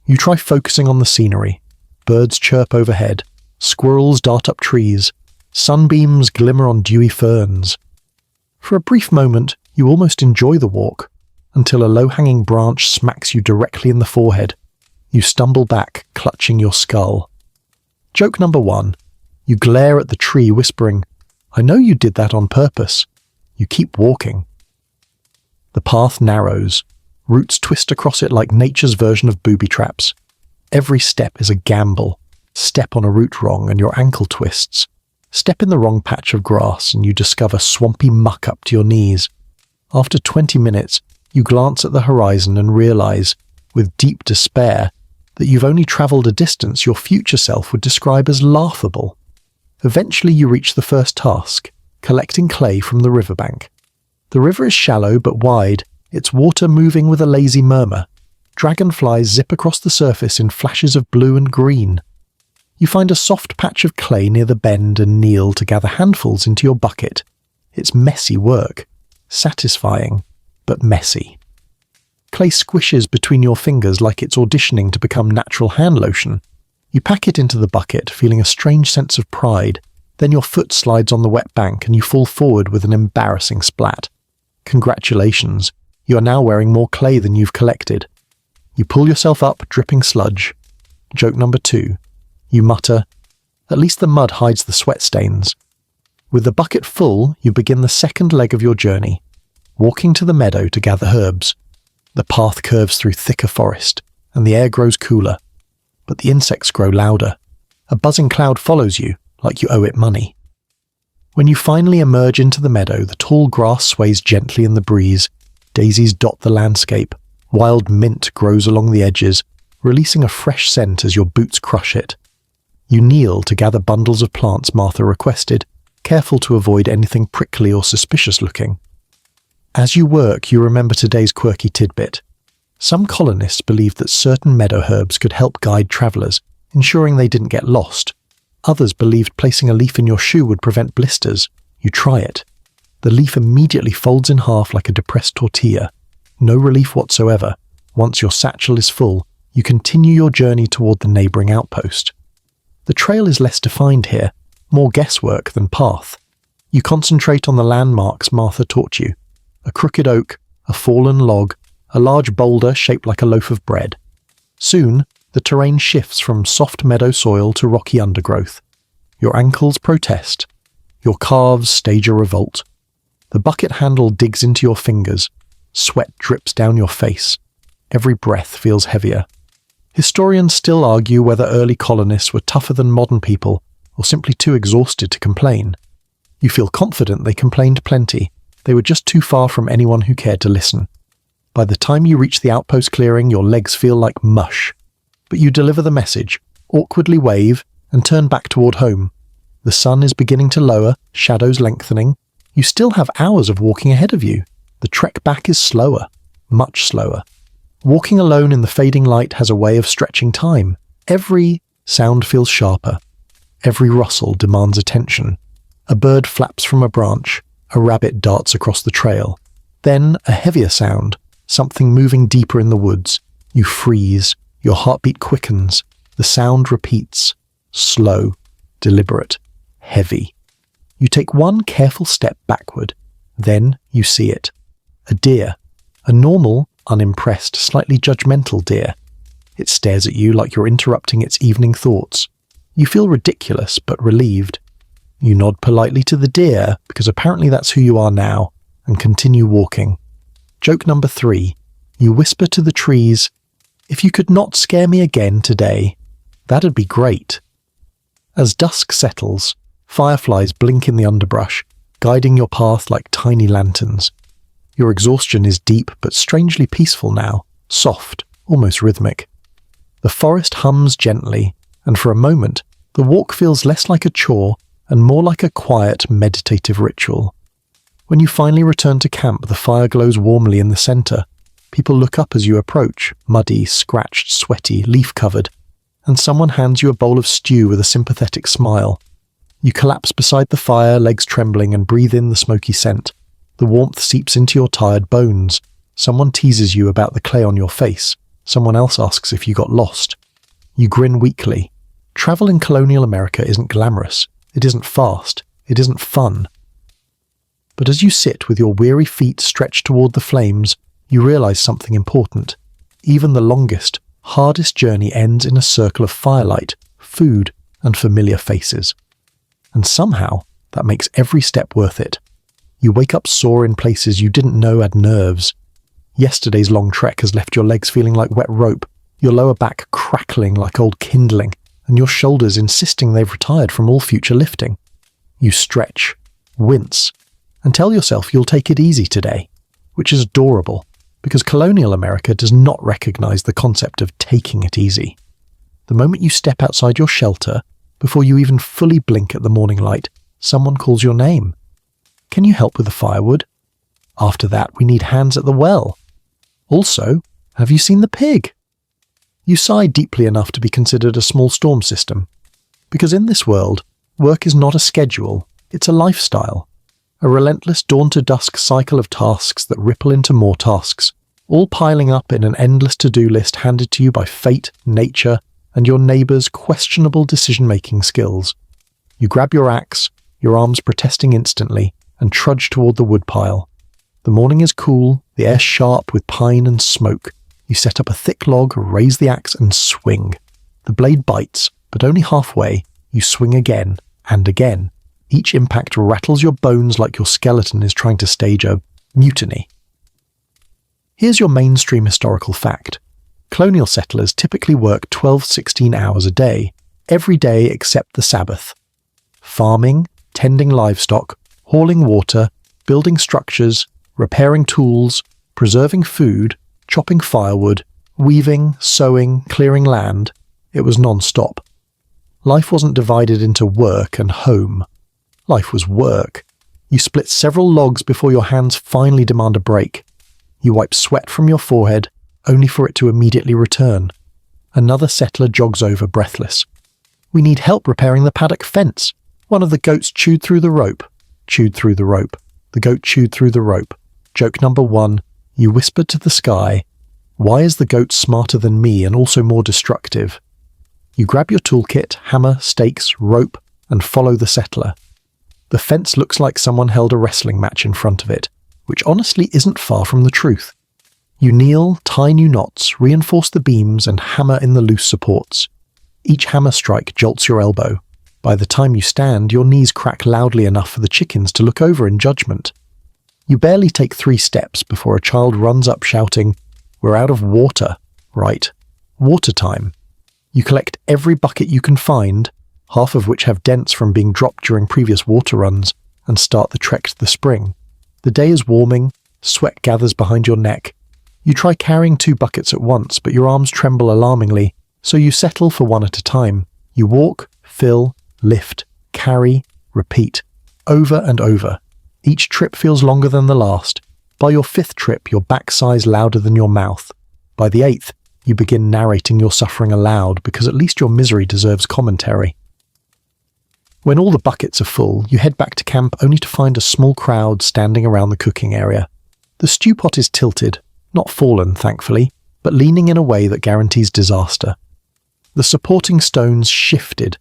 You try focusing on the scenery. Birds chirp overhead. Squirrels dart up trees. Sunbeams glimmer on dewy ferns. For a brief moment, you almost enjoy the walk, until a low-hanging branch smacks you directly in the forehead. You stumble back, clutching your skull. Joke number 1. You glare at the tree, whispering, "I know you did that on purpose." You keep walking. The path narrows. Roots twist across it like nature's version of booby traps. Every step is a gamble. Step on a root wrong and your ankle twists. Step in the wrong patch of grass and you discover swampy muck up to your knees. After 20 minutes, you glance at the horizon and realize, with deep despair, that you've only traveled a distance your future self would describe as laughable. Eventually you reach the first task, collecting clay from the riverbank. The river is shallow but wide, its water moving with a lazy murmur. Dragonflies zip across the surface in flashes of blue and green. You find a soft patch of clay near the bend and kneel to gather handfuls into your bucket. It's messy work. Satisfying, but messy. Clay squishes between your fingers like it's auditioning to become natural hand lotion. You pack it into the bucket, feeling a strange sense of pride. Then your foot slides on the wet bank and you fall forward with an embarrassing splat. Congratulations, you are now wearing more clay than you've collected. You pull yourself up, dripping sludge. Joke number 2. You mutter, "At least the mud hides the sweat stains." With the bucket full, you begin the second leg of your journey, walking to the meadow to gather herbs. The path curves through thicker forest, and the air grows cooler. But the insects grow louder. A buzzing cloud follows you, like you owe it money. When you finally emerge into the meadow, the tall grass sways gently in the breeze. Daisies dot the landscape. Wild mint grows along the edges, releasing a fresh scent as your boots crush it. You kneel to gather bundles of plants Martha requested, careful to avoid anything prickly or suspicious looking. As you work, you remember today's quirky tidbit. Some colonists believed that certain meadow herbs could help guide travellers, ensuring they didn't get lost. Others believed placing a leaf in your shoe would prevent blisters. You try it. The leaf immediately folds in half like a depressed tortilla. No relief whatsoever. Once your satchel is full, you continue your journey toward the neighbouring outpost. The trail is less defined here, more guesswork than path. You concentrate on the landmarks Martha taught you. A crooked oak, a fallen log, a large boulder shaped like a loaf of bread. Soon, the terrain shifts from soft meadow soil to rocky undergrowth. Your ankles protest. Your calves stage a revolt. The bucket handle digs into your fingers. Sweat drips down your face. Every breath feels heavier. Historians still argue whether early colonists were tougher than modern people or simply too exhausted to complain. You feel confident they complained plenty. They were just too far from anyone who cared to listen. By the time you reach the outpost clearing, your legs feel like mush. But you deliver the message, awkwardly wave, and turn back toward home. The sun is beginning to lower, shadows lengthening. You still have hours of walking ahead of you. The trek back is slower, much slower. Walking alone in the fading light has a way of stretching time. Every sound feels sharper. Every rustle demands attention. A bird flaps from a branch. A rabbit darts across the trail. Then a heavier sound, something moving deeper in the woods. You freeze. Your heartbeat quickens. The sound repeats. Slow, deliberate, heavy. You take one careful step backward. Then you see it. A deer. A normal, unimpressed, slightly judgmental deer. It stares at you like you're interrupting its evening thoughts. You feel ridiculous but relieved. You nod politely to the deer, because apparently that's who you are now, and continue walking. Joke number 3. You whisper to the trees, "If you could not scare me again today, that'd be great." As dusk settles, fireflies blink in the underbrush, guiding your path like tiny lanterns. Your exhaustion is deep but strangely peaceful now, soft, almost rhythmic. The forest hums gently, and for a moment, the walk feels less like a chore and more like a quiet, meditative ritual. When you finally return to camp, the fire glows warmly in the center. People look up as you approach, muddy, scratched, sweaty, leaf-covered, and someone hands you a bowl of stew with a sympathetic smile. You collapse beside the fire, legs trembling, and breathe in the smoky scent. The warmth seeps into your tired bones. Someone teases you about the clay on your face. Someone else asks if you got lost. You grin weakly. Travel in Colonial America isn't glamorous. It isn't fast. It isn't fun. But as you sit with your weary feet stretched toward the flames, you realize something important. Even the longest, hardest journey ends in a circle of firelight, food, and familiar faces. And somehow, that makes every step worth it. You wake up sore in places you didn't know had nerves. Yesterday's long trek has left your legs feeling like wet rope, your lower back crackling like old kindling, and your shoulders insisting they've retired from all future lifting. You stretch, wince, and tell yourself you'll take it easy today, which is adorable, because Colonial America does not recognize the concept of taking it easy. The moment you step outside your shelter, before you even fully blink at the morning light, someone calls your name. Can you help with the firewood? After that, we need hands at the well. Also, have you seen the pig? You sigh deeply enough to be considered a small storm system. Because in this world, work is not a schedule, it's a lifestyle. A relentless dawn-to-dusk cycle of tasks that ripple into more tasks, all piling up in an endless to-do list handed to you by fate, nature, and your neighbour's questionable decision-making skills. You grab your axe, your arms protesting instantly, and trudge toward the woodpile. The morning is cool, the air sharp with pine and smoke. You set up a thick log, raise the axe, and swing. The blade bites, but only halfway. You swing again, and again. Each impact rattles your bones like your skeleton is trying to stage a mutiny. Here's your mainstream historical fact. Colonial settlers typically work 12-16 hours a day, every day except the Sabbath. Farming, tending livestock, hauling water, building structures, repairing tools, preserving food, chopping firewood, weaving, sewing, clearing land. It was non-stop. Life wasn't divided into work and home. Life was work. You split several logs before your hands finally demand a break. You wipe sweat from your forehead, only for it to immediately return. Another settler jogs over, breathless. "We need help repairing the paddock fence. One of the goats chewed through the rope." Chewed through the rope. The goat chewed through the rope. Joke number 1. You whisper to the sky, "Why is the goat smarter than me and also more destructive?" You grab your toolkit, hammer, stakes, rope, and follow the settler. The fence looks like someone held a wrestling match in front of it, which honestly isn't far from the truth. You kneel, tie new knots, reinforce the beams, and hammer in the loose supports. Each hammer strike jolts your elbow. By the time you stand, your knees crack loudly enough for the chickens to look over in judgment. You barely take 3 steps before a child runs up shouting, "We're out of water." Right. Water time. You collect every bucket you can find, half of which have dents from being dropped during previous water runs, and start the trek to the spring. The day is warming, sweat gathers behind your neck. You try carrying 2 buckets at once, but your arms tremble alarmingly, so you settle for 1 at a time. You walk, fill, lift, carry, repeat, over and over. Each trip feels longer than the last. By your 5th trip, your back sighs louder than your mouth. By the 8th, you begin narrating your suffering aloud, because at least your misery deserves commentary. When all the buckets are full, you head back to camp only to find a small crowd standing around the cooking area. The stew pot is tilted, not fallen, thankfully, but leaning in a way that guarantees disaster. The supporting stones shifted.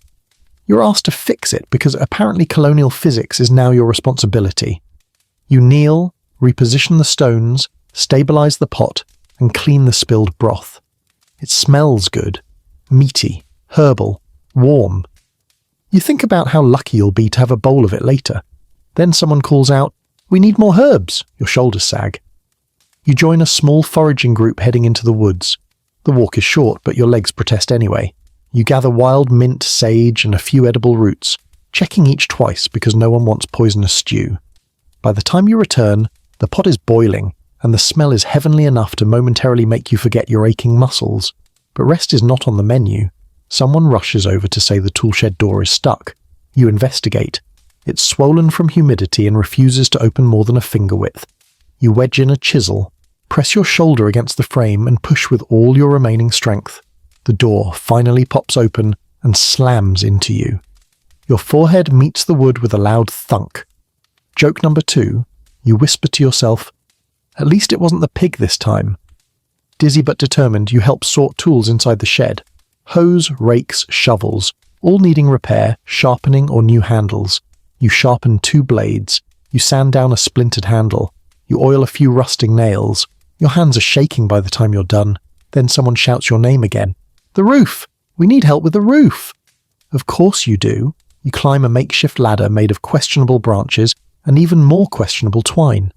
You're asked to fix it because apparently colonial physics is now your responsibility. You kneel, reposition the stones, stabilize the pot, and clean the spilled broth. It smells good, meaty, herbal, warm. You think about how lucky you'll be to have a bowl of it later. Then someone calls out, "We need more herbs." Your shoulders sag. You join a small foraging group heading into the woods. The walk is short, but your legs protest anyway. You gather wild mint, sage, and a few edible roots, checking each twice because no one wants poisonous stew. By the time you return, the pot is boiling, and the smell is heavenly enough to momentarily make you forget your aching muscles. But rest is not on the menu. Someone rushes over to say the toolshed door is stuck. You investigate. It's swollen from humidity and refuses to open more than a finger width. You wedge in a chisel, press your shoulder against the frame, and push with all your remaining strength. The door finally pops open and slams into you. Your forehead meets the wood with a loud thunk. Joke number 2, you whisper to yourself, "At least it wasn't the pig this time." Dizzy but determined, you help sort tools inside the shed. Hose, rakes, shovels, all needing repair, sharpening, or new handles. You sharpen 2 blades. You sand down a splintered handle. You oil a few rusting nails. Your hands are shaking by the time you're done. Then someone shouts your name again. "The roof! We need help with the roof!" Of course you do. You climb a makeshift ladder made of questionable branches and even more questionable twine.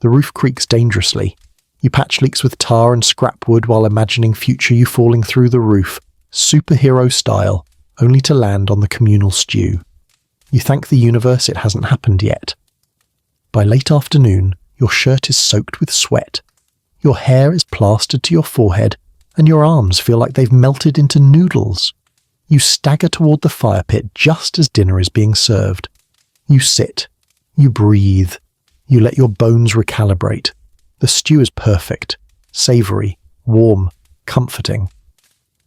The roof creaks dangerously. You patch leaks with tar and scrap wood while imagining future you falling through the roof, superhero style, only to land on the communal stew. You thank the universe it hasn't happened yet. By late afternoon, your shirt is soaked with sweat. Your hair is plastered to your forehead, and your arms feel like they've melted into noodles. You stagger toward the fire pit just as dinner is being served. You sit. You breathe. You let your bones recalibrate. The stew is perfect, savoury, warm, comforting.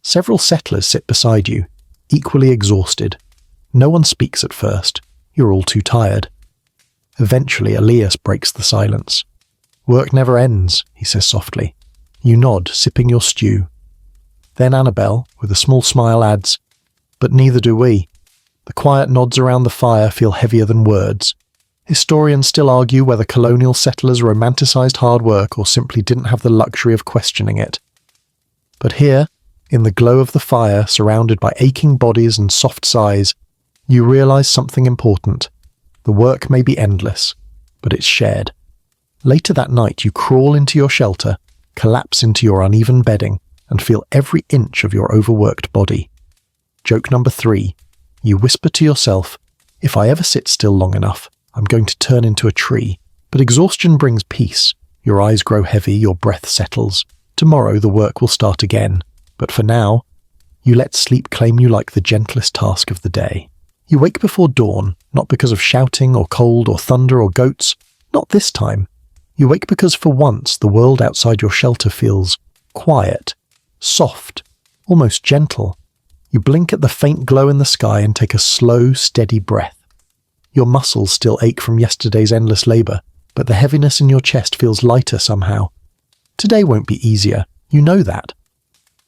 Several settlers sit beside you, equally exhausted. No one speaks at first. You're all too tired. Eventually, Elias breaks the silence. "Work never ends," he says softly. You nod, sipping your stew. Then Annabelle, with a small smile, adds, "But neither do we." The quiet nods around the fire feel heavier than words. Historians still argue whether colonial settlers romanticized hard work or simply didn't have the luxury of questioning it. But here, in the glow of the fire, surrounded by aching bodies and soft sighs, you realize something important. The work may be endless, but it's shared. Later that night, you crawl into your shelter, collapse into your uneven bedding, and feel every inch of your overworked body. Joke number 3. You whisper to yourself, "If I ever sit still long enough, I'm going to turn into a tree." But exhaustion brings peace. Your eyes grow heavy, your breath settles. Tomorrow the work will start again. But for now, you let sleep claim you like the gentlest task of the day. You wake before dawn, not because of shouting or cold or thunder or goats. Not this time. You wake because for once the world outside your shelter feels quiet, soft, almost gentle. You blink at the faint glow in the sky and take a slow, steady breath. Your muscles still ache from yesterday's endless labour, but the heaviness in your chest feels lighter somehow. Today won't be easier, you know that.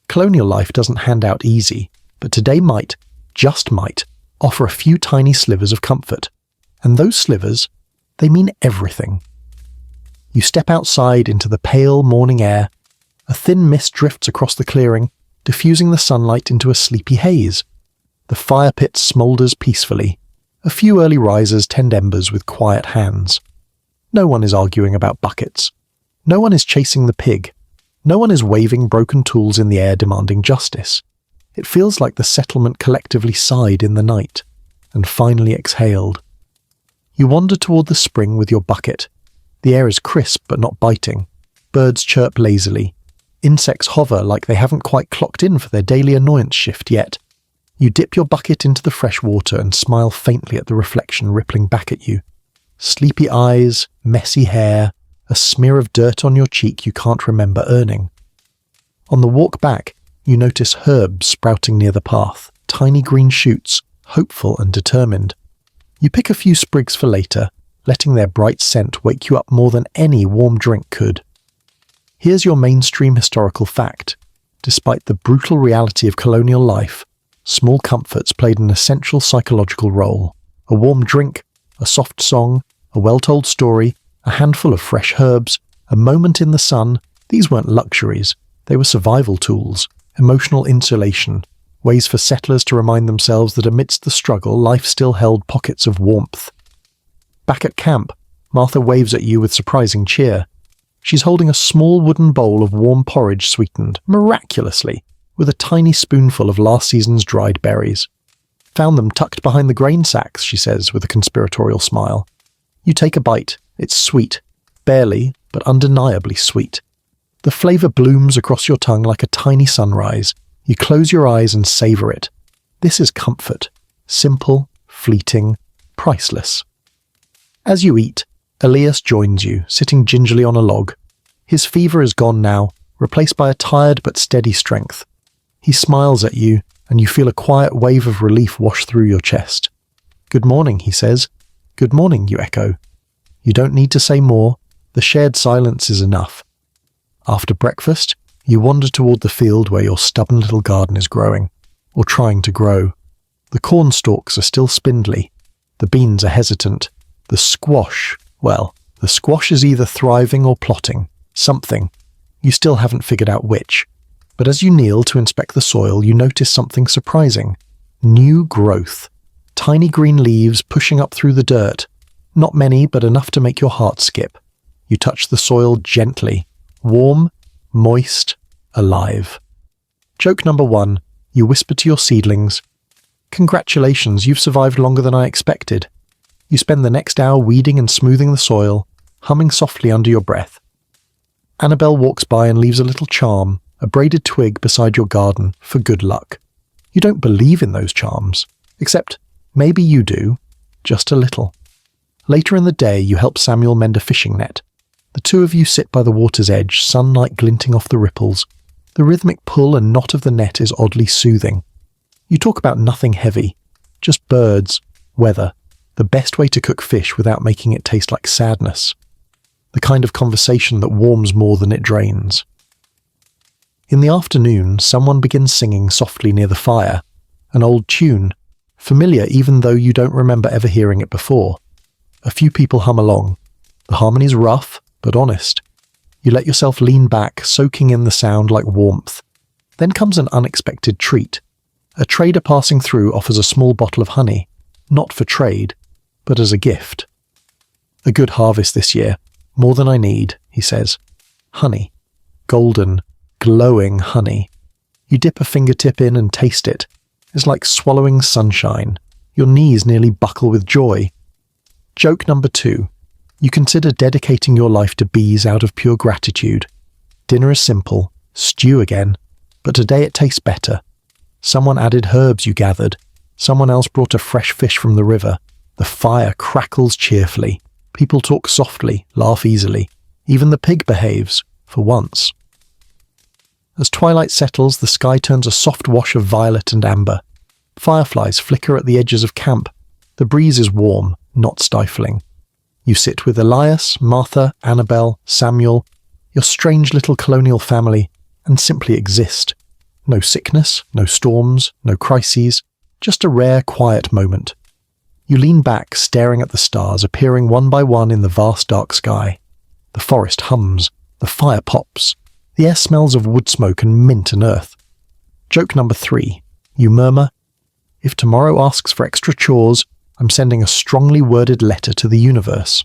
Colonial life doesn't hand out easy, but today might, just might, offer a few tiny slivers of comfort. And those slivers, they mean everything. You step outside into the pale morning air. A thin mist drifts across the clearing, diffusing the sunlight into a sleepy haze. The fire pit smoulders peacefully. A few early risers tend embers with quiet hands. No one is arguing about buckets. No one is chasing the pig. No one is waving broken tools in the air demanding justice. It feels like the settlement collectively sighed in the night and finally exhaled. You wander toward the spring with your bucket. The air is crisp but not biting. Birds chirp lazily. Insects hover like they haven't quite clocked in for their daily annoyance shift yet. You dip your bucket into the fresh water and smile faintly at the reflection rippling back at you. Sleepy eyes, messy hair, a smear of dirt on your cheek you can't remember earning. On the walk back, you notice herbs sprouting near the path, tiny green shoots, hopeful and determined. You pick a few sprigs for later, letting their bright scent wake you up more than any warm drink could. Here's your mainstream historical fact. Despite the brutal reality of colonial life, small comforts played an essential psychological role. A warm drink, a soft song, a well-told story, a handful of fresh herbs, a moment in the sun, these weren't luxuries. They were survival tools, emotional insulation, ways for settlers to remind themselves that amidst the struggle, life still held pockets of warmth. Back at camp, Martha waves at you with surprising cheer. She's holding a small wooden bowl of warm porridge sweetened, miraculously, with a tiny spoonful of last season's dried berries. Found them tucked behind the grain sacks, she says with a conspiratorial smile. You take a bite. It's sweet. Barely, but undeniably sweet. The flavour blooms across your tongue like a tiny sunrise. You close your eyes and savour it. This is comfort. Simple, fleeting, priceless. As you eat, Elias joins you, sitting gingerly on a log. His fever is gone now, replaced by a tired but steady strength. He smiles at you, and you feel a quiet wave of relief wash through your chest. "Good morning," he says. "Good morning," you echo. You don't need to say more. The shared silence is enough. After breakfast, you wander toward the field where your stubborn little garden is growing, or trying to grow. The corn stalks are still spindly. The beans are hesitant. The squash is either thriving or plotting. Something. You still haven't figured out which. But as you kneel to inspect the soil, you notice something surprising. New growth. Tiny green leaves pushing up through the dirt. Not many, but enough to make your heart skip. You touch the soil gently. Warm, moist, alive. Joke number 1. You whisper to your seedlings, "Congratulations, you've survived longer than I expected." You spend the next hour weeding and smoothing the soil, humming softly under your breath. Annabelle walks by and leaves a little charm, a braided twig beside your garden, for good luck. You don't believe in those charms, except maybe you do, just a little. Later in the day, you help Samuel mend a fishing net. The two of you sit by the water's edge, sunlight glinting off the ripples. The rhythmic pull and knot of the net is oddly soothing. You talk about nothing heavy, just birds, weather, the best way to cook fish without making it taste like sadness. The kind of conversation that warms more than it drains. In the afternoon, someone begins singing softly near the fire, an old tune, familiar even though you don't remember ever hearing it before. A few people hum along. The harmony's rough, but honest. You let yourself lean back, soaking in the sound like warmth. Then comes an unexpected treat. A trader passing through offers a small bottle of honey, not for trade, but as a gift. "A good harvest this year, more than I need," he says. Honey. Golden, glowing honey. You dip a fingertip in and taste it. It's like swallowing sunshine. Your knees nearly buckle with joy. Joke number 2. You consider dedicating your life to bees out of pure gratitude. Dinner is simple, stew again, but today it tastes better. Someone added herbs you gathered. Someone else brought a fresh fish from the river. The fire crackles cheerfully. People talk softly, laugh easily. Even the pig behaves, for once. As twilight settles, the sky turns a soft wash of violet and amber. Fireflies flicker at the edges of camp. The breeze is warm, not stifling. You sit with Elias, Martha, Annabelle, Samuel, your strange little colonial family, and simply exist. No sickness, no storms, no crises, just a rare, quiet moment. You lean back, staring at the stars appearing one by one in the vast dark sky. The forest hums, the fire pops, the air smells of wood smoke and mint and earth. Joke number 3. You murmur, If tomorrow asks for extra chores, I'm sending a strongly worded letter to the universe.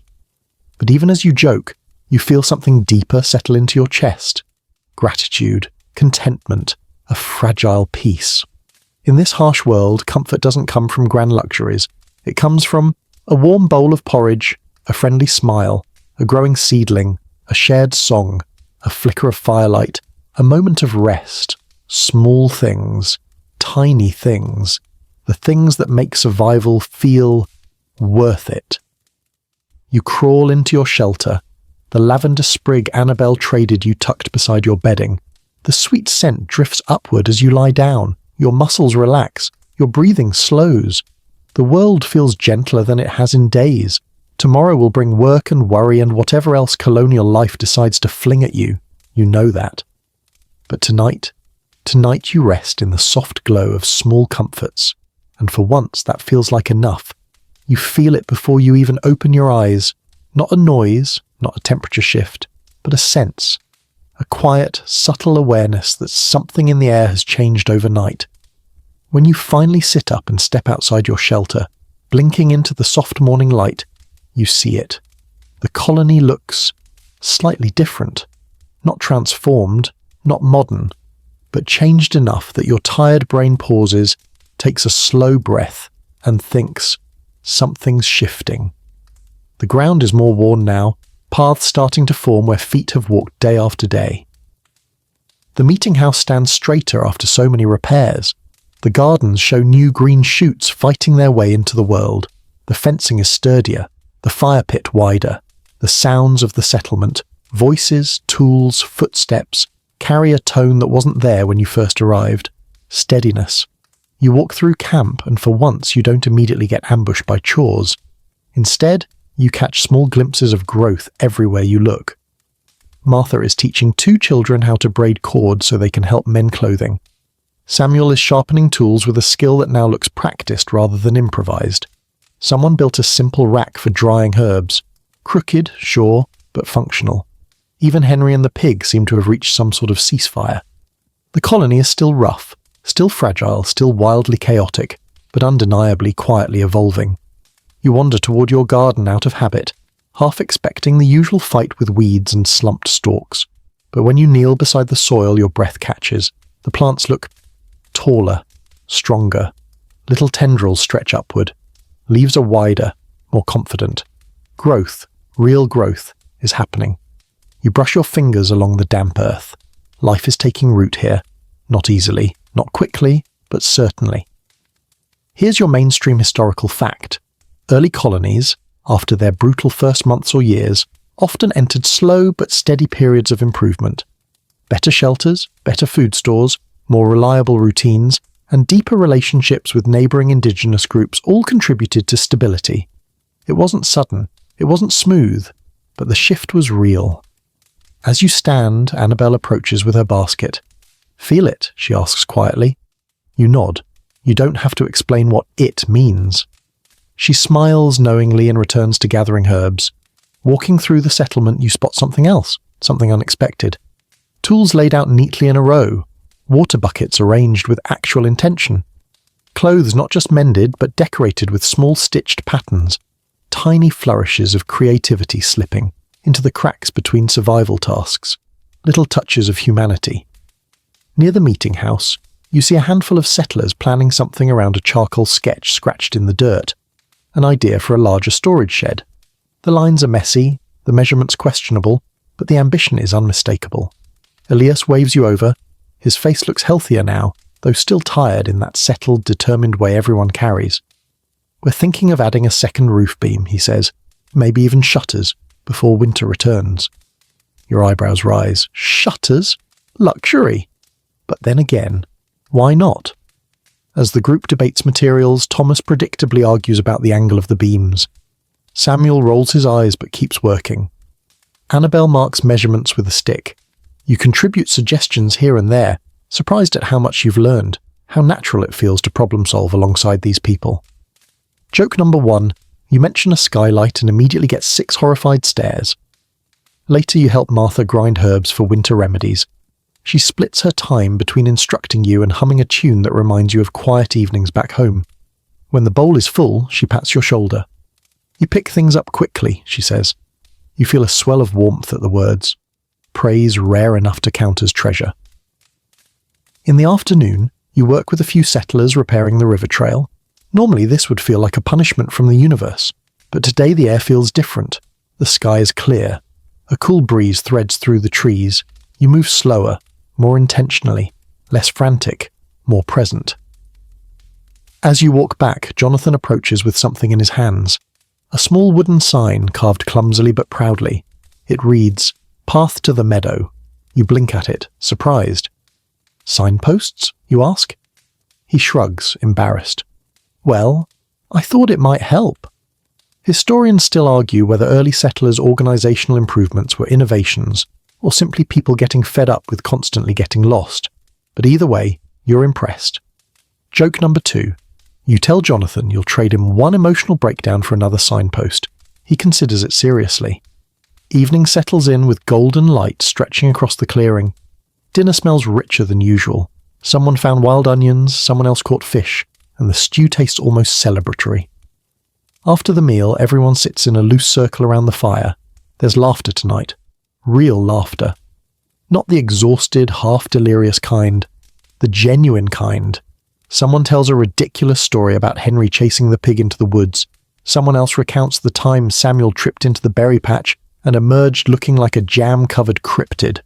But even as you joke, you feel something deeper settle into your chest. Gratitude, contentment, a fragile peace. In this harsh world, comfort doesn't come from grand luxuries. It comes from a warm bowl of porridge, a friendly smile, a growing seedling, a shared song, a flicker of firelight, a moment of rest. Small things, tiny things, the things that make survival feel worth it. You crawl into your shelter, the lavender sprig Annabelle traded you tucked beside your bedding. The sweet scent drifts upward as you lie down, your muscles relax, your breathing slows. The world feels gentler than it has in days. Tomorrow will bring work and worry and whatever else colonial life decides to fling at you. You know that. But tonight you rest in the soft glow of small comforts, and for once that feels like enough. You feel it before you even open your eyes. Not a noise, not a temperature shift, but a sense. A quiet, subtle awareness that something in the air has changed overnight. When you finally sit up and step outside your shelter, blinking into the soft morning light, you see it. The colony looks slightly different. Not transformed, not modern, but changed enough that your tired brain pauses, takes a slow breath, and thinks, something's shifting. The ground is more worn now, paths starting to form where feet have walked day after day. The meeting house stands straighter after so many repairs. The gardens show new green shoots fighting their way into the world. The fencing is sturdier, the fire pit wider. The sounds of the settlement, voices, tools, footsteps, carry a tone that wasn't there when you first arrived. Steadiness. You walk through camp and for once you don't immediately get ambushed by chores. Instead, you catch small glimpses of growth everywhere you look. Martha is teaching 2 children how to braid cord so they can help mend clothing. Samuel is sharpening tools with a skill that now looks practiced rather than improvised. Someone built a simple rack for drying herbs. Crooked, sure, but functional. Even Henry and the pig seem to have reached some sort of ceasefire. The colony is still rough, still fragile, still wildly chaotic, but undeniably quietly evolving. You wander toward your garden out of habit, half expecting the usual fight with weeds and slumped stalks. But when you kneel beside the soil, your breath catches. The plants look taller, stronger. Little tendrils stretch upward. Leaves are wider, more confident. Growth, real growth, is happening. You brush your fingers along the damp earth. Life is taking root here. Not easily, not quickly, but certainly. Here's your mainstream historical fact. Early colonies, after their brutal first months or years, often entered slow but steady periods of improvement. Better shelters, better food stores, more reliable routines, and deeper relationships with neighbouring indigenous groups all contributed to stability. It wasn't sudden, it wasn't smooth, but the shift was real. As you stand, Annabelle approaches with her basket. "Feel it?" she asks quietly. You nod. You don't have to explain what "it" means. She smiles knowingly and returns to gathering herbs. Walking through the settlement, you spot something else, something unexpected. Tools laid out neatly in a row. Water buckets arranged with actual intention. Clothes not just mended, but decorated with small stitched patterns. Tiny flourishes of creativity slipping into the cracks between survival tasks. Little touches of humanity. Near the meeting house, you see a handful of settlers planning something around a charcoal sketch scratched in the dirt. An idea for a larger storage shed. The lines are messy, the measurements questionable, but the ambition is unmistakable. Elias waves you over. His face looks healthier now, though still tired in that settled, determined way everyone carries. "We're thinking of adding a second roof beam," he says, "maybe even shutters, before winter returns." Your eyebrows rise. Shutters? Luxury! But then again, why not? As the group debates materials, Thomas predictably argues about the angle of the beams. Samuel rolls his eyes but keeps working. Annabelle marks measurements with a stick. You contribute suggestions here and there, surprised at how much you've learned, how natural it feels to problem solve alongside these people. Joke number 1, you mention a skylight and immediately get 6 horrified stares. Later you help Martha grind herbs for winter remedies. She splits her time between instructing you and humming a tune that reminds you of quiet evenings back home. When the bowl is full, she pats your shoulder. You pick things up quickly, she says. You feel a swell of warmth at the words. Praise rare enough to count as treasure. In the afternoon, you work with a few settlers repairing the river trail. Normally this would feel like a punishment from the universe, but today the air feels different. The sky is clear. A cool breeze threads through the trees. You move slower, more intentionally, less frantic, more present. As you walk back, Jonathan approaches with something in his hands. A small wooden sign carved clumsily but proudly. It reads, "Path to the Meadow." You blink at it, surprised. "Signposts?" you ask. He shrugs, embarrassed. "Well, I thought it might help." Historians still argue whether early settlers' organizational improvements were innovations or simply people getting fed up with constantly getting lost. But either way, you're impressed. Joke number 2. You tell Jonathan you'll trade him one emotional breakdown for another signpost. He considers it seriously. Evening settles in with golden light stretching across the clearing. Dinner smells richer than usual. Someone found wild onions, someone else caught fish, and the stew tastes almost celebratory. After the meal, everyone sits in a loose circle around the fire. There's laughter tonight. Real laughter. Not the exhausted, half-delirious kind. The genuine kind. Someone tells a ridiculous story about Henry chasing the pig into the woods. Someone else recounts the time Samuel tripped into the berry patch and emerged looking like a jam-covered cryptid.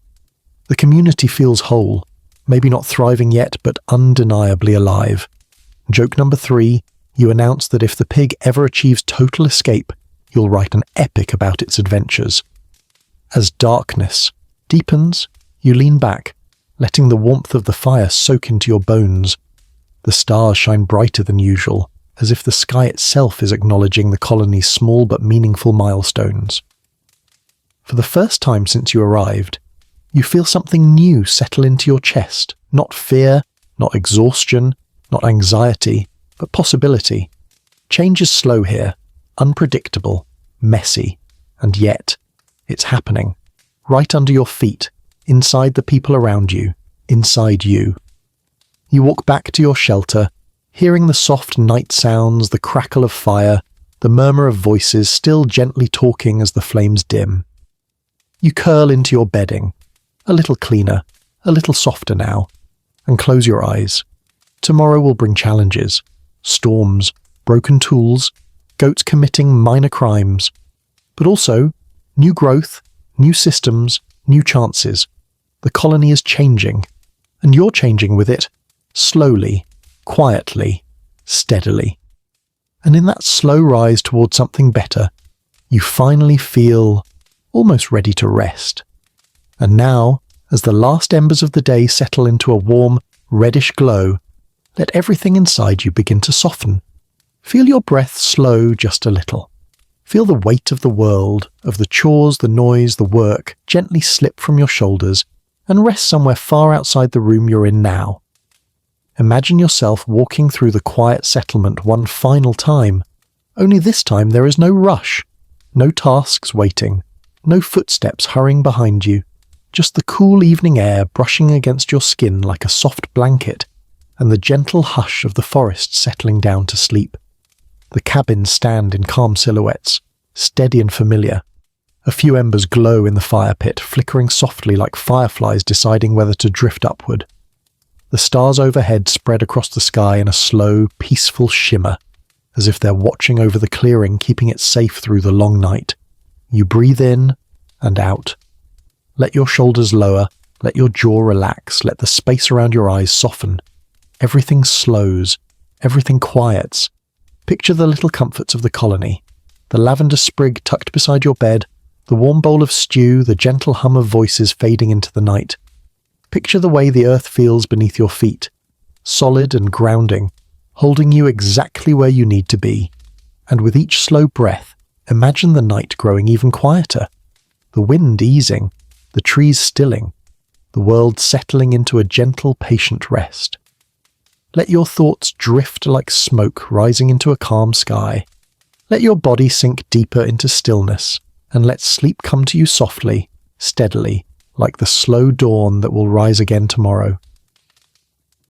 The community feels whole. Maybe not thriving yet, but undeniably alive. Joke number 3. You announce that if the pig ever achieves total escape, you'll write an epic about its adventures. As darkness deepens, you lean back, letting the warmth of the fire soak into your bones. The stars shine brighter than usual, as if the sky itself is acknowledging the colony's small but meaningful milestones. For the first time since you arrived, you feel something new settle into your chest. Not fear, not exhaustion, not anxiety, but possibility. Change is slow here, unpredictable, messy, and yet it's happening. Right under your feet, inside the people around you, inside you. You walk back to your shelter, hearing the soft night sounds, the crackle of fire, the murmur of voices still gently talking as the flames dim. You curl into your bedding, a little cleaner, a little softer now, and close your eyes. Tomorrow will bring challenges. Storms, broken tools, goats committing minor crimes, but also new growth, new systems, new chances. The colony is changing, and you're changing with it, slowly, quietly, steadily. And in that slow rise towards something better, you finally feel almost ready to rest. And now, as the last embers of the day settle into a warm, reddish glow, let everything inside you begin to soften. Feel your breath slow just a little. Feel the weight of the world, of the chores, the noise, the work, gently slip from your shoulders and rest somewhere far outside the room you're in now. Imagine yourself walking through the quiet settlement one final time, only this time there is no rush, no tasks waiting, no footsteps hurrying behind you, just the cool evening air brushing against your skin like a soft blanket, and the gentle hush of the forest settling down to sleep. The cabins stand in calm silhouettes, steady and familiar. A few embers glow in the fire pit, flickering softly like fireflies deciding whether to drift upward. The stars overhead spread across the sky in a slow, peaceful shimmer, as if they're watching over the clearing, keeping it safe through the long night. You breathe in and out. Let your shoulders lower, let your jaw relax, let the space around your eyes soften. Everything slows, everything quiets. Picture the little comforts of the colony. The lavender sprig tucked beside your bed, the warm bowl of stew, the gentle hum of voices fading into the night. Picture the way the earth feels beneath your feet, solid and grounding, holding you exactly where you need to be. And with each slow breath, imagine the night growing even quieter, the wind easing, the trees stilling, the world settling into a gentle, patient rest. Let your thoughts drift like smoke rising into a calm sky. Let your body sink deeper into stillness, and let sleep come to you softly, steadily, like the slow dawn that will rise again tomorrow.